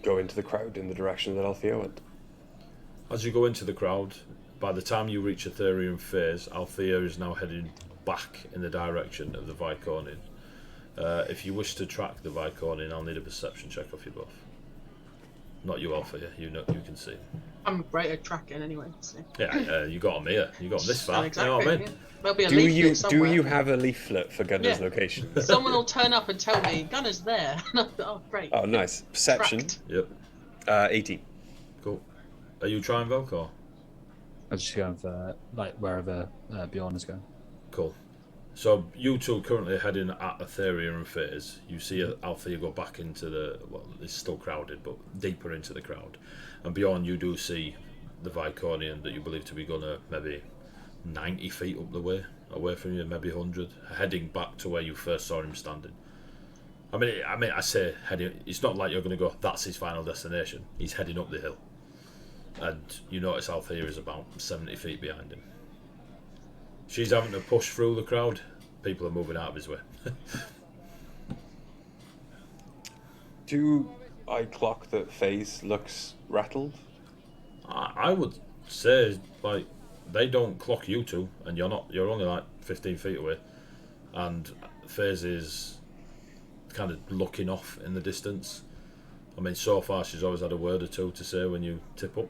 go into the crowd in the direction that Althea went. As you go into the crowd, by the time you reach Ethereum Phase, Althea is now heading back in the direction of the Viconian. If you wish to track the Viconian, I'll need a perception check off you both. Not you, Althea. You can see. I'm great at tracking anyway. So. Yeah, you got him here. You got him this far. Exactly. You know what I mean? Yeah. There'll be a Do leaflet somewhere. you have a leaflet for Gunnar's Yeah. location? Someone will turn up and tell me Gunner's there. Oh, great. Oh, nice. Perception. Tracked. Yep. 18. Cool. Are you trying Velk or? I'm just going for like wherever Bjorn is going. Cool. So you two currently heading at Etheria and Phase. You see Althea go back into the, well, it's still crowded, but deeper into the crowd. And beyond, you do see the Viconian that you believe to be gonna maybe 90 feet up the way, away from you, maybe 100, heading back to where you first saw him standing. I mean, I say heading. It's not like you're gonna go. That's his final destination. He's heading up the hill, and you notice Althea is about 70 feet behind him. She's having to push through the crowd. People are moving out of his way. Do I clock that Faze looks rattled? I would say, like, they don't clock you two, and you're only like 15 feet away, and Faze is kind of looking off in the distance. I mean, so far she's always had a word or two to say when you tip up.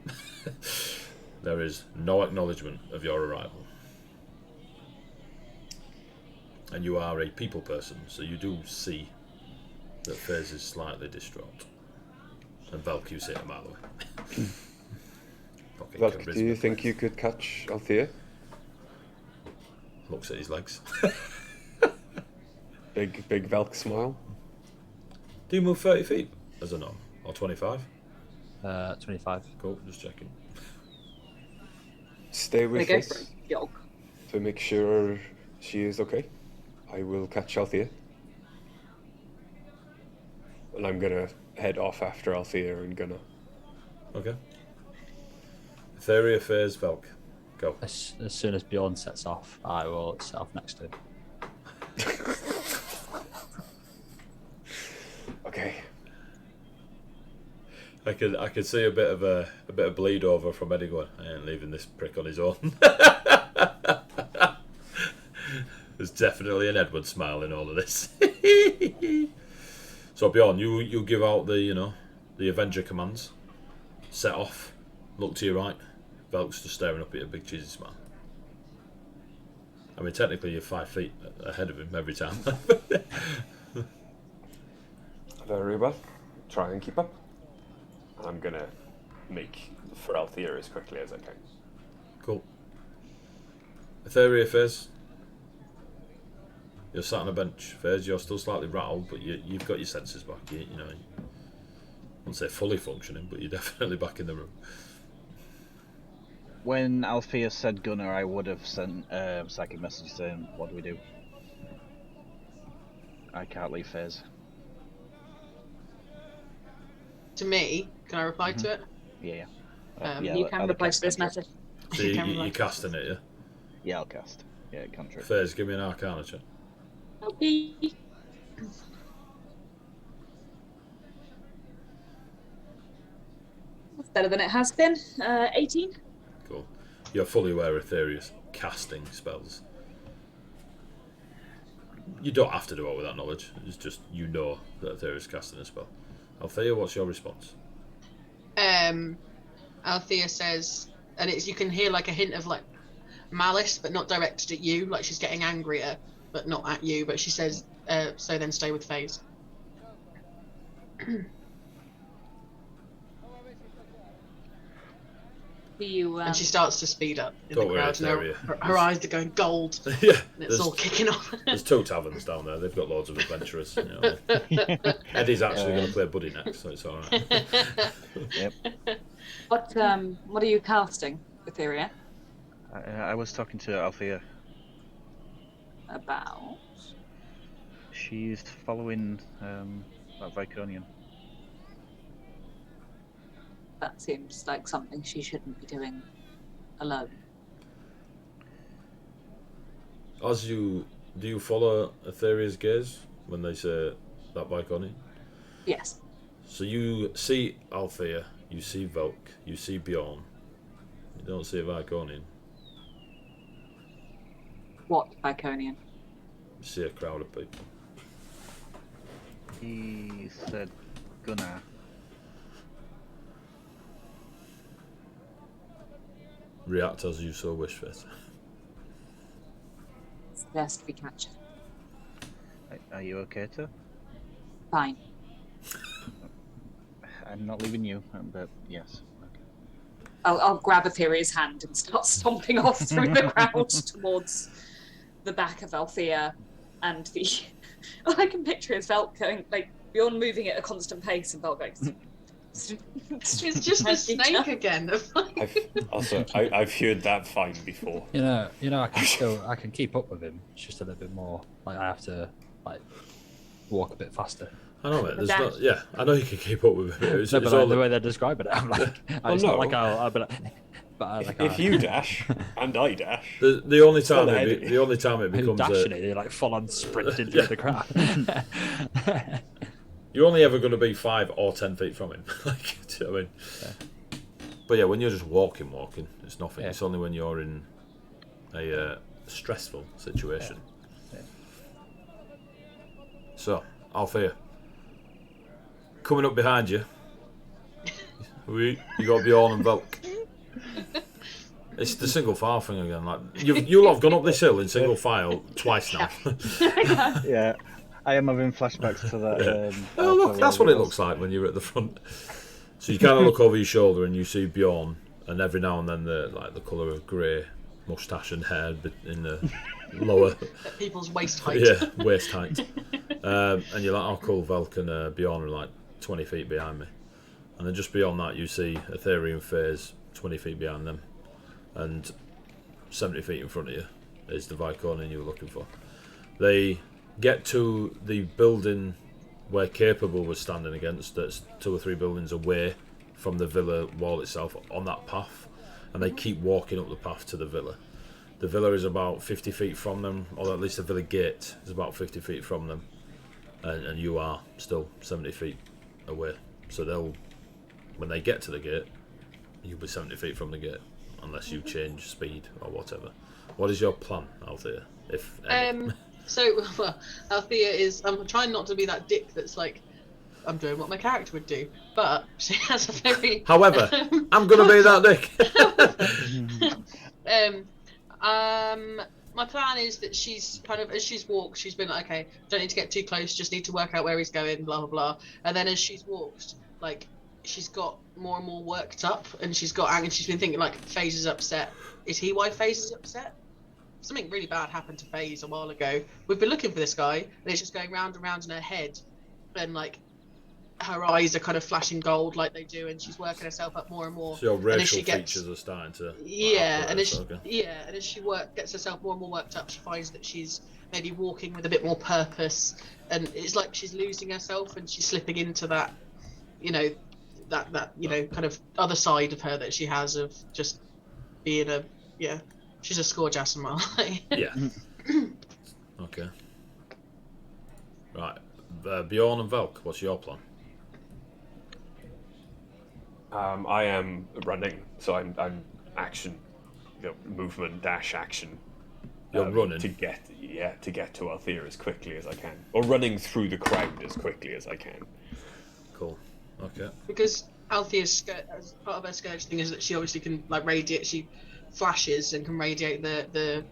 There is no acknowledgement of your arrival. And you are a people person, so you do see that Faze is slightly distraught. And Velk, you see it a mile away. Fucking Velk, do you charisma think points. you could catch Althea? Looks at his legs. Big Velk smile. Do you move 30 feet as a norm? Or 25? 25. Cool, just checking. Stay I with go us for it. Yolk. to make sure she is okay. I will catch Althea. And I'm gonna head off after Althea and gonna. Okay. Etheria, Phase, Velk. Go. As soon as Bjorn sets off, I will set off next to him. Okay. I could see a bit of bleed over from Eddie going, I ain't leaving this prick on his own. There's definitely an Edward smile in all of this. So Bjorn, you give out the Avenger commands. Set off. Look to your right. Velk's just staring up at your big cheesy smile. I mean, technically you're 5 feet ahead of him every time. Very well. Try and keep up. I'm gonna make for Althea as quickly as I can. Cool. Etheria, Phase. You're sat on a bench. Phase, you're still slightly rattled, but you've got your senses back. I wouldn't say fully functioning, but you're definitely back in the room. When Althea said Gunnar, I would have sent psychic message saying, "What do we do?" I can't leave Fairs. To me, can I reply to it? Yeah. You can reply to this message. So you're casting it, yeah? Yeah, I'll cast. Yeah, cantrip. Fairs, give me an Arcana check. Okay. That's better than it has been. 18. Cool. You're fully aware Etheria's casting spells. You don't have to do it with that knowledge. It's just you know that Etheria's casting a spell. Althea, what's your response? Althea says, and it's, you can hear like a hint of like malice, but not directed at you. Like she's getting angrier, but not at you. But she says, "So then stay with FaZe." Do you, and she starts to speed up in Don't the worry, crowd. And Etheria. her eyes are going gold. Yeah. And it's all kicking off. There's 2 taverns down there. They've got loads of adventurers. You know. Eddie's actually going to play Buddy next, so it's all right. Yep. What are you casting, Etheria? I was talking to Althea. About? She's following that Viconian. That seems like something she shouldn't be doing alone. Do you follow Etheria's gaze when they say that Viconian? Yes. So you see Althea, you see Velk, you see Bjorn. You don't see a Viconian. What Viconian? You see a crowd of people. He said Gunnar. React as you so wish, Fit. It's best to be captured. Are you okay, too? Fine. I'm not leaving you, but yes. Okay. I'll grab Etheria's hand and start stomping off through the crowd towards the back of Althea and the... All I can picture is Velk going, like, beyond moving at a constant pace and Velk going... It's just a snake again. I've heard that fine before. You know, I can keep up with him. It's just a little bit more like I have to like walk a bit faster. I know, mate. I know you can keep up with it. It's No, but all like, the way they're describing it, I'm like, it's not like I'll be like. But If you dash and I dash, the only time ahead. it becomes dashing it, they're like full on sprinting through the crowd. You're only ever going to be 5 or 10 feet from him. Like, do you know what I mean? Yeah. But yeah, when you're just walking, it's nothing. Yeah. It's only when you're in a stressful situation. Yeah. So, Althea, coming up behind you, you got Bjorn and Velk. It's the single file thing again. Like you'll have gone up this hill in single file twice now. Yeah, I am having flashbacks to that. Yeah. Oh look, that's what it looks like when you're at the front. So you kind of look over your shoulder and you see Bjorn, and every now and then the colour of grey moustache and hair in the lower people's waist height. Yeah, waist height. And you're like, oh cool, Velk and Bjorn are like 20 feet behind me, and then just beyond that you see Ethereum Phase 20 feet behind them, and 70 feet in front of you is the Viconian you were looking for. They get to the building where Capable was standing against, that's 2 or 3 buildings away from the villa wall itself, on that path, and they keep walking up the path to the villa. The villa is about 50 feet from them, or at least the villa gate is about 50 feet from them, and you are still 70 feet away. So when they get to the gate, you'll be 70 feet from the gate, unless you change speed or whatever. What is your plan, Althea? If any? Well, Althea is. I'm trying not to be that dick that's like, I'm doing what my character would do, but she has a very. However, I'm gonna be that dick. My plan is that she's kind of, as she's walked, she's been like, okay, don't need to get too close, just need to work out where he's going, blah blah blah. And then as she's walked, like, she's got more and more worked up, and she's got angry. She's been thinking like, FaZe is upset. Is he why FaZe is upset? Something really bad happened to FaZe a while ago. We've been looking for this guy, and it's just going round and round in her head. And like, her eyes are kind of flashing gold like they do, and she's working herself up more and more. So your And as racial she gets- features are starting to. Yeah, and as she, okay. and as she gets herself more and more worked up, she finds that she's maybe walking with a bit more purpose, and it's like she's losing herself and she's slipping into that, that kind of other side of her that she has of just being she's a scourge Asimar. Yeah. Okay. Right. Bjorn and Velk, what's your plan? I am running, so I'm action, movement dash action. You're running to get to Althea as quickly as I can, or running through the crowd as quickly as I can. Cool. Okay. Because Althea's as part of her scourge thing is that she obviously can radiate. She flashes and can radiate the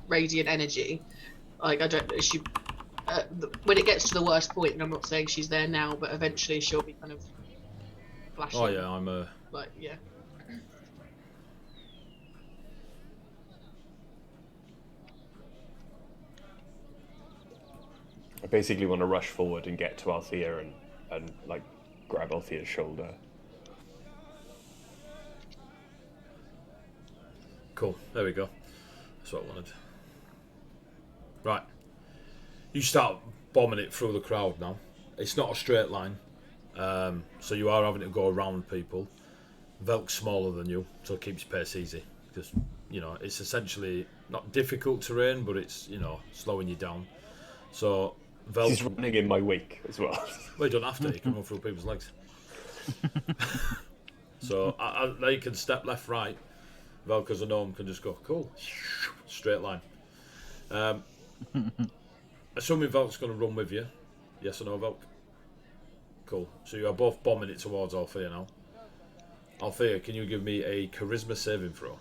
radiant energy. Like I don't. She when it gets to the worst point, and I'm not saying she's there now, but eventually she'll be kind of flashing. Oh yeah, I'm a. Yeah. I basically want to rush forward and get to Althea and grab Althea's shoulder. Cool. There we go. That's what I wanted. Right. You start bombing it through the crowd now. It's not a straight line, so you are having to go around people. Velk's smaller than you, so it keeps pace easy because it's essentially not difficult terrain, but it's slowing you down. So Velk. He's running in my wake as well. Well, you don't have to. You can run through people's legs. So they can step left, right. Velk as a gnome can just go cool, straight line. Assuming Velk's going to run with you, yes or no, Velk? Cool. So you are both bombing it towards Althea now. Althea, can you give me a charisma saving throw?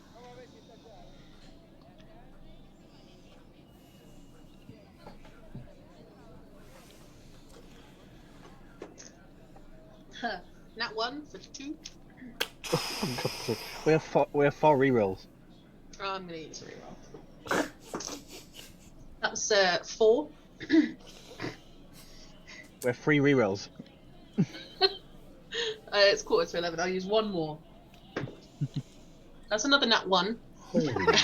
Nat 1 for 2. We have four rerolls. Oh, I'm gonna use a reroll. That's 4. We have 3 rerolls. It's 11:15. I'll use one more. That's another nat 1. Holy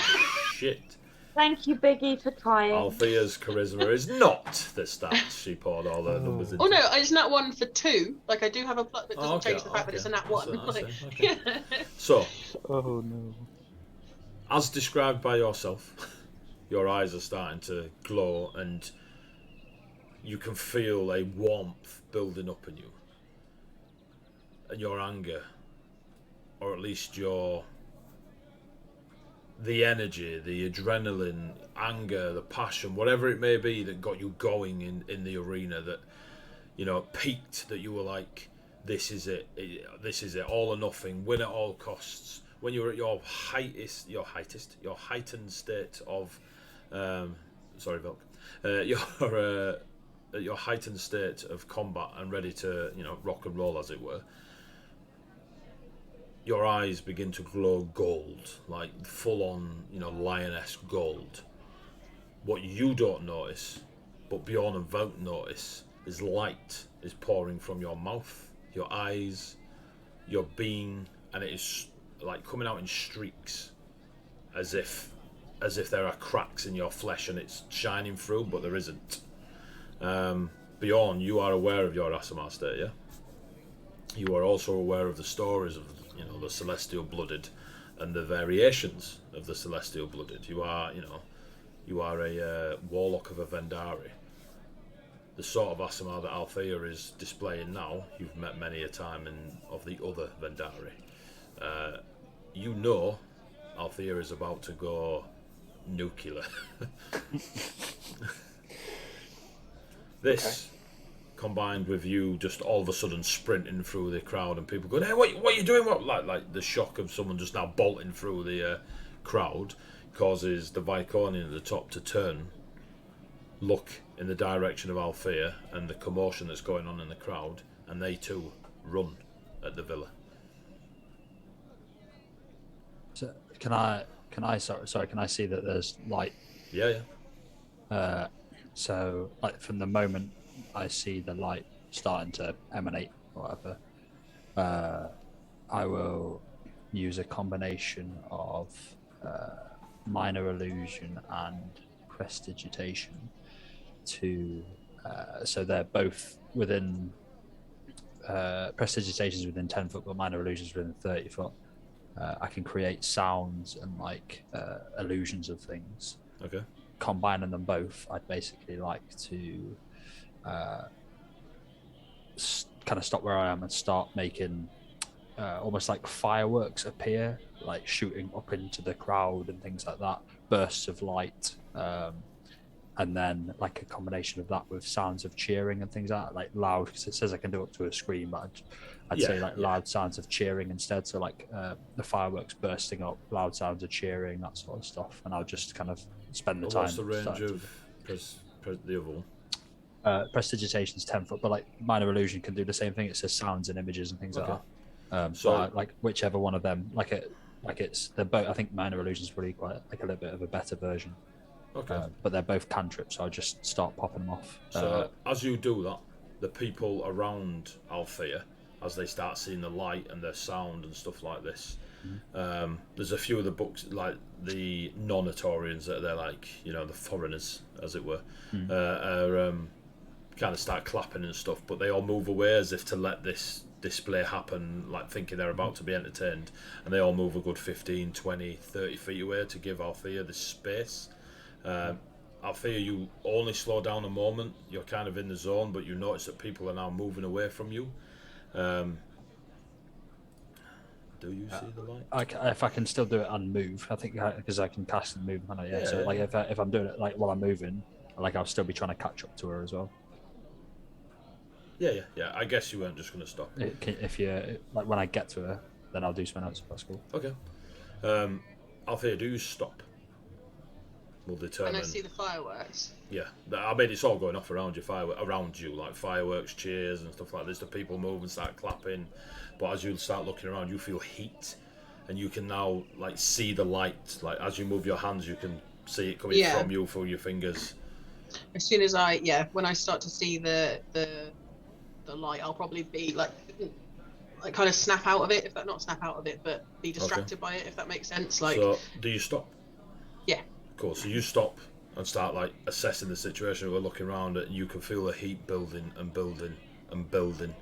shit. Thank you, Biggie, for trying. Althea's charisma is not the stats. She poured all her numbers into. Oh no, it's nat 1 for 2. Like I do have a plus, but it doesn't change the fact that it's a nat 1. I see, okay. So, Oh no. as described by yourself, your eyes are starting to glow and you can feel a warmth building up in you. And your anger, or at least the energy, the adrenaline, anger, the passion, whatever it may be that got you going in the arena, that peaked, that you were like, this is it, all or nothing, win at all costs. When you were at your heightened state of sorry, Velk, your heightened state of combat and ready to rock and roll, as it were. Your eyes begin to glow gold, like full-on, lioness gold. What you don't notice, but Bjorn and Velk notice, is light is pouring from your mouth, your eyes, your being, and it is like coming out in streaks, as if there are cracks in your flesh and it's shining through, but there isn't. Bjorn, you are aware of your Asimar state, yeah? You are also aware of the stories of the celestial blooded and the variations of the celestial blooded. You are a warlock of a Vendari. The sort of Asimar that Althea is displaying now, you've met many a time of the other Vendari. Althea is about to go nuclear. This, combined with you just all of a sudden sprinting through the crowd and people going, hey, what are you doing? Like the shock of someone just now bolting through the crowd causes the Viconian at the top to turn, look in the direction of Althea and the commotion that's going on in the crowd, and they too run at the villa. So can I see that there's light? Yeah. So like from the moment I see the light starting to emanate or whatever, I will use a combination of minor illusion and prestidigitation to so they're both within prestidigitation is within 10 foot, but minor illusions within 30 foot. I can create sounds and like illusions of things. Okay. Combining them both, I'd basically like to kind of stop where I am and start making almost like fireworks appear, like shooting up into the crowd and things like that, bursts of light, and then like a combination of that with sounds of cheering and things like loud, because it says I can do up to a scream, but I'd say like loud sounds of cheering instead. So like the fireworks bursting up, loud sounds of cheering, that sort of stuff, and I'll just kind of spend the time. What's the range of the other one? Prestidigitation's 10 foot, but like minor illusion can do the same thing. It says sounds and images and things like that. So like whichever one of them, they're both. I think minor illusion is probably quite like a little bit of a better version. Okay. But they're both cantrips, so I'll just start popping them off. So as you do that, the people around Althea, as they start seeing the light and the sound and stuff like this, there's a few of the books, like the non-Atorians, that they're like, you know, the foreigners, as it were, are kind of start clapping and stuff, but they all move away as if to let this display happen, like thinking they're about to be entertained, and they all move a good 15, 20, 30 feet away to give Althea this space. Althea, you only slow down a moment, you're kind of in the zone, but you notice that people are now moving away from you. Do you see the light? If I can still do it and move, I think, because I can cast and move, can't I? Yeah. So like if I'm doing it like while I'm moving, like I'll still be trying to catch up to her as well. Yeah. I guess you weren't just going to stop. If you like, when I get to her, then I'll do something else. That's cool. Okay. Althea, do you stop? We'll determine. And I see the fireworks. Yeah, I mean it's all going off around you, like fireworks, cheers, and stuff like this. The people move and start clapping, but as you start looking around, you feel heat, and you can now like see the light. Like as you move your hands, you can see it coming from you through your fingers. As soon as when I start to see the light, I'll probably be like kind of snap out of it, not snap out of it, but be distracted by it, if that makes sense. Like, so do you stop? Yeah. Cool. So you stop and start like assessing the situation. We're looking around and you can feel the heat building and building and building.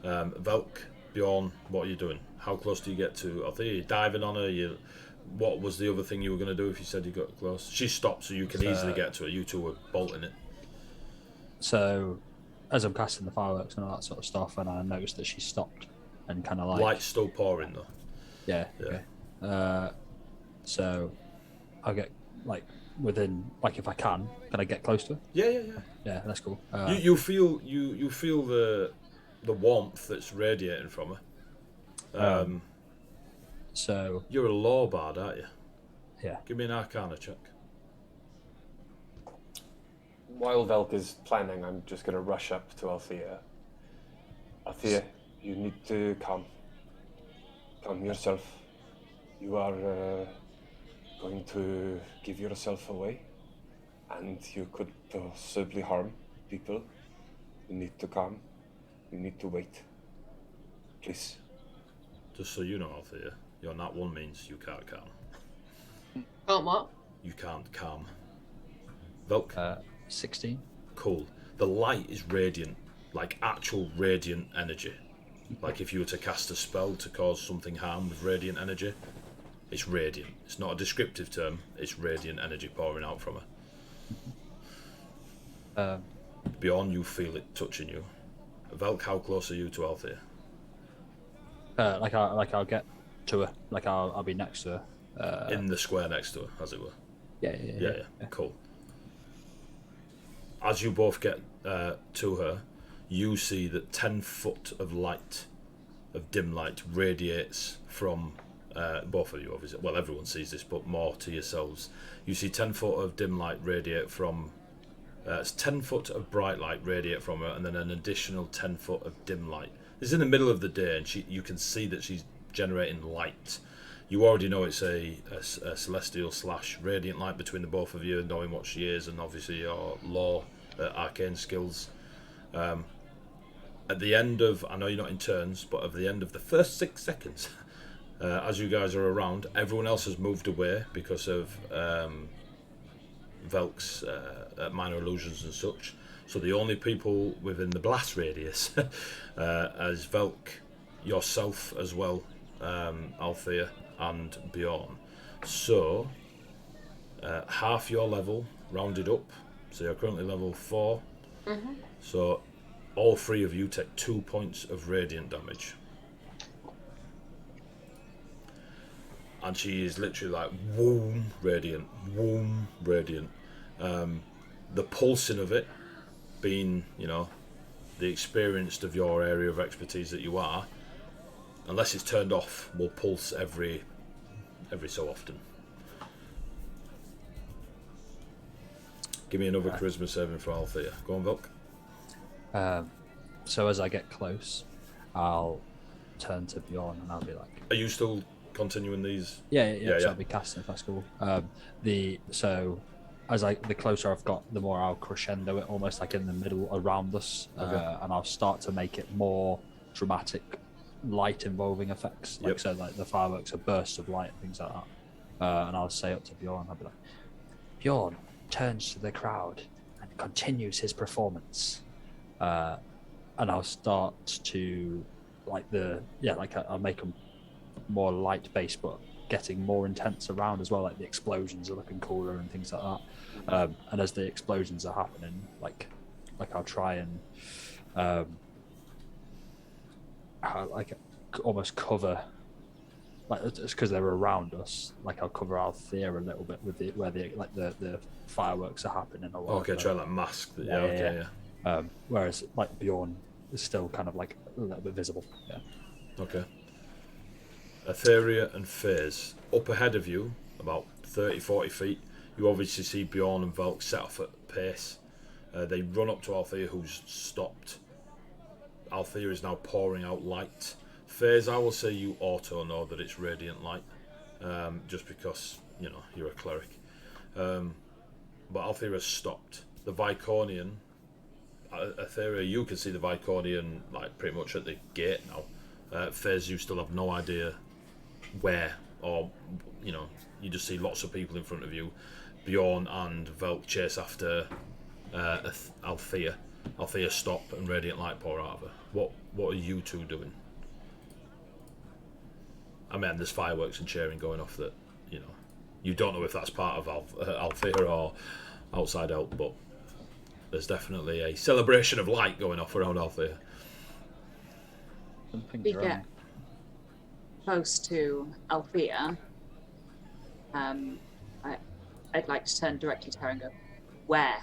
Velk, Bjorn, what are you doing? How close do you get to Althea? Are you diving on her? What was the other thing you were going to do if you said you got close? She stopped, so you can easily get to her. You two were bolting it. So, as I'm casting the fireworks and all that sort of stuff, and I noticed that she stopped and kind of like light's still pouring though. Yeah. Okay. So, I'll get like within, like if I can I get close to her? Yeah, that's cool. You feel the warmth that's radiating from her. So you're a law bard, aren't you? Yeah. Give me an Arcana check. While Velk is planning, I'm just going to rush up to Althea. Althea, you need to calm yourself. You are going to give yourself away, and you could possibly harm people. You need to calm. You need to wait. Please. Just so you know, Althea, your nat 1 means you can't calm. Can't what? You can't calm. Velk? 16. Cool. The light is radiant, like actual radiant energy. Like if you were to cast a spell to cause something harm with radiant energy, it's radiant. It's not a descriptive term, it's radiant energy pouring out from her. Beyond, you feel it touching you. Velk, how close are you to Althea? I'll get to her. Like I'll be next to her. In the square next to her, as it were. Yeah. Cool. As you both get to her, you see that 10 foot of light, of dim light, radiates from both of you, obviously. Well, everyone sees this, but more to yourselves. You see 10 foot of dim light radiate from... it's 10 foot of bright light radiate from her, and then an additional 10 foot of dim light. This is in the middle of the day, and you can see that she's generating light. You already know it's a celestial / radiant light between the both of you, knowing what she is, and obviously your law, arcane skills. at the end of, I know you're not in turns, but at the end of the first 6 seconds, as you guys are around, everyone else has moved away because of Velk's minor illusions and such. So the only people within the blast radius as Velk, yourself as well, Althea and Bjorn. So half your level rounded up. So you're currently level 4. Mm-hmm. So all 3 of you take 2 points of radiant damage. And she is literally like womb radiant, womb radiant. The pulsing of it, being, you know, the experienced of your area of expertise that you are, unless it's turned off, will pulse every so often. Give me another charisma saving for Althea. Go on, Velk. So as I get close, I'll turn to Bjorn and I'll be like, Are you still continuing these? Yeah. So I'll be casting if that's cool. So as the closer I've got, the more I'll crescendo it, almost like in the middle around us, and I'll start to make it more dramatic, light involving effects. Like so, like the fireworks are bursts of light and things like that. And I'll say up to Bjorn, I'll be like, Bjorn turns to the crowd and continues his performance, and I'll start to I'll make them more light based, but getting more intense around as well. Like the explosions are looking cooler and things like that. And as the explosions are happening, like I'll try and almost cover, like it's because they're around us. Like I'll cover Althea a little bit with where the fireworks are happening. Or whatever. Okay, try that mask. Whereas like Bjorn is still kind of like a little bit visible. Yeah. Okay. Etheria and Phase. Up ahead of you, about 30-40 feet, you obviously see Bjorn and Velk set off at pace. They run up to Althea, who's stopped. Althea is now pouring out light. Phase, I will say you auto know that it's radiant light, just because, you know, you're a cleric. But Althea has stopped. The Viconian, Etheria, you can see the Viconian like pretty much at the gate now. Phase, you still have no idea where, or, you know, you just see lots of people in front of you. Bjorn and Velk chase after Althea. Althea stop and radiant light pour out of her. What are you two doing? I mean, there's fireworks and cheering going off that, you know, you don't know if that's part of Althea or outside help, but there's definitely a celebration of light going off around Althea. We get close to Althea. I'd like to turn directly to her and go, where?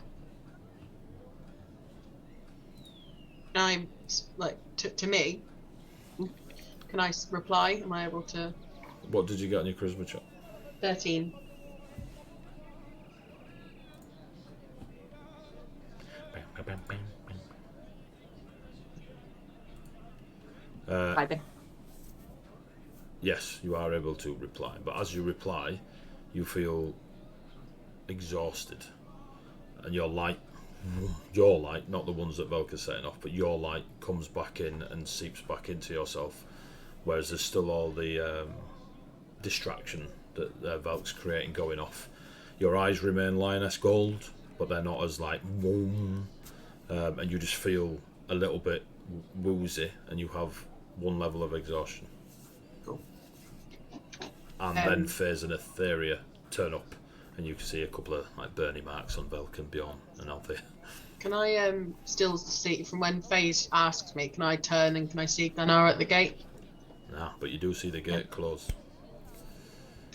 I'm like to me. Can I reply? Am I able to? What did you get on your charisma check? 13. Yes, you are able to reply, but as you reply, you feel exhausted, and your light, not the ones that Velka's setting off, but your light comes back in and seeps back into yourself, whereas there's still all the distraction that Velk's creating going off. Your eyes remain lioness gold, but they're not as like boom, and you just feel a little bit woozy, and you have 1 level of exhaustion. Cool. And then Phase and Etheria turn up, and you can see a couple of like burning marks on Velk and Bjorn and Althea. Can I still see from when Faze asks me? Can I turn and can I see Glenara at the gate? Nah, but you do see the gate close.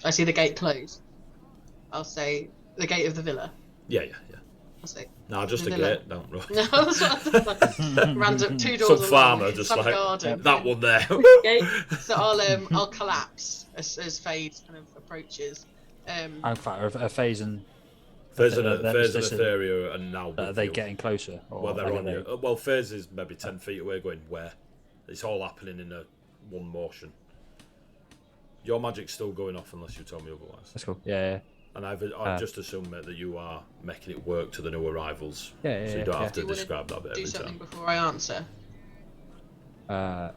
I see the gate close. I'll say the gate of the villa. Yeah. I'll say. Nah, just the a villa. gate. Don't run. No, that's what I thought. Random 2 doors. Some along, farmer just some like garden. that one there. Okay. So I'll collapse as Faze kind of approaches. In fact, a Phase and Phase and Etheria are now. Are they getting closer? Well, they're on you. Well, Phase is maybe 10 feet away, going where? It's all happening in one motion. Your magic's still going off unless you tell me otherwise. That's cool. Yeah. And I've just assumed, mate, that you are making it work to the new arrivals. Yeah. So you don't have to Do you wanna describe that bit do every something time. before I answer? Fairs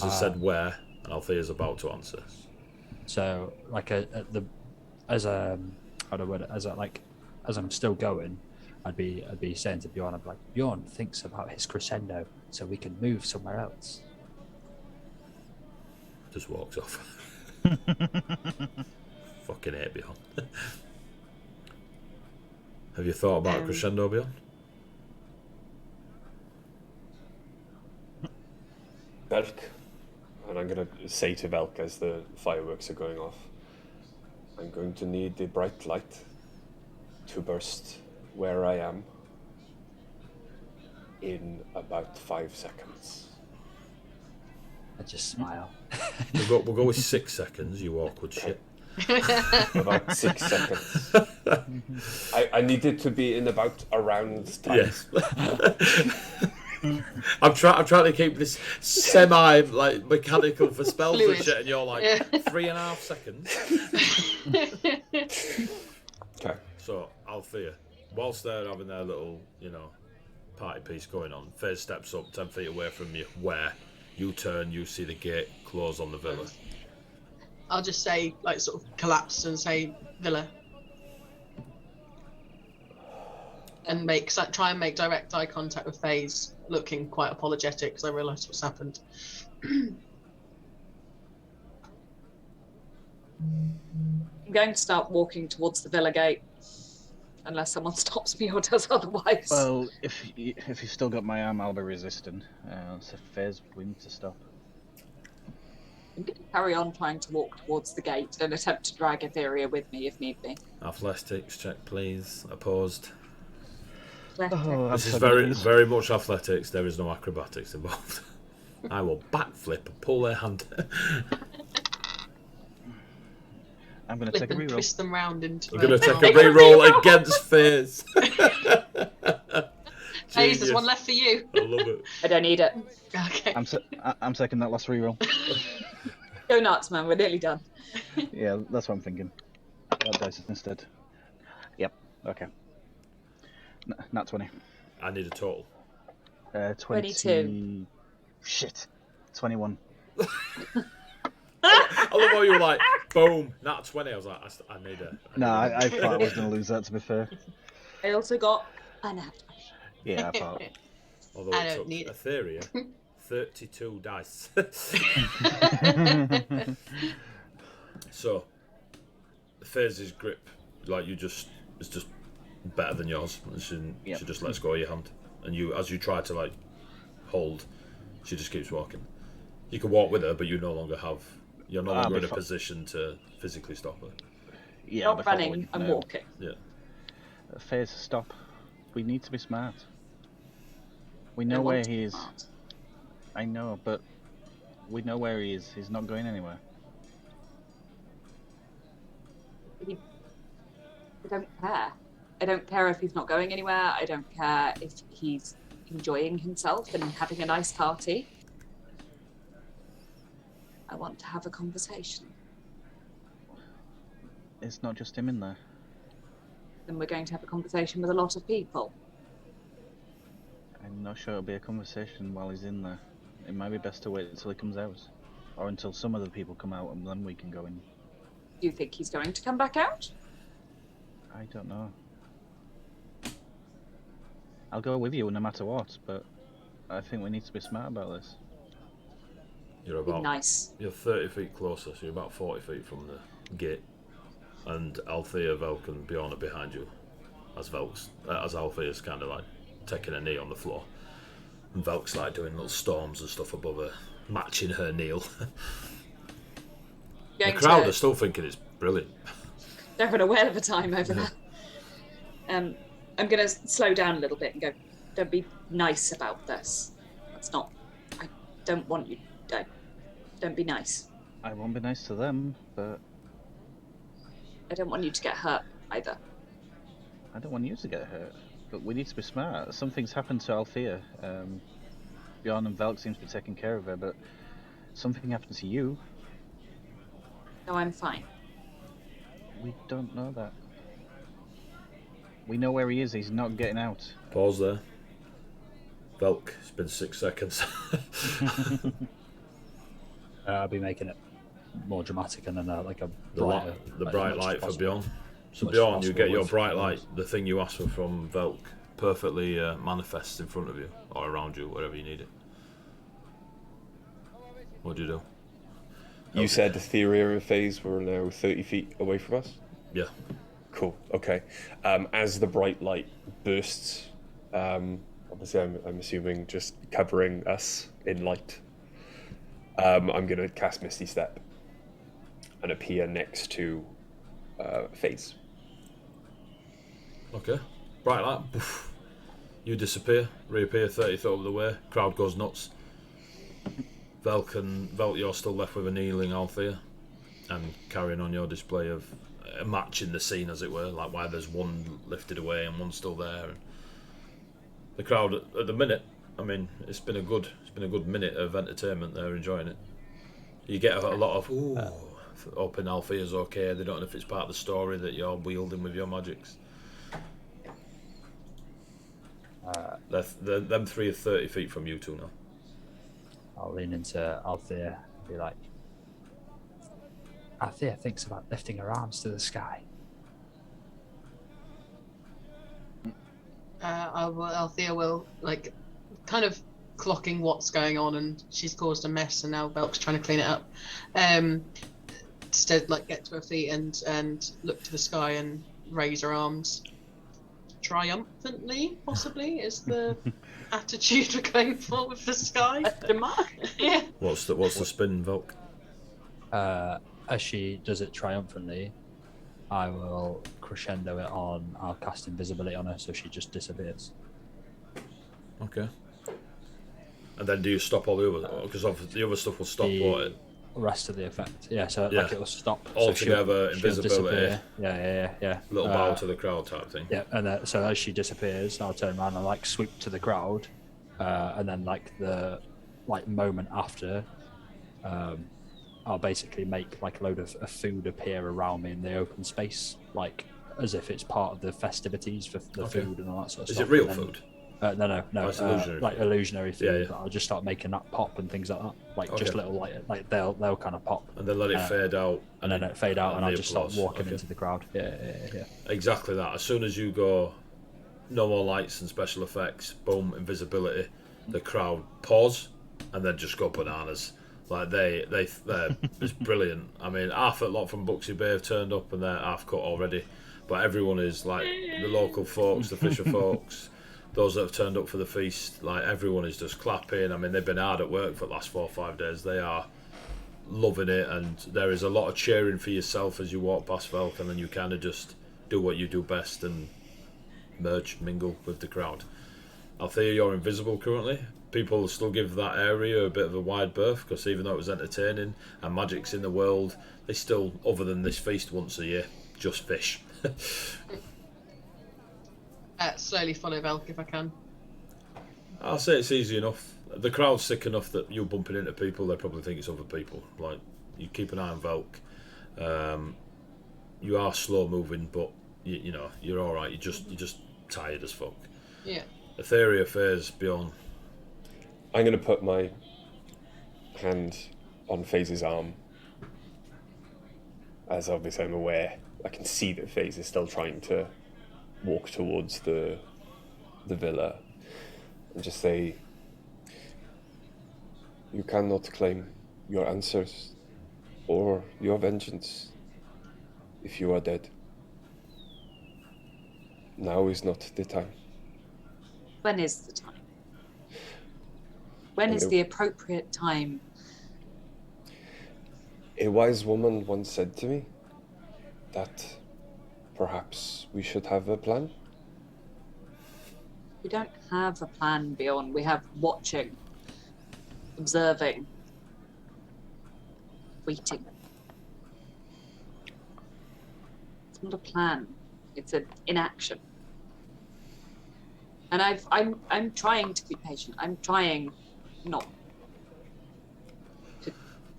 has said where, and Althea's about to answer. So, like, as I'm still going, I'd be saying to Bjorn, I'd be like, Bjorn thinks about his crescendo, so we can move somewhere else. Just walks off. Fucking hate Bjorn. Have you thought about crescendo, Bjorn? Velk, and I'm going to say to Velk as the fireworks are going off, I'm going to need the bright light to burst where I am in about 5 seconds. I just smile. We'll go with 6 seconds, you awkward shit. About 6 seconds. I need it to be in about around time. Yes. I'm trying to keep this semi like mechanical for spells Fluid. and shit, and you're like 3.5 seconds. Okay. So Althea, whilst they're having their little, party piece going on, Faiz steps up 10 feet away from you. Where you turn, you see the gate close on the villa. I'll just say, like, sort of collapse and say villa. And try and make direct eye contact with FaZe, looking quite apologetic because I realise what's happened. I'm going to start walking towards the villa gate, unless someone stops me or does otherwise. Well, if you've still got my arm, I'll be resisting. So Faiz, we need to stop. I'm going to carry on trying to walk towards the gate and attempt to drag Etheria with me if need be. Athletics check, please. Opposed. Oh, This is very, very much athletics. There is no acrobatics involved. I will backflip and pull their hand. I'm going to take a Flip and reroll. twist them round into. I'm going to take a reroll against Faiz. FaZe, there's one left for you. I love it. I don't need it. Okay. I'm taking that last reroll. Go nuts, man. We're nearly done. Yeah, that's what I'm thinking. That dice instead. Yep. Okay. Not 20. I need a total. 22. Shit. 21. I love how you were like, boom, not 20. I was like, I need a. No, I thought I was going to lose that, to be fair. I also got an average. Yeah, I thought. Although I it don't took need it. Etheria 32 dice. So, Fairz's grip, like is just better than yours. She just lets go of your hand, and as you try to like hold, she just keeps walking. You can walk with her, but you're no longer in a position to physically stop her. Yeah, Not running, I'm walking. Yeah. Faiz, stop. We need to be smart. We I know want where to he be is. smart. I know, but we know where he is. He's not going anywhere. I don't care. I don't care if he's not going anywhere. I don't care if he's enjoying himself and having a nice party. I want to have a conversation. It's not just him in there. Then we're going to have a conversation with a lot of people. I'm not sure it'll be a conversation while he's in there. It might be best to wait until he comes out. Or until some other people come out and then we can go in. Do you think he's going to come back out? I don't know. I'll go with you no matter what, but I think we need to be smart about this. You're Be about nice. You're 30 feet closer, so you're about 40 feet from the gate. And Althea, Velk, and Bjorn are behind you. As Althea's kind of like taking a knee on the floor. And Velk's like doing little storms and stuff above her, matching her kneel. The crowd are still thinking it's brilliant. They're having a whale of a time over there. I'm going to slow down a little bit and go, don't be nice about this. That's not... I don't want you... Don't be nice. I won't be nice to them, but I don't want you to get hurt either. I don't want you to get hurt. But we need to be smart. Something's happened to Althea. Bjorn and Velk seems to be taking care of her, but something happened to you. No, I'm fine. We don't know that. We know where he is. He's not getting out. Pause there. Velk, it's been 6 seconds. I'll be making it more dramatic and then like a the brighter, bright as much light as for possible. Bjorn. So Much as Bjorn, you possible get your with bright those. light, the thing you asked for from Velk, perfectly manifests in front of you or around you, wherever you need it. What do you do? You said the Etheria phase were now 30 feet away from us? Yeah. Cool, okay. As the bright light bursts, obviously I'm assuming just covering us in light, I'm going to cast Misty Step and appear next to Phase. Okay. Bright light. Poof. You disappear, reappear 30 feet over the way. Crowd goes nuts. Velk, you're still left with a kneeling Althea and carrying on your display of a match in the scene, as it were, like why there's one lifted away and one still there. And the crowd at the minute, I mean, it's been a good minute of entertainment. They're enjoying it. You get a lot of ooh, hoping Althea's okay. They don't know if it's part of the story that you're wielding with your magics. Them three are 30 feet from you two now. I'll lean into Althea and be like, Althea thinks about lifting her arms to the sky. Althea will, like, kind of clocking what's going on, and she's caused a mess, and now Velk's trying to clean it up. Instead, like, get to her feet and look to the sky and raise her arms triumphantly, possibly, is the attitude we're going for with the sky. Yeah. What's the spin, Velk? As she does it triumphantly, I will crescendo it on. I'll cast invisibility on her so she just disappears. Okay. And then do you stop all the other? Because the other stuff will stop, won't it? Rest of the effect, yeah. So Yeah. like it will stop Altogether, she'll invisibility. disappear. Yeah. Little bow to the crowd type thing. Yeah, and so as she disappears, I'll turn around and like swoop to the crowd, and then like the moment after, I'll basically make like a load of food appear around me in the open space, like as if it's part of the festivities for the food and all that sort of Is stuff. it real And then- food? No. It's illusionary like food. illusionary food. Yeah. But I'll just start making that pop and things like that. Like just Okay. little like they'll kind of pop. And then let it fade out. And then it fade out, and I'll the just start applause. walking Okay. into the crowd. Yeah. Exactly that. As soon as you go, no more lights and special effects, boom, invisibility, the crowd pause and then just go bananas. Like they're it's brilliant. I mean, half a lot from Buxy Bay have turned up and they're half cut already, but everyone is like the local folks, the fisher folks, those that have turned up for the feast. Like everyone is just clapping. I mean, they've been hard at work for the last 4 or 5 days. They are loving it, and there is a lot of cheering for yourself as you walk past Velk, and then you kind of just do what you do best and mingle with the crowd. Althea, you're invisible currently. People still give that area a bit of a wide berth because even though it was entertaining and magic's in the world, they still, other than this feast once a year, just fish. Slowly follow Velk if I can. I'll say it's easy enough. The crowd's sick enough that you're bumping into people, they probably think it's other people. Like, you keep an eye on Velk. You are slow moving, but you know you're all right. You're just tired as fuck. Yeah. Etheria phase beyond. I'm going to put my hand on FaZe's arm, as obviously I'm aware. I can see that FaZe is still trying to walk towards the villa, and just say, "You cannot claim your answers or your vengeance if you are dead. Now is not the time." When is the time? When is the appropriate time? A wise woman once said to me that perhaps we should have a plan. We don't have a plan, Bjorn. We have watching, observing, waiting. It's not a plan. It's an inaction. And I'm trying to be patient. I'm trying not to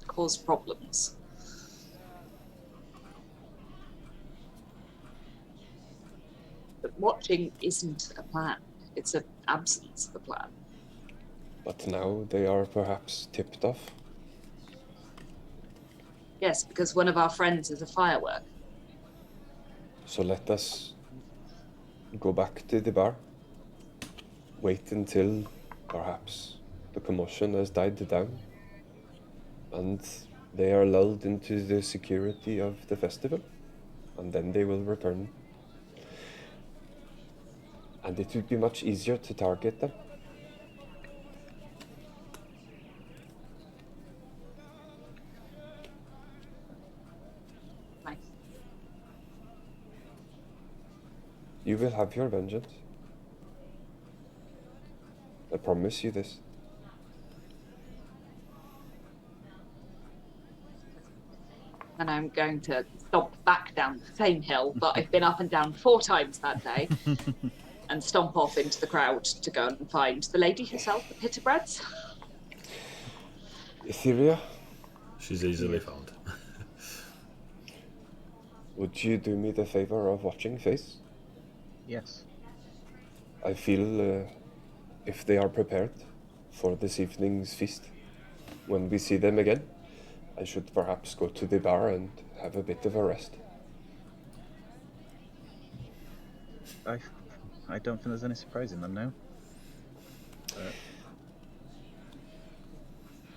cause problems. But watching isn't a plan. It's an absence of a plan. But now they are perhaps tipped off. Yes, because one of our friends is a firework. So let us go back to the bar. Wait until perhaps the commotion has died down and they are lulled into the security of the festival, and then they will return. And it would be much easier to target them. Nice. You will have your vengeance. I promise you this. And I'm going to stomp back down the same hill that I've been up and down 4 times that day and stomp off into the crowd to go and find the lady herself, the Pitterbreads. Etheria, She's easily found. would you do me the favor of watching face? Yes. I feel if they are prepared for this evening's feast, when we see them again, I should perhaps go to the bar and have a bit of a rest. I don't think there's any surprise in them now.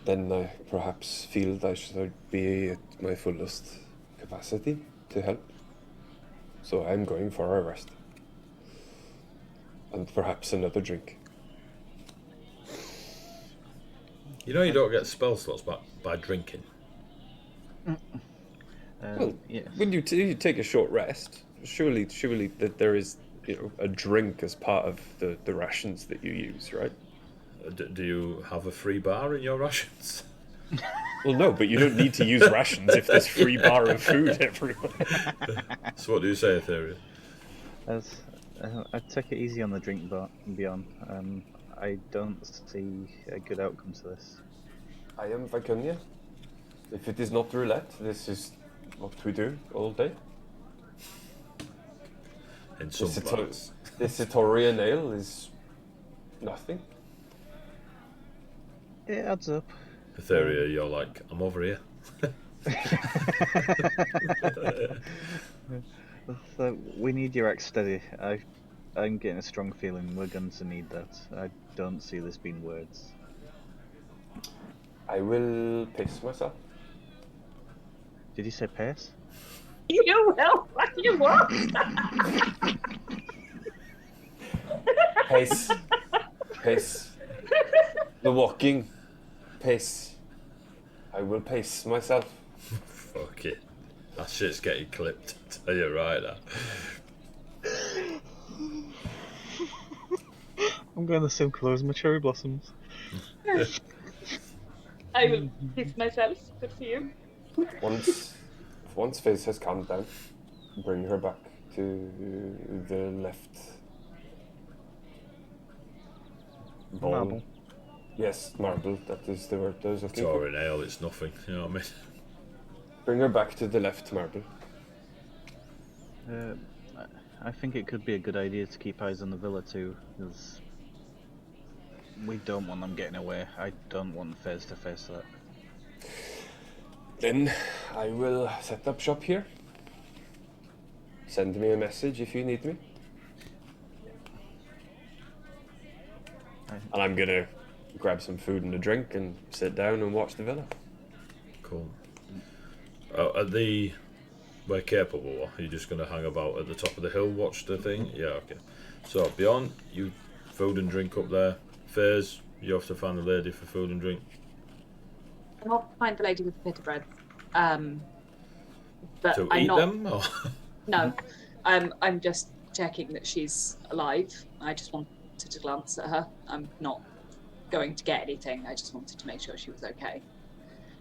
Then I perhaps feel I should be at my fullest capacity to help. So I'm going for a rest. And perhaps another drink. You know you don't get spell slots by drinking. Well, Yeah. when you take a short rest, surely that there is, a drink as part of the rations that you use, right? Do you have a free bar in your rations? Well, no, but you don't need to use rations if there's free bar of food everywhere. So what do you say, Etheria? I'd take it easy on the drink, but beyond. I don't see a good outcome to this. I am Vicunia. If it is not roulette, this is what we do all day. In some bars. This Itorian ale is nothing. It adds up. Etheria, you're like, I'm over here. So we need your act steady. I'm getting a strong feeling we're going to need that. I don't see this being words. I will pace myself. Did you say pace? You will, what you want? Pace. Pace. The walking. Pace. I will pace myself. Fuck it. That shit's getting clipped, I'll tell you right now. I'm going the same colour as my cherry blossoms. I will kiss myself. Good for you. Once Face has calmed down, bring her back to the left bowl. Marble. Yes, marble. That is the word I was looking for. Touring ale, it's nothing, you know what I mean? Bring her back to the left marble. I think it could be a good idea to keep eyes on the villa too, because we don't want them getting away. I don't want face to face that. Then I will set up shop here. Send me a message if you need me. And I'm gonna grab some food and a drink and sit down and watch the villa. Cool. We're capable. Are you just going to hang about at the top of the hill, watch the thing? Yeah, okay. So, beyond, you food and drink up there. Fairs, you have to find the lady for food and drink. I'm off to find the lady with the Pitterbread. But To I'm eat not. them? Or? No, I'm just checking that she's alive. I just wanted to glance at her. I'm not going to get anything. I just wanted to make sure she was okay.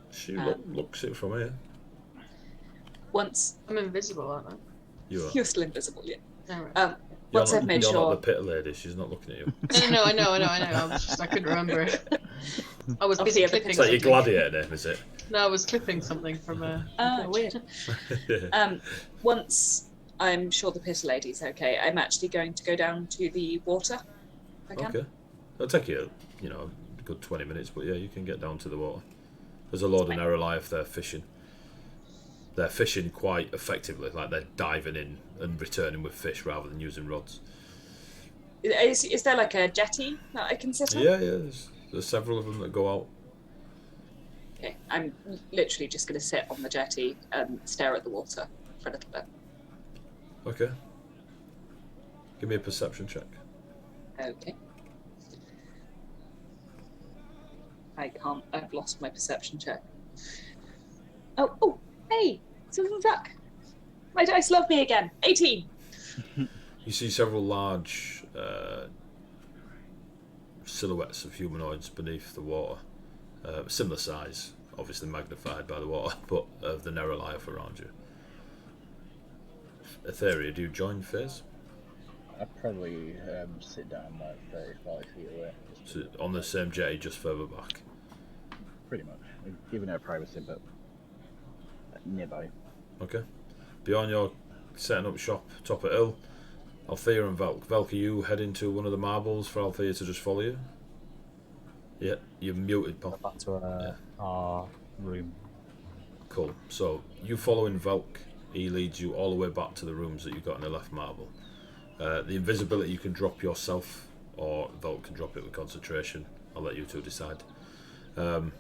She looks it from here. Once I'm invisible, aren't I? You are. you're still invisible, yeah. Alright. Once I've made you're sure. not the pit lady, she's not looking at you. No, I know. I couldn't remember it. I was I'll busy see if I clipping It's like your something. gladiator name, is it? No, I was clipping something from a. Weird. Once I'm sure the pit lady's okay, I'm actually going to go down to the water again. Okay. It'll take you, a good 20 minutes, but yeah, you can get down to the water. There's a load of narrow life there fishing. They're fishing quite effectively, like they're diving in and returning with fish rather than using rods. Is there like a jetty that I can sit on? Yeah, there's several of them that go out. Okay, I'm literally just going to sit on the jetty and stare at the water for a little bit. Okay. Give me a perception check. Okay. I can't. I've lost my perception check. Oh, hey, something's back. My dice love me again. 18. You see several large silhouettes of humanoids beneath the water. Similar size, obviously magnified by the water, but of the narrow life around you. Etheria, do you join Fizz? I'd probably sit down like 30, 40 feet away. So on the same jetty, just further back. Pretty much. Giving her privacy, but nearby. Okay. Beyond your setting up shop top of hill, Althea and Velk. Velk, are you heading to one of the marbles for Althea to just follow you? Yeah, you're muted, Go Pop. back to our room. Cool. So you following Velk, he leads you all the way back to the rooms that you've got in the left marble. The invisibility you can drop yourself, or Velk can drop it with concentration. I'll let you two decide. And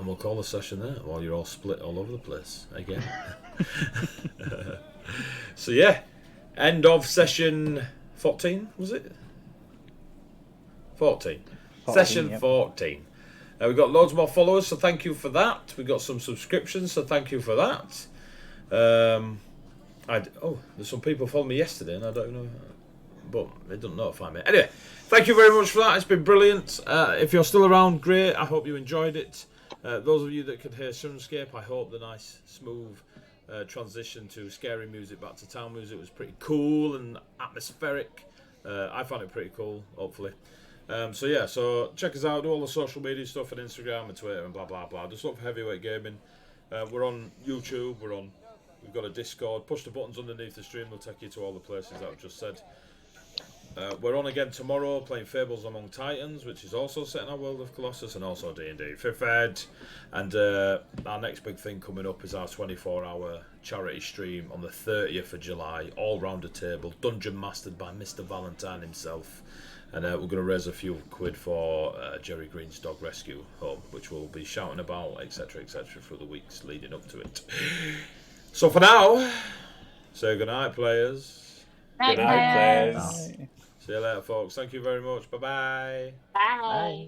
we'll call the session there while you're all split all over the place again. So yeah, end of session 14, was it? 14. Session yep. 14. We've got loads more followers, so thank you for that. We've got some subscriptions, so thank you for that. There's some people followed me yesterday, and I don't know, but they don't notify me. Anyway, thank you very much for that. It's been brilliant. If you're still around, great. I hope you enjoyed it. Those of you that could hear Sunscape, I hope the nice, smooth transition to scary music back to town music was pretty cool and atmospheric. I found it pretty cool, hopefully. So check us out, do all the social media stuff on Instagram and Twitter and blah blah blah. Just look for Heavyweight Gaming. We're on YouTube, we've got a Discord. Push the buttons underneath the stream, they'll take you to all the places that I've just said. We're on again tomorrow playing Fables Among Titans, which is also set in our world of Colossus, and also DnD5e Ed. And our next big thing coming up is our 24-hour charity stream on the 30th of July, all round the table, dungeon mastered by Mr. Valentine himself. And we're going to raise a few quid for Jerry Green's dog rescue home, which we'll be shouting about, etc., for the weeks leading up to it. So for now, say goodnight, players. Night, Good night, players. players. See you later, folks. Thank you very much. Bye-bye. Bye. Bye.